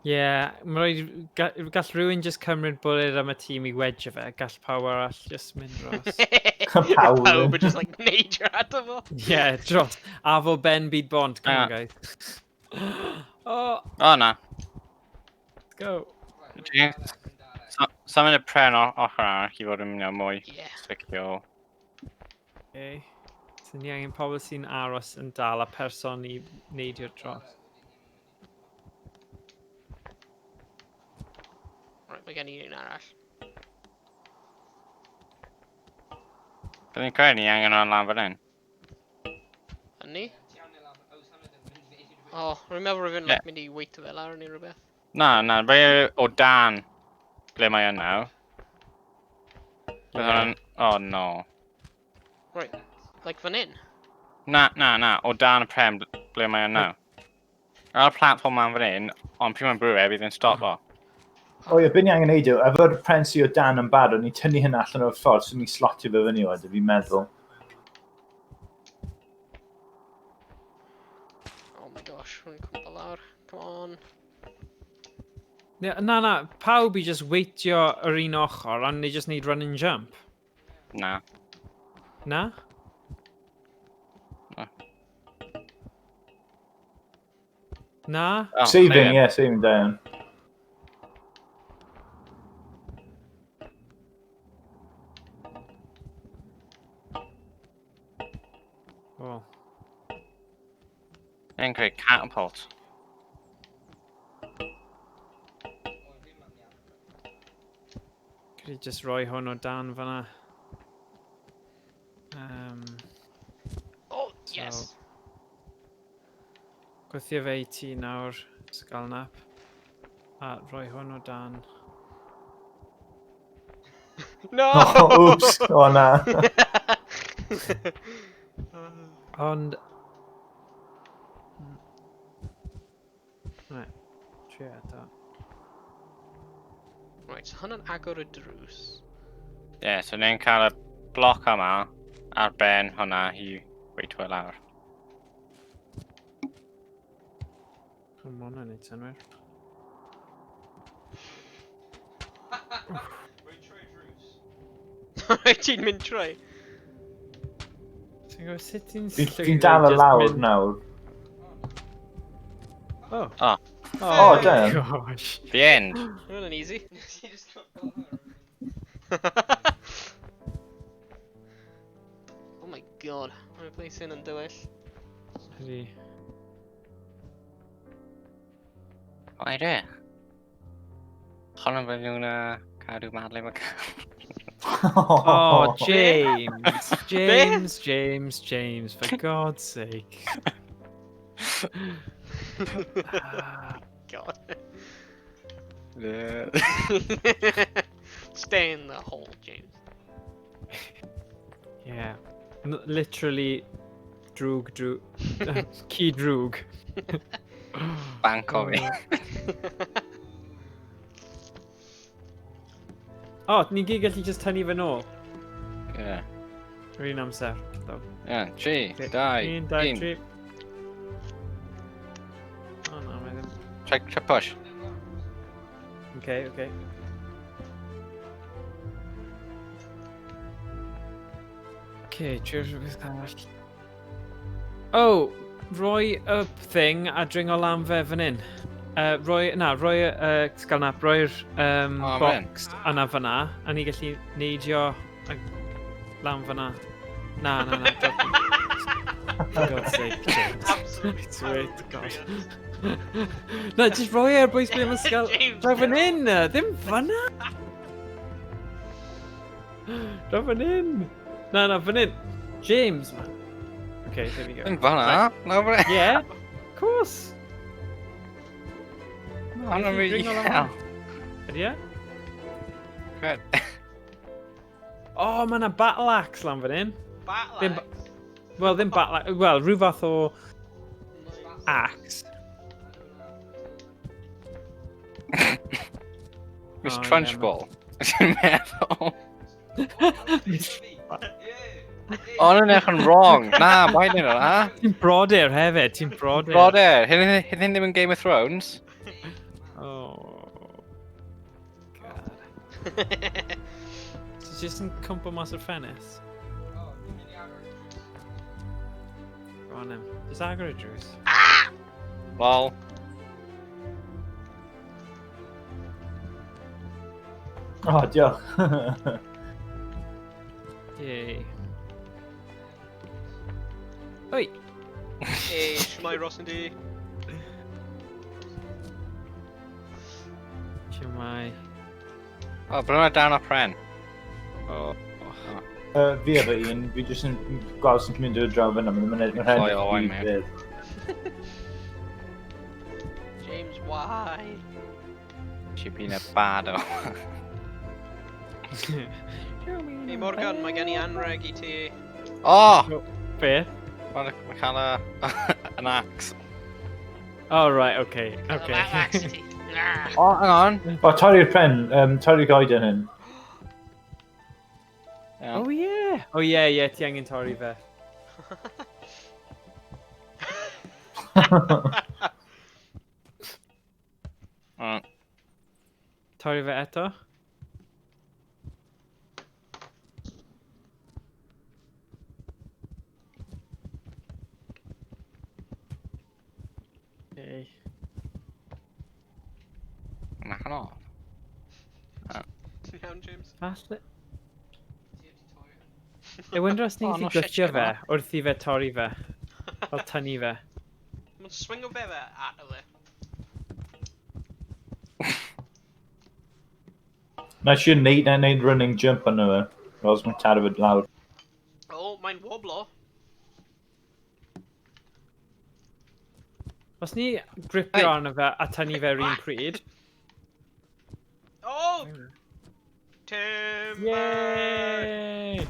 Speaker 3: Yeah, gall rhywun just cymryd bwled am y tîm i wedge fe, gall pawb arall just mynd dros.
Speaker 4: Pawb.
Speaker 1: Pawb yn just like neidio ato fo.
Speaker 3: Yeah, dros. A fo Ben byd bont, come on guys. Oh,
Speaker 5: O, na.
Speaker 3: let's go.
Speaker 5: Symud y pren ochr arall i fod yn mynd mwy
Speaker 1: Yeah.
Speaker 5: slicio.
Speaker 3: Okay. So ni angen pobl sy'n aros yn dal a person i neidio dros.
Speaker 1: Right, mae gen i un arall.
Speaker 5: Byddwn credu ni angen o'n lan fan hyn.
Speaker 1: Hynny? Oh, rwy'n meddwl rwy'n
Speaker 5: Ie.
Speaker 1: mynd i weithio fe lawr neu rhywbeth.
Speaker 5: Na, fe o dan ble mae yn nawr. Bydd hwnna'n... Oh, no.
Speaker 1: Right, like fan hyn?
Speaker 5: Na, o dan y prem ble mae yn nawr. Ar y platform man fan hyn, ond pryd mae'n brwe, bydd yn stop o.
Speaker 4: O ie, be ni angen neud yw, efo'r pren sy'n o dan yn bad, o'n i'n tynnu hynna allan o'r ffordd, so ni'n slotio fe fyny wedyn, fi'n meddwl.
Speaker 1: Oh my gosh, rwy'n cwmpa lawr. Come on.
Speaker 3: Na, pawb i just weitio yr un ochr, ond ni just need run and jump.
Speaker 5: Na.
Speaker 3: Na?
Speaker 5: No.
Speaker 3: Na?
Speaker 5: Oh,
Speaker 4: Saving, yeah, saving down.
Speaker 3: Oh.
Speaker 5: Yn creu catapult.
Speaker 3: Could just roi hwn o dan fanna.
Speaker 1: Oh, yes!
Speaker 3: Gwythio fe I ti nawr, sgal nap. A roi hwn o dan.
Speaker 1: No!
Speaker 4: Oh, oops, o na.
Speaker 3: Ond... Right, trio eto.
Speaker 1: Right, so hwnna'n agor y drws.
Speaker 5: Ie, so ni'n cael y bloc yma ar ben hwnna i weithio lawr.
Speaker 3: Come on, I need synwyr.
Speaker 6: Rwy'n troi drws.
Speaker 1: Right, ti'n mynd trwy.
Speaker 3: Ti'n gwybod sut ti'n
Speaker 4: Fi'n dal y lawr nawr.
Speaker 3: Oh.
Speaker 5: Oh,
Speaker 4: Oh, damn.
Speaker 3: Gosh.
Speaker 5: the end.
Speaker 1: Hwnna'n easy. Oh my god, mae'n place hyn yn dywyll.
Speaker 3: Ydy.
Speaker 5: O'i re. Hwn yn fydd nhw'n Cadw madlu mae
Speaker 3: Oh, James. James, for God's sake.
Speaker 1: God.
Speaker 5: Yeah.
Speaker 1: Stay in the hole, James.
Speaker 3: Yeah. Literally, drwg. Key drwg.
Speaker 5: Bank o fi.
Speaker 3: O, ni'n gyd gallu just tynnu fy nôl.
Speaker 5: Ie.
Speaker 3: Yr un amser. Do.
Speaker 5: Ie, 3, 2,
Speaker 3: 1, 2,
Speaker 5: 1.
Speaker 3: 3. O na, mae ddim.
Speaker 5: Check push.
Speaker 3: Okay. Okay, cheers rhywbeth arall. Oh, rhoi y thing a dringo lan fe fan hyn. Roi'r box yna fyna, a ni gallu neidio lan fyna. Na. For God's sake, James.
Speaker 1: Absolutely.
Speaker 3: Swear to God. No, just rhoi e'r boes byd am ysgol.
Speaker 1: James,
Speaker 3: Draw fan hyn, ddim fyna. Draw fan hyn. Na, fan hyn. James, man. Okay, there we go.
Speaker 5: Yn fanna? No, bre.
Speaker 3: Yeah, of course.
Speaker 5: I'm not really hell.
Speaker 3: Ydy e?
Speaker 5: Good.
Speaker 3: Oh, mae yna battle axe lan fan hyn. Ddim
Speaker 1: Battle
Speaker 3: Wel, ddim battle axe. Wel, rhyw fath o axe.
Speaker 5: Miss
Speaker 3: Oh,
Speaker 5: Trunchbull. Dwi'n meddwl.
Speaker 6: Oh,
Speaker 5: O'n yn eich yn wrong. Na, mae'n un o'na.
Speaker 3: Ti'n brodyr hefyd, ti'n brodyr.
Speaker 5: Broder, hyn ddim yn Game of Thrones.
Speaker 3: Oh. God. Ti'n just yn cwmpo mas o'r ffenest. Go on then. Just agor y drws.
Speaker 5: Lol.
Speaker 4: O, diolch.
Speaker 3: Yay. Oi!
Speaker 1: Hey, shmai Ross and D.
Speaker 3: Siwmai.
Speaker 5: O, bryd yma down o pren.
Speaker 3: Oh.
Speaker 4: Fi efo un, fi jyst yn gweld sy'n mynd o'r draw fyna, mae'n
Speaker 5: Cloi o wain, mate.
Speaker 1: James, why?
Speaker 5: She's been a bad o.
Speaker 1: Hey Morgan, mae gen i anreg I ti.
Speaker 5: O!
Speaker 3: Beth?
Speaker 5: Mae'n cael an axe.
Speaker 3: Oh, right, okay.
Speaker 5: O, hang on.
Speaker 4: O, torri'r pen, torri'r goeden hyn.
Speaker 3: Oh, yeah. Oh, yeah, ti angen torri fe. Torri fe eto. Okay.
Speaker 5: Knock it off.
Speaker 1: Ti'n iawn, James?
Speaker 3: Falle. I wonder os ni'n
Speaker 5: Oh, no
Speaker 3: gallu
Speaker 5: shit,
Speaker 3: glitio fe
Speaker 5: yma.
Speaker 3: wrth I fe torri fe. Fel tynnu fe.
Speaker 1: Mae'n swing o fe at o fe.
Speaker 4: Na siwr neud running jump arno fe. Ros mae'n taro fe lawr.
Speaker 1: O, mae'n woblo.
Speaker 3: Os ni gripio arno fe a tynnu fe rhywun pryd.
Speaker 1: O! Timber!
Speaker 3: Yay!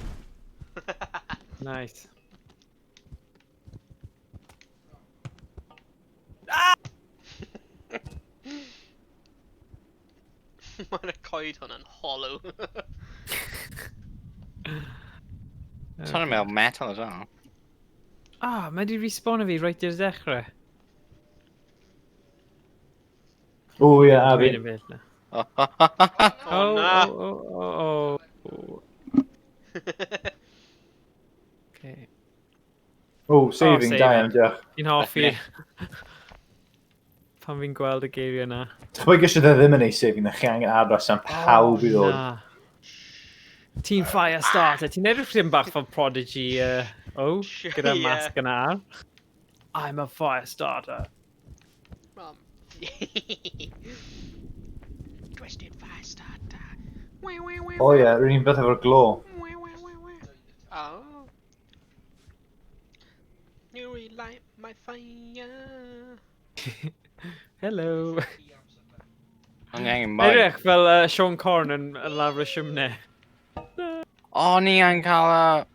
Speaker 3: Nice.
Speaker 1: Mae'n y coed hwnna'n hollow.
Speaker 5: So'n meddwl metal as well.
Speaker 3: Ah, mae di respawn fi right i'r dechrau.
Speaker 4: O, ie, a fi.
Speaker 3: Dwi'n y beth na.
Speaker 1: O, na!
Speaker 3: Oh. Okay.
Speaker 4: O, saving, da iawn, diolch.
Speaker 3: Fi'n hoffi. Pan fi'n gweld y geiriau na.
Speaker 4: Chwyg eisiau ddim yn ei saving na chi angen aros am pawb I ddod.
Speaker 3: Na. Team Firestarter. Ti'n edrych ddim bach fel Prodigy, gyda
Speaker 1: Ie.
Speaker 3: masg yna ar. I'm a Firestarter.
Speaker 1: Twisted fire starter.
Speaker 4: O ie, rydyn ni'n beth efo'r glo.
Speaker 1: Oh. You really light my fire.
Speaker 3: Hello.
Speaker 5: O'n i angen mwy.
Speaker 3: Edrych fel Sean Corn yn lawr y siwmne.
Speaker 5: O, ni angen cael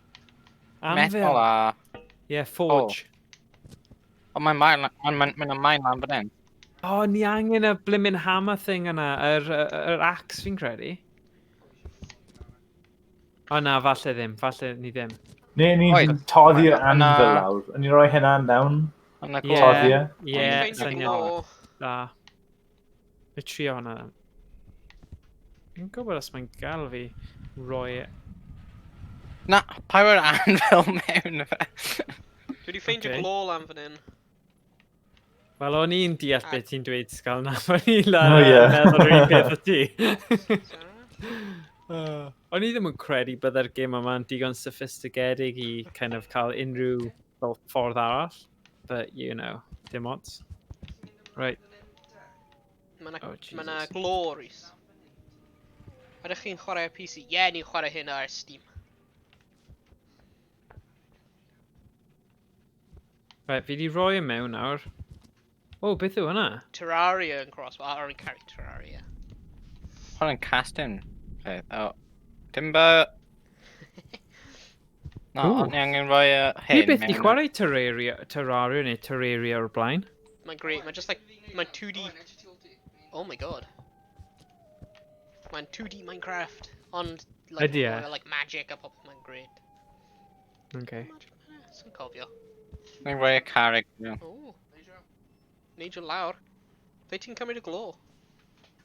Speaker 5: metal a...
Speaker 3: Ie, forge.
Speaker 5: O, mae'n main lan fan hyn.
Speaker 3: O, ni angen y blimmin hammer thing yna, yr axe fi'n credu. O na, falle ni ddim.
Speaker 4: Ni'n toddi'r anvil lawr. Yn ni'n rhoi hynna mewn?
Speaker 5: Yn y
Speaker 3: Ie,
Speaker 4: Toddi e?
Speaker 3: ie,
Speaker 1: Find the
Speaker 3: syniad
Speaker 1: glow.
Speaker 3: da. Y trio hwnna. Fi'n gwybod os mae'n gael fi roi...
Speaker 5: Na, pa yw'r anvil mewn fe?
Speaker 1: Dwi wedi ffeindio
Speaker 3: Ocê.
Speaker 1: glow lan fan hyn.
Speaker 3: Wel, o'n i'n deall beth ti'n dweud, Sgal, na. O'n i'n
Speaker 4: O, ie.
Speaker 3: meddwl yr un peth o ti. O'n i ddim yn credu byddai'r gêm yma'n digon sophisticedig i kind of cael unrhyw ffordd arall. But, you know, dim ots. Right. Oh,
Speaker 1: Mae
Speaker 3: Jesus.
Speaker 1: glow, Rhys. Ydych chi'n chwarae PC? Ie, ni'n chwarae hyn ar Steam.
Speaker 3: Right, fi di roi y mewn nawr. O, beth yw hwnna?
Speaker 1: Terraria yn cross. Wel, ar ein caru Terraria.
Speaker 5: Hwn yn castyn. O, dim by... No,
Speaker 3: Ooh.
Speaker 5: o'n i angen rhoi
Speaker 3: Fi
Speaker 5: hyn
Speaker 3: beth di chwarae Terraria neu Terraria o'r blaen.
Speaker 1: Mae'n great. Mae'n just like... Mae'n 2D... Oh my god. Mae'n 2D Minecraft. Ond... Like,
Speaker 3: Ydi e?
Speaker 1: like magic a popeth. Mae'n great.
Speaker 3: Okay.
Speaker 1: Sy'n cofio.
Speaker 5: Mae'n rhoi y carreg.
Speaker 1: O. Neidio lawr. Fe ti'n cymryd y glow?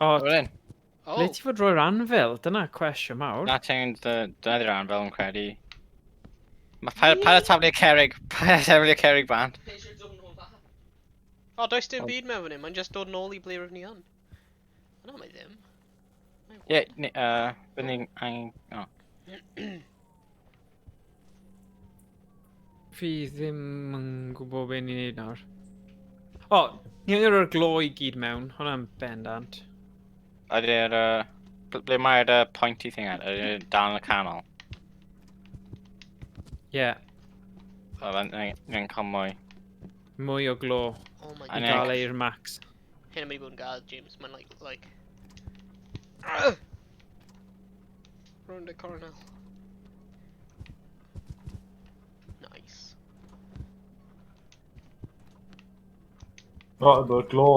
Speaker 3: O,
Speaker 5: Rwy'n.
Speaker 1: O.
Speaker 3: le ti fod roi'r anfil? Dyna cwestiwn mawr.
Speaker 5: Na ti'n dynnu'r anvil yn credu. Mae pa taflu y cerrig, band.
Speaker 1: O, does dim byd mewn fan hyn. Mae'n just dod nôl i ble rydyn ni yn. No, mae ddim.
Speaker 5: Ie, fy ni'n angen... O.
Speaker 3: Fi ddim yn gwybod beth ni'n neud nawr. O, ni angen o'r glo i gyd mewn. Hwna'n bendant.
Speaker 5: Ydy'r... Ble mae'r pointy thing ar? Ydy'r dal yn y canol?
Speaker 3: Ie,
Speaker 5: Ni'n cael mwy.
Speaker 3: mwy o glo
Speaker 1: Oh my
Speaker 3: i
Speaker 5: Ane-
Speaker 1: god.
Speaker 3: gael ei'r max.
Speaker 1: Hyn yn mynd i bod yn gael, James. Mae'n like... Round the cornel. Nice.
Speaker 4: O, bo'r glo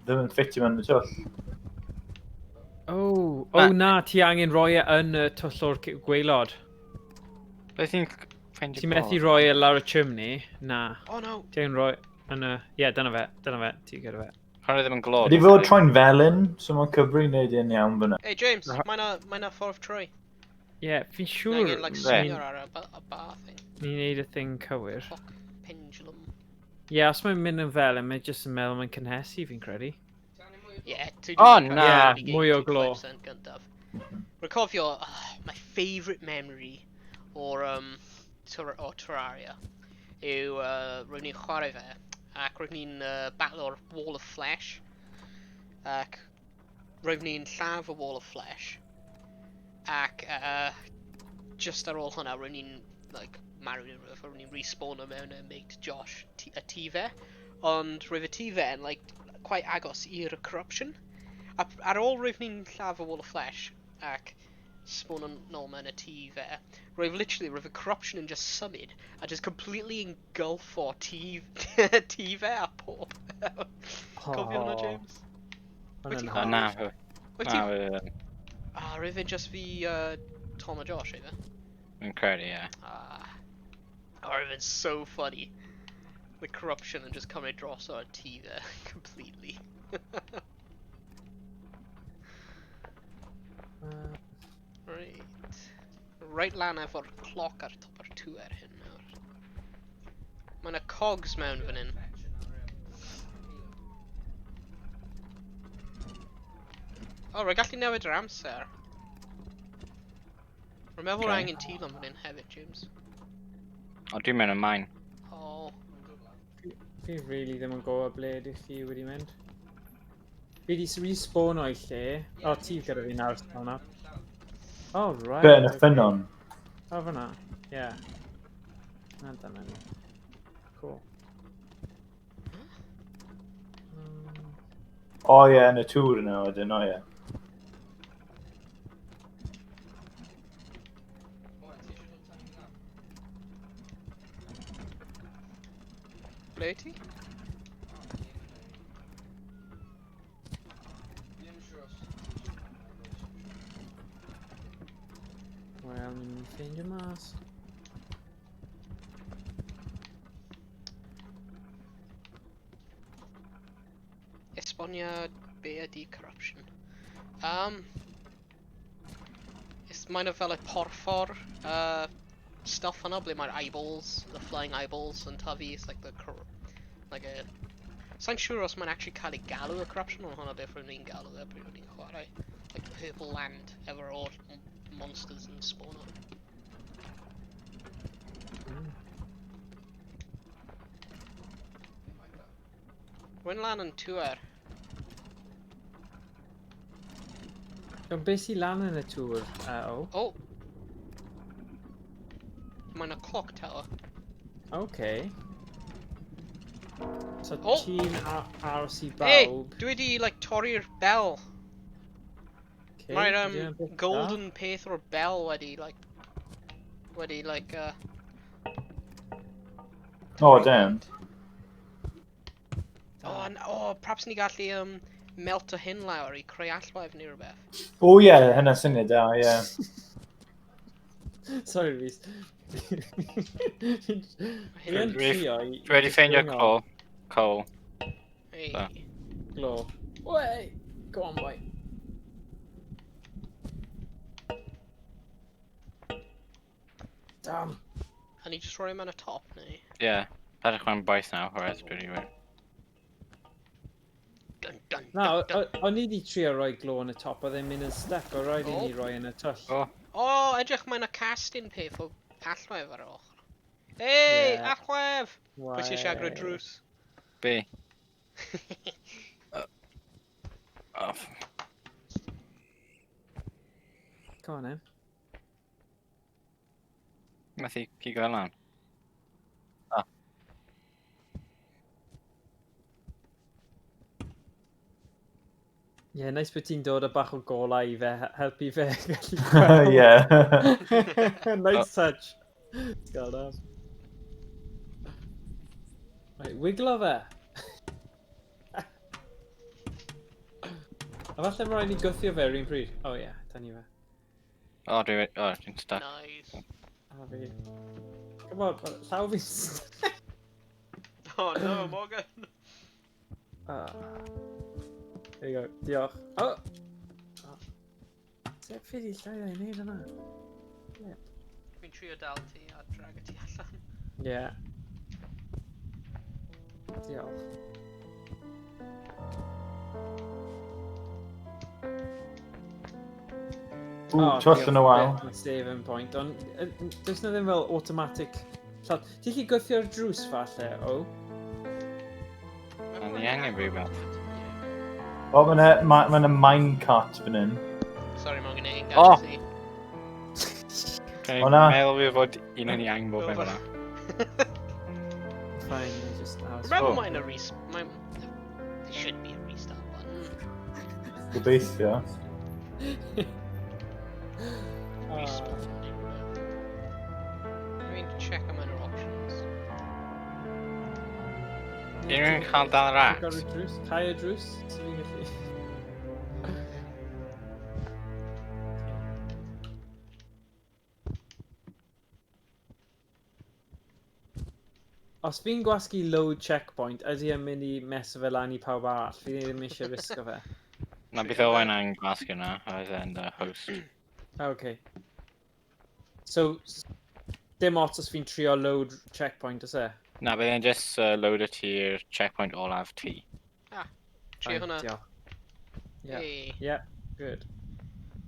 Speaker 4: ddim yn ffitio mewn y twll.
Speaker 3: O na, ti angen roi e yn y twll o'r gweilod.
Speaker 5: Beth ti'n ffeindio
Speaker 3: Ti methu roi e lawr y chimney? Na.
Speaker 1: Oh no!
Speaker 3: Ti angen roi yn y... Ie, dyna fe, ti gyda fe.
Speaker 5: Hwnnw ddim yn glod.
Speaker 4: Ydy fod troi'n felyn, so mae'n cyfri wneud yn iawn fyna.
Speaker 1: Hey James, mae'n a ffordd troi.
Speaker 3: Ie, fi'n
Speaker 1: Siwr.
Speaker 3: siŵr
Speaker 1: Angen like
Speaker 5: Right.
Speaker 1: swingio ar y bar thing.
Speaker 3: ni'n neud y thing cywir.
Speaker 1: Clock pendulum.
Speaker 3: Ie, os mae'n mynd yn fel, mae'n jyst yn meddwl mae'n cynhesu fi'n credu.
Speaker 1: Yeah,
Speaker 5: Oh, na.
Speaker 3: Ie, mwy o glo.
Speaker 1: Gyntaf. Recofio, my favourite memory o'r o Terraria yw roedd ni'n chwarae fe ac roedd ni'n battle o'r Wall of Flesh ac roedd ni'n lladd y Wall of Flesh ac just ar ôl hwnna roedd ni'n like marw roedd ni'n respawno mewn mate Josh y tŷ fe ond roedd y tŷ fe yn like quite agos i'r corruption a ar ôl roedd ni'n lladd y Wall of Flesh ac spawn yn nôl mewn y tŷ fe roedd y corruption yn just symud a just completely engulfo tŷ fe a pob cofio hwnna James? Wyt ti'n
Speaker 3: Hwnna'n
Speaker 5: Na,
Speaker 3: hawdd.
Speaker 1: Wyt
Speaker 5: na,
Speaker 1: ti... roedd e just fi Tom a Josh either.
Speaker 5: yn credu, ie.
Speaker 1: Roedd e'n so funny. The corruption and just coming dros o'r tŷ fe completely. Right. Right lan efo'r cloc ar top o'r tŵer hyn nawr. Mae 'na cogs mewn fan hyn. O, rwy'n gallu newid yr amser. Rwy'n meddwl
Speaker 5: Ocê.
Speaker 1: angen tîl am fan hyn hefyd, James.
Speaker 5: O, dwi'n mynd yn main.
Speaker 1: O,
Speaker 3: Fi really ddim yn gwybod ble ydych chi wedi mynd. Fi wedi respawn o'i lle. O, ti gyda fi nawr, Stal na. Oh, right.
Speaker 4: Bit yn y
Speaker 3: okay.
Speaker 4: ffynon.
Speaker 3: O, fyna. Ie. Na, dyna ni. Cool.
Speaker 4: O ie, yn y tŵr yna wedyn, o ie.
Speaker 6: O, ti eisiau dod tan i lan?
Speaker 1: Ble ti?
Speaker 3: Wel, ni'n ffeindio mas.
Speaker 1: Esboniad be ydi corruption? Mae'n fel y porffor stuff yna ble mae'r eyeballs, the flying eyeballs yn tyfu, it's like the like a... Sa'n siŵr os mae'n actually cael ei galw y corruption, ond hwnna beth rwy'n ni'n galw e pryd rwy'n ni'n chwarae. Like the purple land, ever all monsters yn spawno. Rwy'n lan yn tŵer.
Speaker 3: Ond beth sy'n lan yn y tŵr? O.
Speaker 1: Mae'n y clock tower.
Speaker 3: Okay. So
Speaker 1: O!
Speaker 3: ti'n aros i
Speaker 1: Hey,
Speaker 3: bawb.
Speaker 1: dwi di like torri'r bell.
Speaker 3: Okay,
Speaker 1: Mae'r
Speaker 3: dwi'n beth da.
Speaker 1: golden peth o'r bell wedi
Speaker 4: O, damn.
Speaker 1: Perhaps ni gallu melt o hyn lawr i creu allwaith neu rhywbeth.
Speaker 4: O ie, hynna syniad da, ie.
Speaker 3: Sorry, Rhys. Dwi'n
Speaker 5: Dwi
Speaker 3: trio i...
Speaker 5: Dwi wedi ffeindio coal.
Speaker 1: Hey.
Speaker 5: Da.
Speaker 3: Glo. Wey! Go on, boy. Damn.
Speaker 1: A ni just rhoi mewn y top neu?
Speaker 5: Yeah. Edrych mae'n boeth now, whereas pretty weird.
Speaker 1: Dun dun
Speaker 3: Na,
Speaker 1: dun dun.
Speaker 3: o'n i di trio rhoi glo yn y top, oedd e'n mynd yn step, o rhaid i ni rhoi yn y twll.
Speaker 5: O,
Speaker 1: O, edrych mae'n y castyn peth o allwaith ar ochr. Hey,
Speaker 3: Ie.
Speaker 1: allwaith! Pwy sy'n siagro drws?
Speaker 5: B. Off.
Speaker 3: Go on, then.
Speaker 5: Methu pigo lan.
Speaker 3: Ie, yeah, nice bod ti'n dod â bach o golau i fe, helpu fe gallu
Speaker 4: Ie.
Speaker 3: Nice touch. God am. Right, wiglo fe. A falle mae rhaid ni gwthio fe rhywun pryd. O ie, tynnu fe.
Speaker 5: O, dwi'n stuck.
Speaker 1: Nice.
Speaker 3: A fi. Come on, llaw fi.
Speaker 1: Oh no, Morgan!
Speaker 3: There you go, diolch. O! Sef ffyd i llai ei wneud yna.
Speaker 1: Fi'n trio dal ti a drag ti allan.
Speaker 3: Ie. Diolch.
Speaker 4: Twll yn y wal.
Speaker 3: Saving point, ond does na ddim fel automatic... Ti'n gallu gwthio'r drws falle, o?
Speaker 5: A ni angen rhywbeth.
Speaker 4: O, mae'n y minecart fan hyn.
Speaker 1: Sorry, mae'n gwneud
Speaker 5: O!
Speaker 1: gadw ti.
Speaker 5: Can
Speaker 4: O
Speaker 5: i
Speaker 4: na.
Speaker 5: meddwl fi fod un o'n i angen bod mewn yna.
Speaker 3: Fine, I just...
Speaker 1: Remember
Speaker 5: Oh.
Speaker 1: mine a there should be a restart button.
Speaker 4: Gobeithio.
Speaker 1: Respawn. I mean, check am under options.
Speaker 5: Unrhyw'n cael dal yr
Speaker 3: Got
Speaker 5: act?
Speaker 3: a drws? Cai y drws? So fi'n gallu... Os fi'n gwasgu load checkpoint, ydy e'n mynd i meso fe lan i pawb arall? Fi ddim eisiau risgo fe.
Speaker 5: Na beth Owen angen gwasgu yna, oedd e'n host.
Speaker 3: Okay. So, dim ots os fi'n trio load checkpoint, os e?
Speaker 5: Na, bydd e'n just load y ti'r checkpoint olaf T.
Speaker 1: Trio hwnna.
Speaker 3: Diolch. Yeah.
Speaker 1: Hey.
Speaker 3: Yeah, good.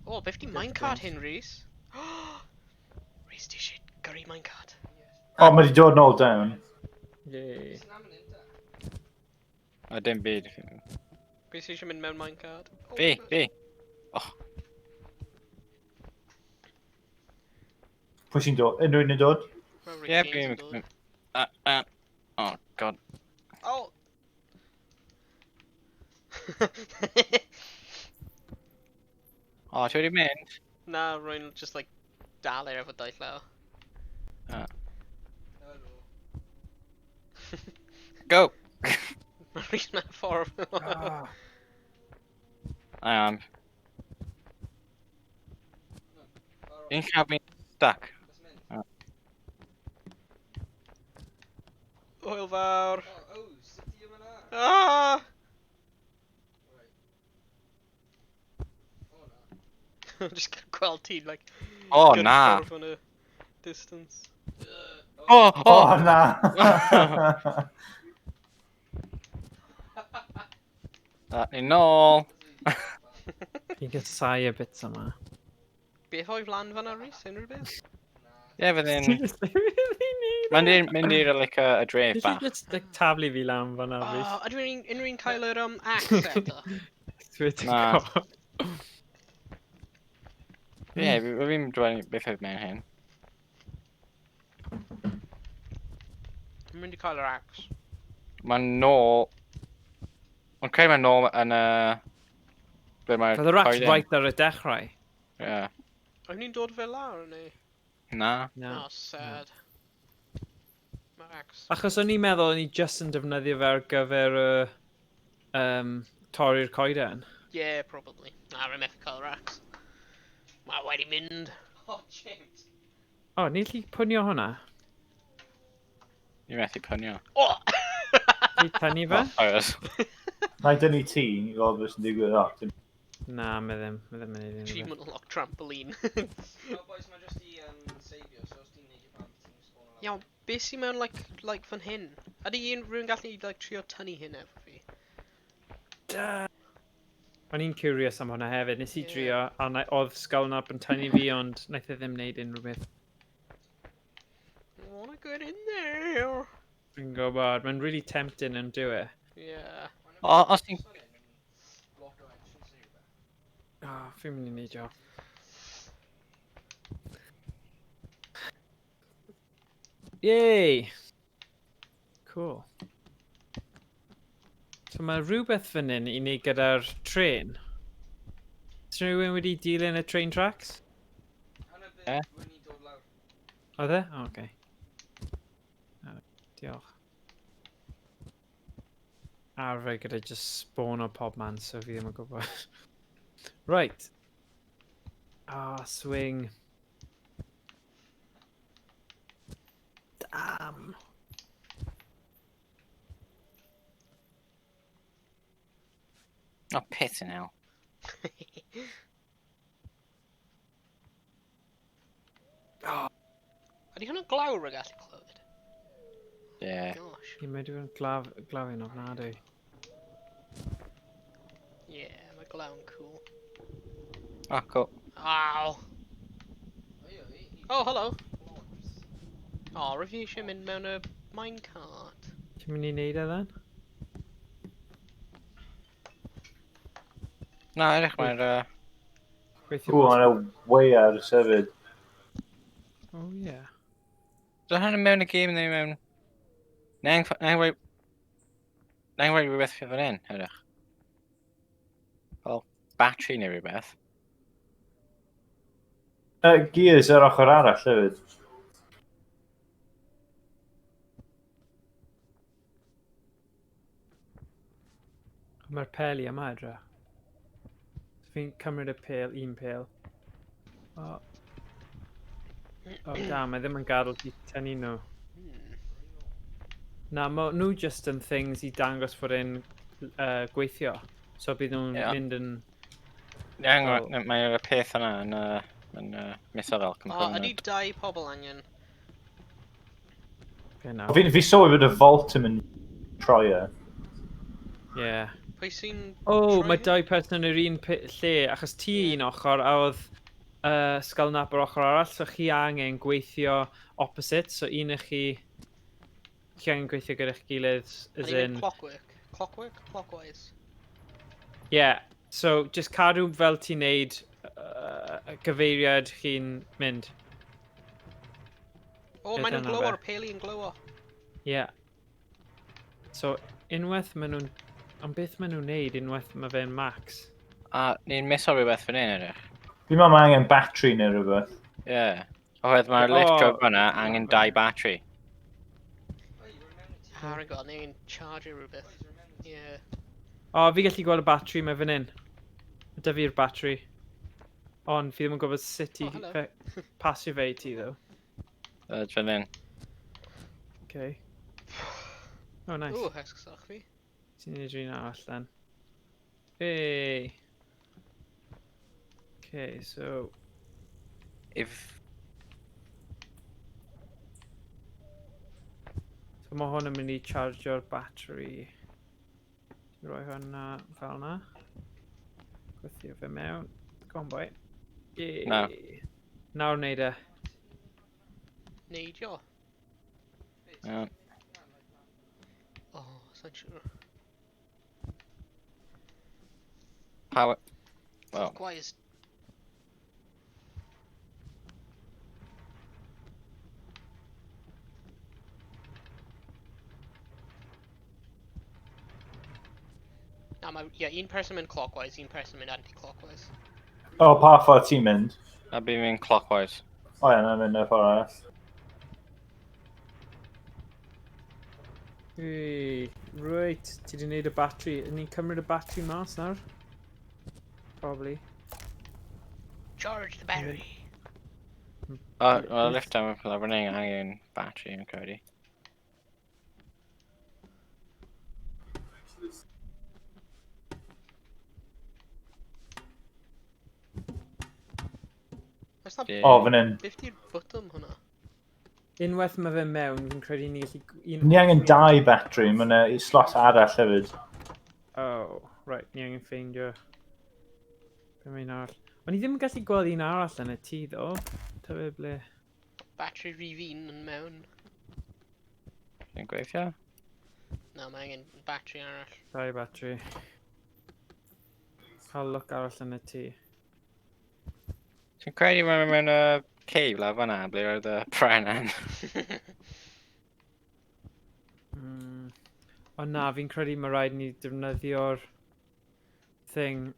Speaker 1: Oh, beth di
Speaker 3: Good
Speaker 1: minecart
Speaker 3: point.
Speaker 1: hyn, Rhys? Rhys, ti eisiau gyrru minecart?
Speaker 4: O, mae di dod nôl down.
Speaker 3: Yay.
Speaker 5: O, dim byd.
Speaker 1: Beth sy'n eisiau mynd mewn minecart?
Speaker 5: Fi. Oh,
Speaker 4: Pwy sy'n dod? Unrhyw un yn dod?
Speaker 1: Well,
Speaker 5: Ie,
Speaker 1: Rick Haynes
Speaker 5: dwi'n...
Speaker 1: yn dod.
Speaker 5: Oh, god.
Speaker 1: Oh!
Speaker 5: O, ti wedi mynd?
Speaker 1: Na, rwy'n just like dal efo dau llaw.
Speaker 6: Helo.
Speaker 5: Go!
Speaker 1: Mae Rhys mewn ffordd.
Speaker 5: I am.
Speaker 6: Barod.
Speaker 5: Dwi'n cael fi'n stuck.
Speaker 6: Let's mynd.
Speaker 1: Hwyl fawr.
Speaker 6: Oh, sut di yma na?
Speaker 1: Ah!
Speaker 6: Right. O na.
Speaker 1: Just gweld ti, like,
Speaker 5: O,
Speaker 1: gyrru
Speaker 5: na!
Speaker 1: ffordd yn y distance.
Speaker 5: O,
Speaker 4: O,
Speaker 5: o!
Speaker 4: na!
Speaker 5: Ni nôl!
Speaker 3: Fi'n gysau y bits yma.
Speaker 1: Beth o'i flan fan'na, Rhys? Unrhyw beth?
Speaker 5: Ie, fyddai'n... Mae'n mynd i'r like, y dref
Speaker 3: Nes i
Speaker 5: bach.
Speaker 3: just like, taflu fi lan fan'na,
Speaker 1: Oh,
Speaker 3: Rhys.
Speaker 1: ydw unrhyw un cael yr axe eto?
Speaker 3: Swear to
Speaker 5: Na.
Speaker 3: God.
Speaker 5: Ie, fi'n dweud beth oedd mewn hyn.
Speaker 1: Yn mynd i cael yr axe.
Speaker 5: Mae'n nôl... Mae'n credu mae'n nôl yn y... Ble mae'r
Speaker 3: Roedd yr axe
Speaker 5: coeden.
Speaker 3: right ar y dechrau.
Speaker 5: Ie.
Speaker 1: Oedd ni'n dod fel lawr, neu?
Speaker 5: Na.
Speaker 3: No.
Speaker 1: Oh, sad. Mae'r axe.
Speaker 3: Achos o'n i'n meddwl o'n i just yn defnyddio fe ar gyfer torri'r coeden.
Speaker 1: Yeah, probably. Na, rwy'n methu cael yr axe. Mae wedi mynd.
Speaker 6: Oh, James.
Speaker 3: O, ni'n lli pwnio hwnna?
Speaker 5: Ni methu pynio.
Speaker 1: Oh!
Speaker 3: Lli tynnu fe?
Speaker 5: O, oes.
Speaker 4: Na i dynnu ti, i gweld beth sy'n digwydd.
Speaker 3: Na, me ddim yn neud unrhyw beth.
Speaker 1: Achievement unlock trampoline.
Speaker 6: No, boys, mae jyst i savio, so os ti'n neud i pam, ti'n sbon o lawr.
Speaker 1: Iawn, beth sy'n mewn, like fan hyn? Ydy rhywun gallu, like, trio tynnu hyn efo fi?
Speaker 3: O'n i'n curious am hwnna hefyd. Nes i
Speaker 1: Ie.
Speaker 3: drio, a oedd Sgalnap yn tynnu fi, ond naeth e ddim neud unrhyw beth.
Speaker 1: I wanna get in there.
Speaker 3: Dwi'n gwybod, mae'n really tempting yn do it.
Speaker 1: Yeah.
Speaker 5: O, os ti'n...
Speaker 6: Block o entrance neu rhywbeth.
Speaker 3: O, fi'n mynd i neidio. Yay! Cool. So mae rhywbeth fan hyn i wneud gyda'r tren. Oes rhywun wedi dilyn y train tracks?
Speaker 6: Hanner beth
Speaker 5: Ie?
Speaker 6: rwy'n i dod lawr.
Speaker 3: Oedd e? O, oce. Diolch. Arfer gyda just spawn o pob man, so fi ddim yn gwybod. Right. Ah, swing. Damn.
Speaker 5: O, pit yn hell.
Speaker 1: Ydy hwnna'n glawr y gallu clywed?
Speaker 5: Ie.
Speaker 1: Gosh.
Speaker 3: Ie, mae dwi'n glawin ofnadwy.
Speaker 1: Yeah, mae glaw'n cool.
Speaker 5: O, cool.
Speaker 1: Ow!
Speaker 6: Oi, oi,
Speaker 1: Oh, hello.
Speaker 6: Lawrence.
Speaker 1: Oh, rydw i eisiau mynd mewn y minecart.
Speaker 3: Ti'n mynd i neud e then?
Speaker 5: Na, edrych mae'r...
Speaker 3: Gweithio
Speaker 4: Ww,
Speaker 3: mas-
Speaker 4: mae'n way ar y sefyd.
Speaker 3: Oh, yeah.
Speaker 5: So hynny mewn y game neu mewn... Na i roi rhywbeth fydd fan hyn, edrych. Fel battery neu rhywbeth.
Speaker 4: Gears ar ochr arall hefyd.
Speaker 3: Mae'r peli yma edrych. Fi'n cymryd y pel, un pel. O. O, da, mae ddim yn gadael ti tynnu nhw. Na, mae nhw just yn things i dangos fod e'n gweithio. So bydd nhw'n
Speaker 5: Ie.
Speaker 3: mynd yn...
Speaker 5: Mae'r peth yna yn misoddol
Speaker 1: Oh, ydy
Speaker 5: component.
Speaker 1: dau pobl angen.
Speaker 3: Okay, na.
Speaker 4: Fi sylwi bod y vault yn mynd troi e.
Speaker 3: Ie.
Speaker 1: Pwy sy'n...
Speaker 3: O,
Speaker 1: troi
Speaker 3: mae
Speaker 1: hyn?
Speaker 3: dau person yn yr un lle, achos ti un ochr a oedd Sgalnap yr ochr arall, so chi angen gweithio opposite, so un o'ch chi... Chi angen gweithio gyda'ch gilydd, as
Speaker 1: Ydy
Speaker 3: in...
Speaker 1: mynd clockwork? Clockwork? Clockwise?
Speaker 3: Yeah, so just cadw fel ti'n neud gyfeiriad chi'n mynd.
Speaker 1: O,
Speaker 3: Ie,
Speaker 1: maen nhw'n
Speaker 3: dyna
Speaker 1: glow
Speaker 3: fe.
Speaker 1: o'r peli yn glow o.
Speaker 3: Ie. So, unwaith maen nhw'n... Ond beth maen nhw'n neud unwaith mae fe'n max?
Speaker 5: A ni'n miso rhywbeth fan hyn edrych.
Speaker 4: Fi'n meddwl mae angen batri neu rhywbeth.
Speaker 5: Ie. Oherwydd mae'r lift drog fyna angen 2 batri.
Speaker 6: Oh, you were meant to.
Speaker 1: Har yn gweld, neu'n charger rhywbeth. Ie.
Speaker 3: O, fi gallu gweld y batri mae fan hyn. Da fi'r batri. Ond fi ddim yn gwybod sut i
Speaker 1: O, hello.
Speaker 3: pasio fe i ti, ddo.
Speaker 5: Fan hyn.
Speaker 3: Okay. O, nice.
Speaker 1: O, hesgysach fi.
Speaker 3: Ti'n neud rhywun arall then. Hey. Okay, so... So mae hwn yn mynd i chargio'r batri. Ti'n rhoi hwnna fel na. Gwythio fe mewn. Go on, boy. Yay.
Speaker 5: Na.
Speaker 3: Nawr wneud e.
Speaker 1: Neidio.
Speaker 5: Ie.
Speaker 1: O, sa'n siŵr.
Speaker 5: Power. Wel,
Speaker 1: Clockwise. Na, mae... Ie, un person mynd clockwise, un person mynd anti-clockwise.
Speaker 4: O, pa ffordd ti'n mynd?
Speaker 5: a bydd fi'n clockwise.
Speaker 4: O ie, na'n mynd y ffordd arall.
Speaker 3: Right, ti wedi gwneud y batri. Yn ni'n cymryd y batri mas nawr? Probably.
Speaker 1: Charge the battery.
Speaker 5: O, lift am y fan hyn angen batri yn credu.
Speaker 1: Oes na...
Speaker 5: Ie.
Speaker 4: O, fan hyn.
Speaker 1: Beth di'r botwm hwnna?
Speaker 3: Unwaith mae fe mewn, fi'n credu ni gallu...
Speaker 4: Ni angen 2 batri, mae'n slot arall hefyd.
Speaker 3: Oh, right, ni angen ffeindio... Be mae'n arall. Ond ni ddim yn gallu gweld un arall yn y tŷ, ddo. Tyfu ble...
Speaker 1: Battery rhif un yn mewn.
Speaker 5: Fi'n gweithio?
Speaker 1: Na, mae angen battery arall.
Speaker 3: 2 batri. Cael look arall yn y tŷ.
Speaker 5: Ti'n credu mae'n mewn y cave la fan'na, ble oedd y prenan?
Speaker 3: Ond na, fi'n credu mae rhaid ni defnyddio'r thing,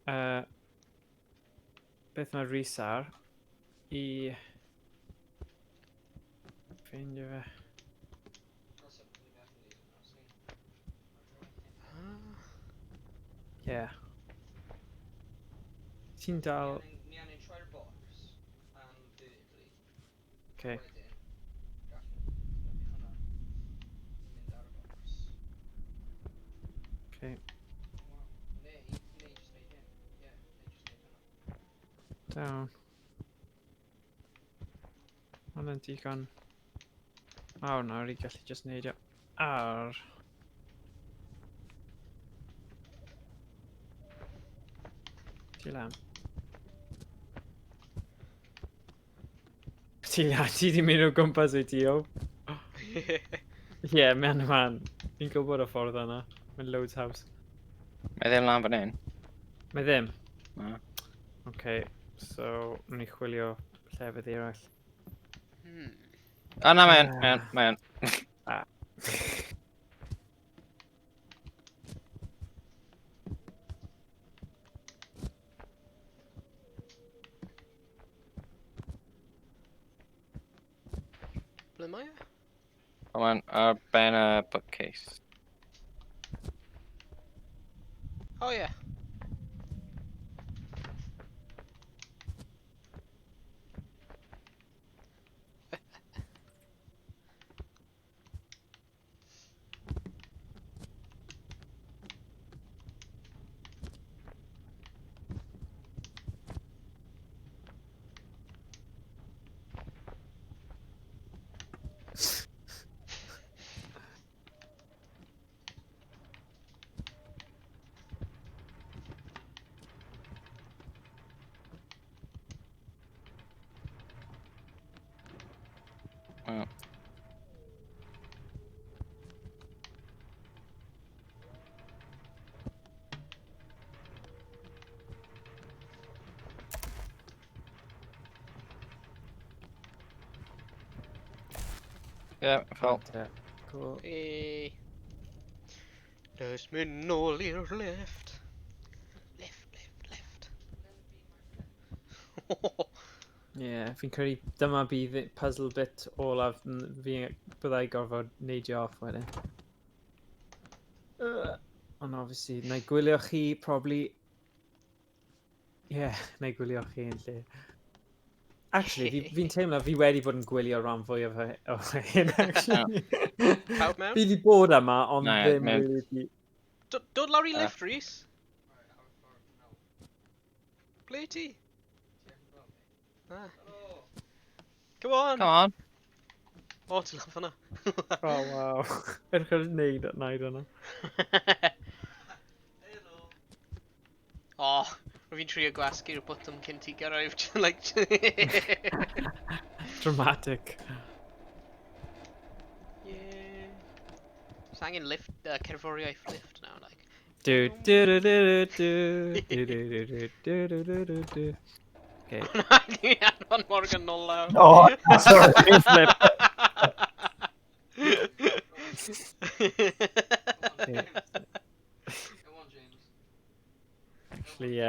Speaker 3: beth mae'r resar, i ffeindio fe. Ie. Ti'n dal...
Speaker 6: Ni angen troi'r box am vertically.
Speaker 3: Okay.
Speaker 6: Mynd ar y box.
Speaker 3: Okay.
Speaker 6: Neu jyst neud hyn. Ie, neu jyst neud hwnna.
Speaker 3: Down. Hwna'n digon. Awr nawr i gallu just neidio ar. Ti lan. Ti lan, ti di mynd o gwmpas wyt ti o. Ie, man man. Fi'n gwybod y ffordd yna. Mae'n loads house.
Speaker 5: Mae ddim lan fan hyn.
Speaker 3: Mae ddim.
Speaker 5: Na.
Speaker 3: Okay, so nhw'n ni chwilio llefydd eraill.
Speaker 5: O na, mae'n.
Speaker 3: Ah.
Speaker 1: Ble mae e?
Speaker 5: O, mae'n ar ben y bookcase.
Speaker 1: O ie.
Speaker 5: O. Ie, fel.
Speaker 3: Cool.
Speaker 1: Hey. Does mynd nôl i'r left. Left.
Speaker 3: Fi'n credu dyma bydd y puzzle bit olaf byddai gorfod neidio off wedyn. Ond obviously, na i gwylio chi probably... na i gwylio chi yn lle. Actually, fi'n teimlo fi wedi bod yn gwylio rhan fwy o hyn, actually.
Speaker 1: Pawb mewn?
Speaker 3: Fi wedi bod yma, ond
Speaker 5: Na,
Speaker 3: ddim
Speaker 5: mewn.
Speaker 3: really...
Speaker 1: Dod lawr i lift, Rhys. Ble ti? Ah. Come on!
Speaker 5: Come on.
Speaker 1: O, ti'n laff hwnna.
Speaker 3: Oh, wow. Edrych ar wneud hwnna.
Speaker 1: O, rwy fi'n trio gwasgu'r botwm cyn ti gyrraedd. Like...
Speaker 3: Dramatic.
Speaker 1: Yeah. Sa angen lift, cerddoriaeth lift now, like.
Speaker 3: Do. Okay.
Speaker 1: Dwi'n anfon Morgan nôl lawr.
Speaker 4: Oh, sorry.
Speaker 3: Flip.
Speaker 6: Come on, James.
Speaker 3: Actually,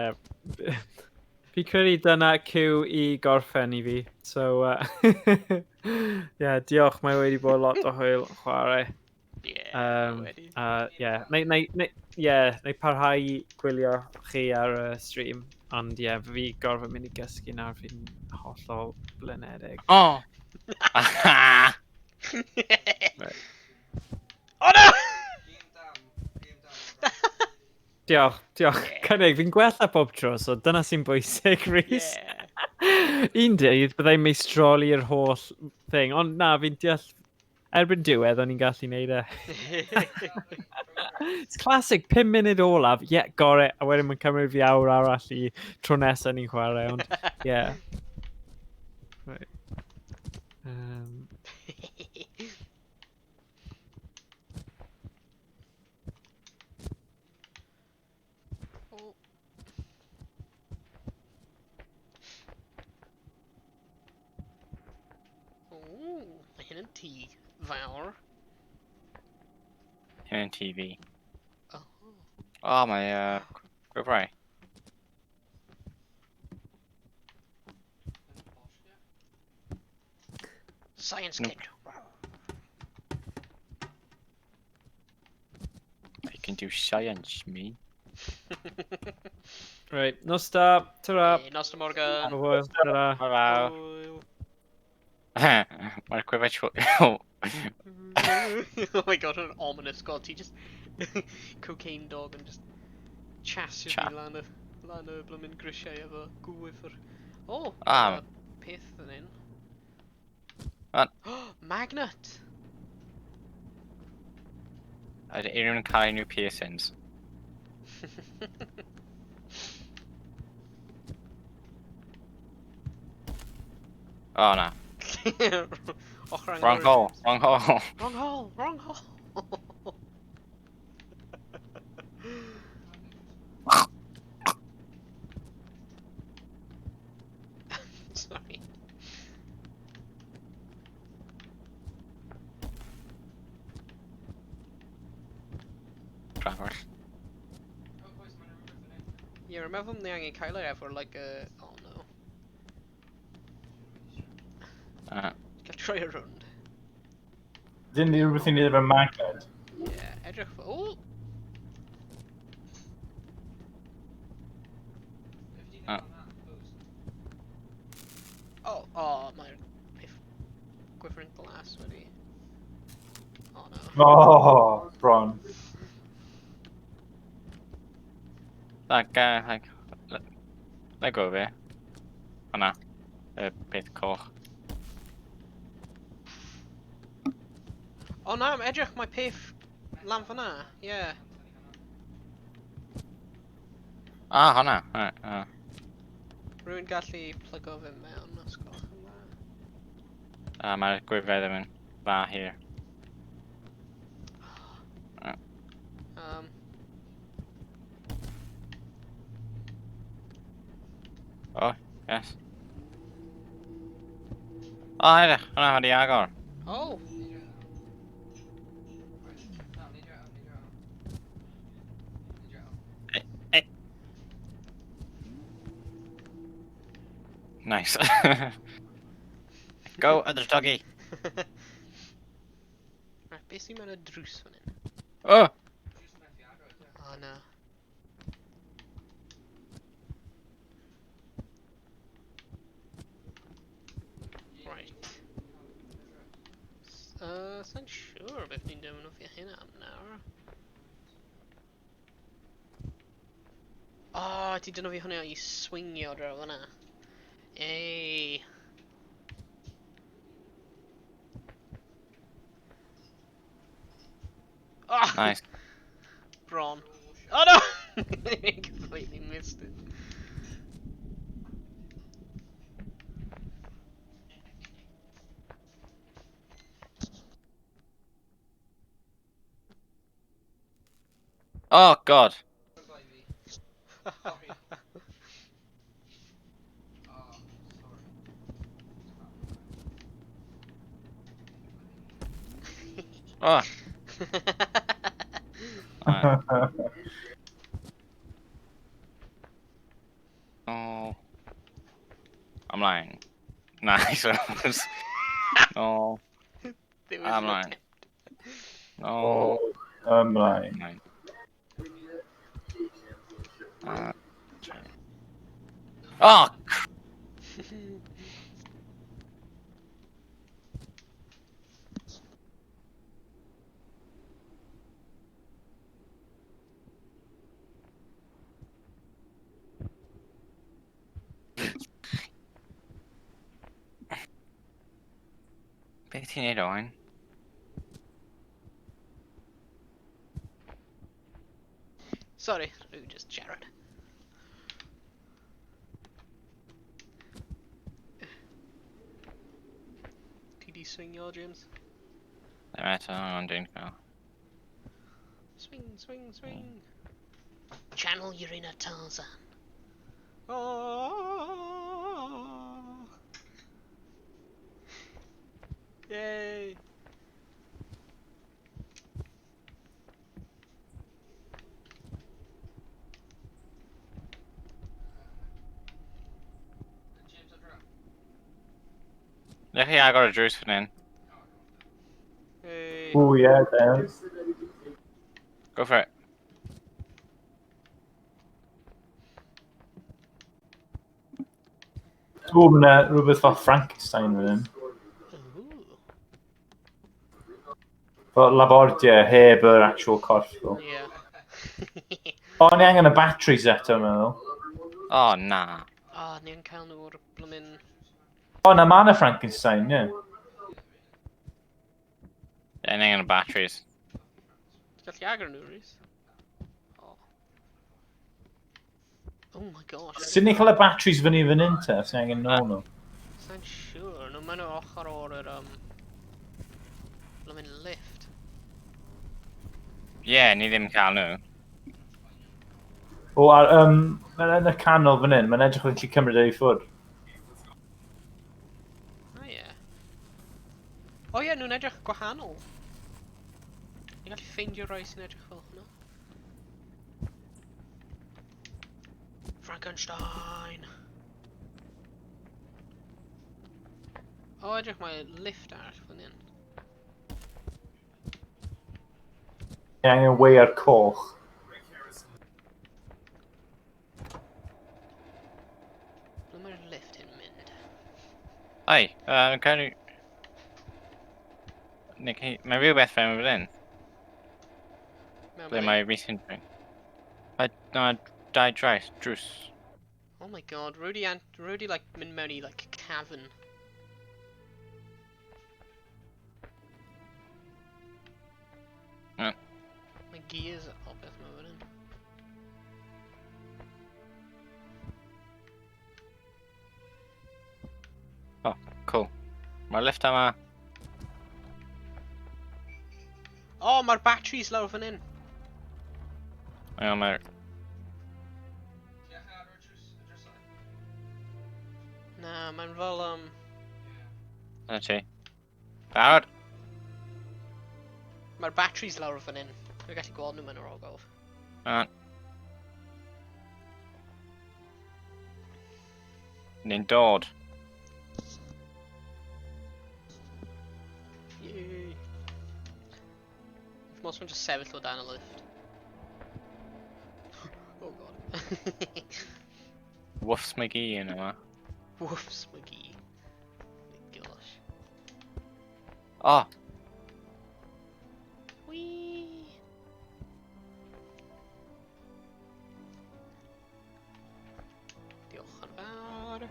Speaker 3: fi credu dyna cyw i gorffen i fi. So, diolch, mae wedi bod lot o hwyl chwarae.
Speaker 1: Wedi.
Speaker 3: Neu parhau i gwylio chi ar y stream. Ond fi gorfod mynd i gysgu nawr, fi'n hollol blinedig.
Speaker 5: Oh!
Speaker 1: O no!
Speaker 6: Game down.
Speaker 3: Diolch. Cynnig, fi'n gwella pob tro, so dyna sy'n bwysig, Rhys. Un dydd, byddai'n meistroli'r holl thing, ond na, fi'n deall, erbyn diwedd, o'n i'n gallu neud e. It's classic, 5 munud olaf, got it, a wedyn mae'n cymryd fi awr arall i tro nesaf ni'n chwarae, ond, Right.
Speaker 1: Mae hyn yn tŷ fawr.
Speaker 5: Hyn yn TV.
Speaker 1: Oh.
Speaker 5: Oh, mae Chwarae.
Speaker 1: Science
Speaker 5: No.
Speaker 1: kid.
Speaker 5: I can do science, me.
Speaker 3: Right, no stop, ta-ra.
Speaker 1: Hey, Nos Morgan.
Speaker 3: Hwyl, ta-ra.
Speaker 5: Hello.
Speaker 1: Hwyl.
Speaker 5: Mae'r gwefan
Speaker 1: Oh my god, an ominous god. He just cocaine dog and just chasio
Speaker 5: Cha-
Speaker 1: fi lan y blymyn grisiau efo gwyfr. Oh, peth yn un. Magnet!
Speaker 5: Ydy unrhyw yn cael unrhyw piercings? Oh, na. Wrong hole.
Speaker 1: Wrong hole! Sorry.
Speaker 5: Trafod.
Speaker 1: Yeah, remember when angen cael ei efo like a... Oh no. Gael troi around.
Speaker 4: Didn't ni rhywbeth i wneud efo magnet?
Speaker 1: Yeah, edrych fo... Ooh! Oh, mae'r peth gwifr yn glas wedi... Oh no.
Speaker 4: Oh, bron.
Speaker 5: Let go fi. Hwna. Y peth coch.
Speaker 1: O na, edrych mae peth lan fyna, yeah.
Speaker 5: Hwna.
Speaker 1: Rwy'n gallu plygo fe mewn os gwelwch yn dda.
Speaker 5: Mae'r gwefan ddim yn dda here. Oh, yes. Edrych. Hwna wedi agor.
Speaker 1: Oh!
Speaker 5: Nice. Go, other doggy.
Speaker 1: Right, beth sy'n mynd y drws fan hyn?
Speaker 5: Oh!
Speaker 1: O na. Right. Sa'n siŵr beth ni'n defnyddio hynna am nawr. O, ti defnyddio hwnna i swingio draw hwnna. Ei. Oh!
Speaker 5: Nice.
Speaker 1: Bron. Oh no! I completely missed it.
Speaker 5: Oh, God. Oh. Alright. Oh. I'm lying. Nice. No.
Speaker 1: There was
Speaker 5: I'm
Speaker 1: an
Speaker 5: lying.
Speaker 1: attempt.
Speaker 5: No.
Speaker 4: I'm lying.
Speaker 5: Nine. Oh! Beth ti'n neud oen?
Speaker 1: Sorry, we were just Jared. TD swing your James.
Speaker 5: Ddim eto, ond dwi'n cael.
Speaker 1: Swing, swing, swing. Channel your inner Tarzan. Oh. Yay.
Speaker 5: Ydych chi agor y drws fan hyn?
Speaker 1: Hey.
Speaker 4: Oh yeah, there.
Speaker 5: Go for it.
Speaker 4: Oh, mae'n rhywbeth fel Frankenstein fan hyn.
Speaker 1: Ooh.
Speaker 4: Fel labordia heb yr actual corff. O,
Speaker 1: Yeah.
Speaker 4: ni angen y batteries eto, meddwl.
Speaker 5: Oh, na.
Speaker 1: Ah, ni'n cael nhw'r blwmin...
Speaker 4: O, na mae'n y Frankenstein, ie.
Speaker 5: Yn angen y batteries.
Speaker 1: Gallu agor nhw, Rhys? Oh. Oh my gosh.
Speaker 4: Sut ni'n cael y batteries fyny fan hyn te, os ni angen nôl nhw?
Speaker 1: Sa'n siŵr, nhw maen nhw ochr o'r blwmin lift.
Speaker 5: Ie, ni ddim cael nhw.
Speaker 4: O, yn y canol fan hyn, mae'n edrych yn gallu cymryd ei ffwrdd.
Speaker 1: Oh ie. O ie, nhw'n edrych gwahanol. Ni'n gallu ffeindio rai sy'n edrych fel hwnna. Frankenstein! O, edrych mae lift arall fan hyn.
Speaker 4: Ni angen wei'r coch.
Speaker 1: Ble mae'r lift hyn mynd?
Speaker 5: Ai, cael ni... Mae rhywbeth fewn fan hyn.
Speaker 1: Mewn
Speaker 5: Ble
Speaker 1: fan
Speaker 5: mae
Speaker 1: hyn?
Speaker 5: recent fan. Na, dau drais, drws.
Speaker 1: Oh my god, Rudy like mynd mewn I like cavern. Mae gears a popeth mewn fan hyn.
Speaker 5: Oh, cool. Mae'r lift yma.
Speaker 1: O, mae'r batteries lawr fan hyn.
Speaker 5: Mae'r...
Speaker 1: Na, mae'n fel
Speaker 5: Yna ti. Barod?
Speaker 1: mae'r batteries lawr fan hyn. Dwi'n gallu gweld nhw mewn yr ogof.
Speaker 5: Ni'n dod.
Speaker 1: Mos ma'n just sefyll o dan y lift. Oh god.
Speaker 5: Woofs mae gi yn yma.
Speaker 1: Woofs, McGee. Gosh.
Speaker 5: Oh,
Speaker 1: Whee! Diolch yn fawr.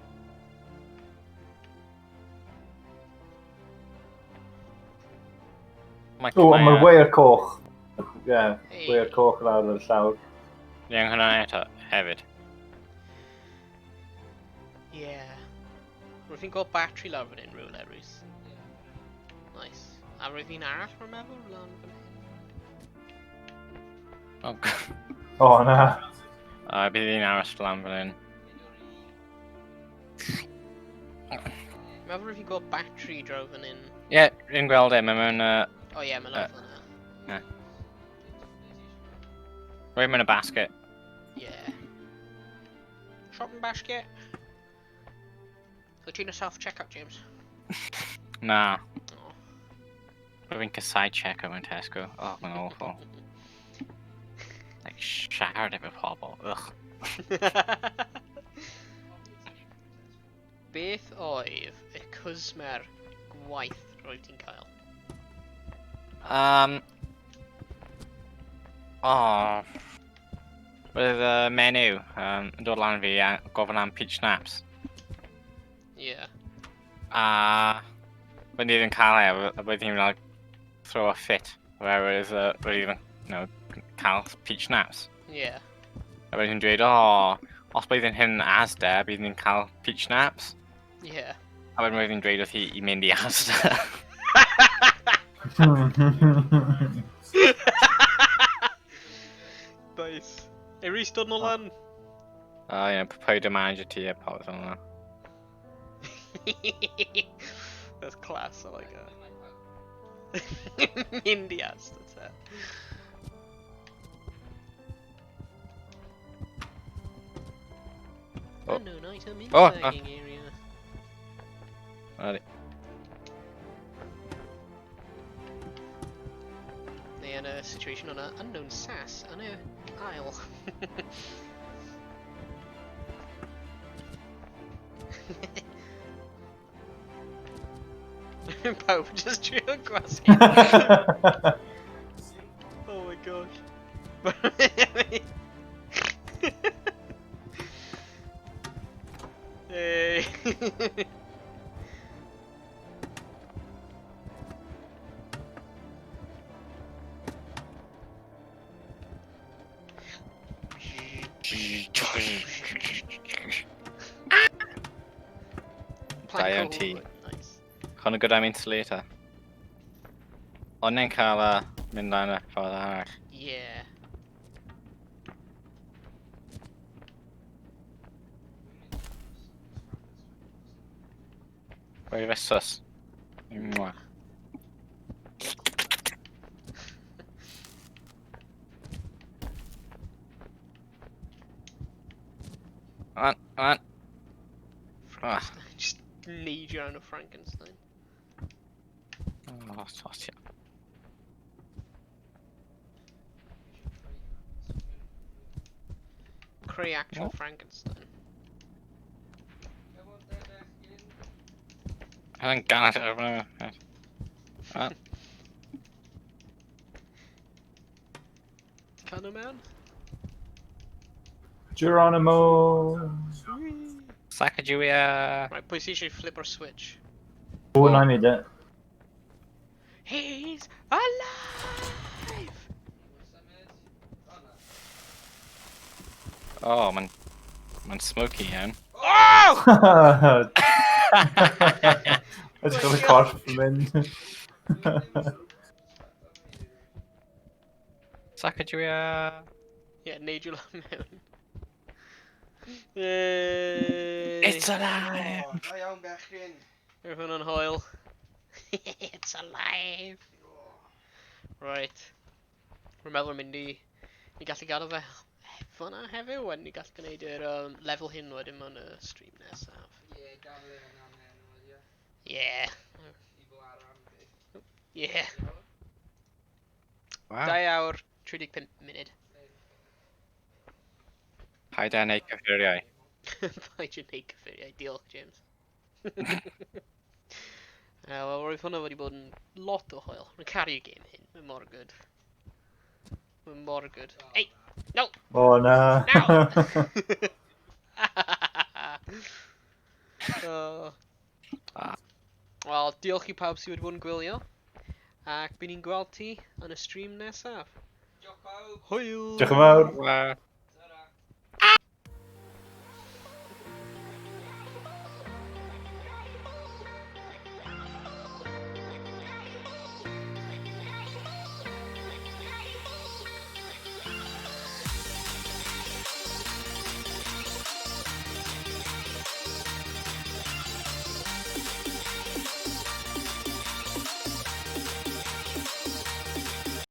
Speaker 5: mae
Speaker 4: O, ond mae'r weir coch. Ie,
Speaker 1: Hey.
Speaker 4: weir coch lawr ar y llawr.
Speaker 5: Ni angen hwnna eto, hefyd.
Speaker 1: Yeah. Rwy'n fi'n gweld battery lawr fan hyn rhywle, Rhys. Nice. A rwy'n fi'n arall rwy'n meddwl lan fan hyn.
Speaker 5: Oh,
Speaker 4: O, na.
Speaker 5: bydd hi'n aros lan fan hyn.
Speaker 1: Meddwl rwy'n fi'n gweld battery draw fan hyn.
Speaker 5: Ie, rwy'n gweld e, mae mewn...
Speaker 1: Oh yeah, mae lawr fan yna.
Speaker 5: Rwy'n mewn y basket.
Speaker 1: Yeah. Shopping basket. Wyt ti'n y self-checkout, James?
Speaker 5: Na.
Speaker 1: Oh.
Speaker 5: Rwy'n casau check mewn Tesco. Oh, mae'n awful. Like, siarad efo pobl. Ugh.
Speaker 1: Beth oedd y cwsmer gwaith roedd ti'n cael?
Speaker 5: Bydd y menu yn dod lan fi a gofyn am peach schnapps.
Speaker 1: Yeah.
Speaker 5: A when they didn't cael e, a bydd hi'n like throw a fit. Whereas bydd hi'n cael peach schnapps.
Speaker 1: Yeah.
Speaker 5: A bydd hi'n dweud, o, os bydd hyn Asda, bydd hi'n cael peach schnapps.
Speaker 1: Yeah.
Speaker 5: A bydd hi'n dweud wrth hi i mynd i Asda.
Speaker 1: Nice. Hey, Rhys, dod nôl lan.
Speaker 5: O, ie, paid y manager ti a popeth o'n yna.
Speaker 1: That's class, I like that. Indias, that's it.
Speaker 5: Oh.
Speaker 1: Unknown item in
Speaker 5: Oh,
Speaker 1: the bagging area.
Speaker 5: Alright.
Speaker 1: Neu yn y situation o'na, unknown sass yn y aisle. Pawb just trio gwasgu. Oh my gosh. Hey.
Speaker 5: Da iawn ti.
Speaker 1: Nice.
Speaker 5: Con y gyda'n insulator. Ond ni'n cael mynd lan y ffordd arall.
Speaker 1: Yeah.
Speaker 5: Rwy'n fesus. Mwah. On.
Speaker 1: Frankenstein. Just need your own of Frankenstein.
Speaker 5: Oh, sos ia.
Speaker 1: Creu actual
Speaker 5: What?
Speaker 1: Frankenstein.
Speaker 5: Hynny'n ganat ar hwnna.
Speaker 1: Can o mewn?
Speaker 4: Geronimo!
Speaker 5: Sacagawea.
Speaker 1: Right, pwy sy'n eisiau flip o'r switch?
Speaker 4: O, na i neud e.
Speaker 1: He's alive!
Speaker 5: Oh, mae'n smoky iawn.
Speaker 1: Oh!
Speaker 4: Ydych chi'n y corff yn mynd.
Speaker 5: Sacagawea.
Speaker 1: Yeah, neud yw lan mewn. Yay!
Speaker 5: It's alive!
Speaker 6: Da iawn bechgyn.
Speaker 1: Yw hwn yn hoel. It's alive! Right. Rwy'n meddwl mynd i gallu gadw fe fyna heddiw, wedyn ni gallu gwneud yr lefel hyn wedyn mewn y stream nesaf.
Speaker 6: Ie, gafel yn amhen, ie.
Speaker 1: Yeah.
Speaker 6: I fel arall am beth.
Speaker 1: Yeah.
Speaker 5: Waw.
Speaker 1: 2 awr, 35 munud.
Speaker 5: Paid â neud cyffuriau.
Speaker 1: Paid yn neud cyffuriau, diolch James. Wel, roedd hwnna wedi bod yn lot o hwyl. Mae'n caru'r game hyn, mae'n mor good. Mae'n mor good. Ei, no!
Speaker 4: O, na.
Speaker 1: Now! Oh. Wel, diolch i pawb sydd wedi bod yn gwylio. Ac bydd ni'n gweld ti yn y stream nesaf.
Speaker 6: Diolch pawb.
Speaker 1: Hwyl!
Speaker 4: Diolch yn fawr.
Speaker 5: Waw.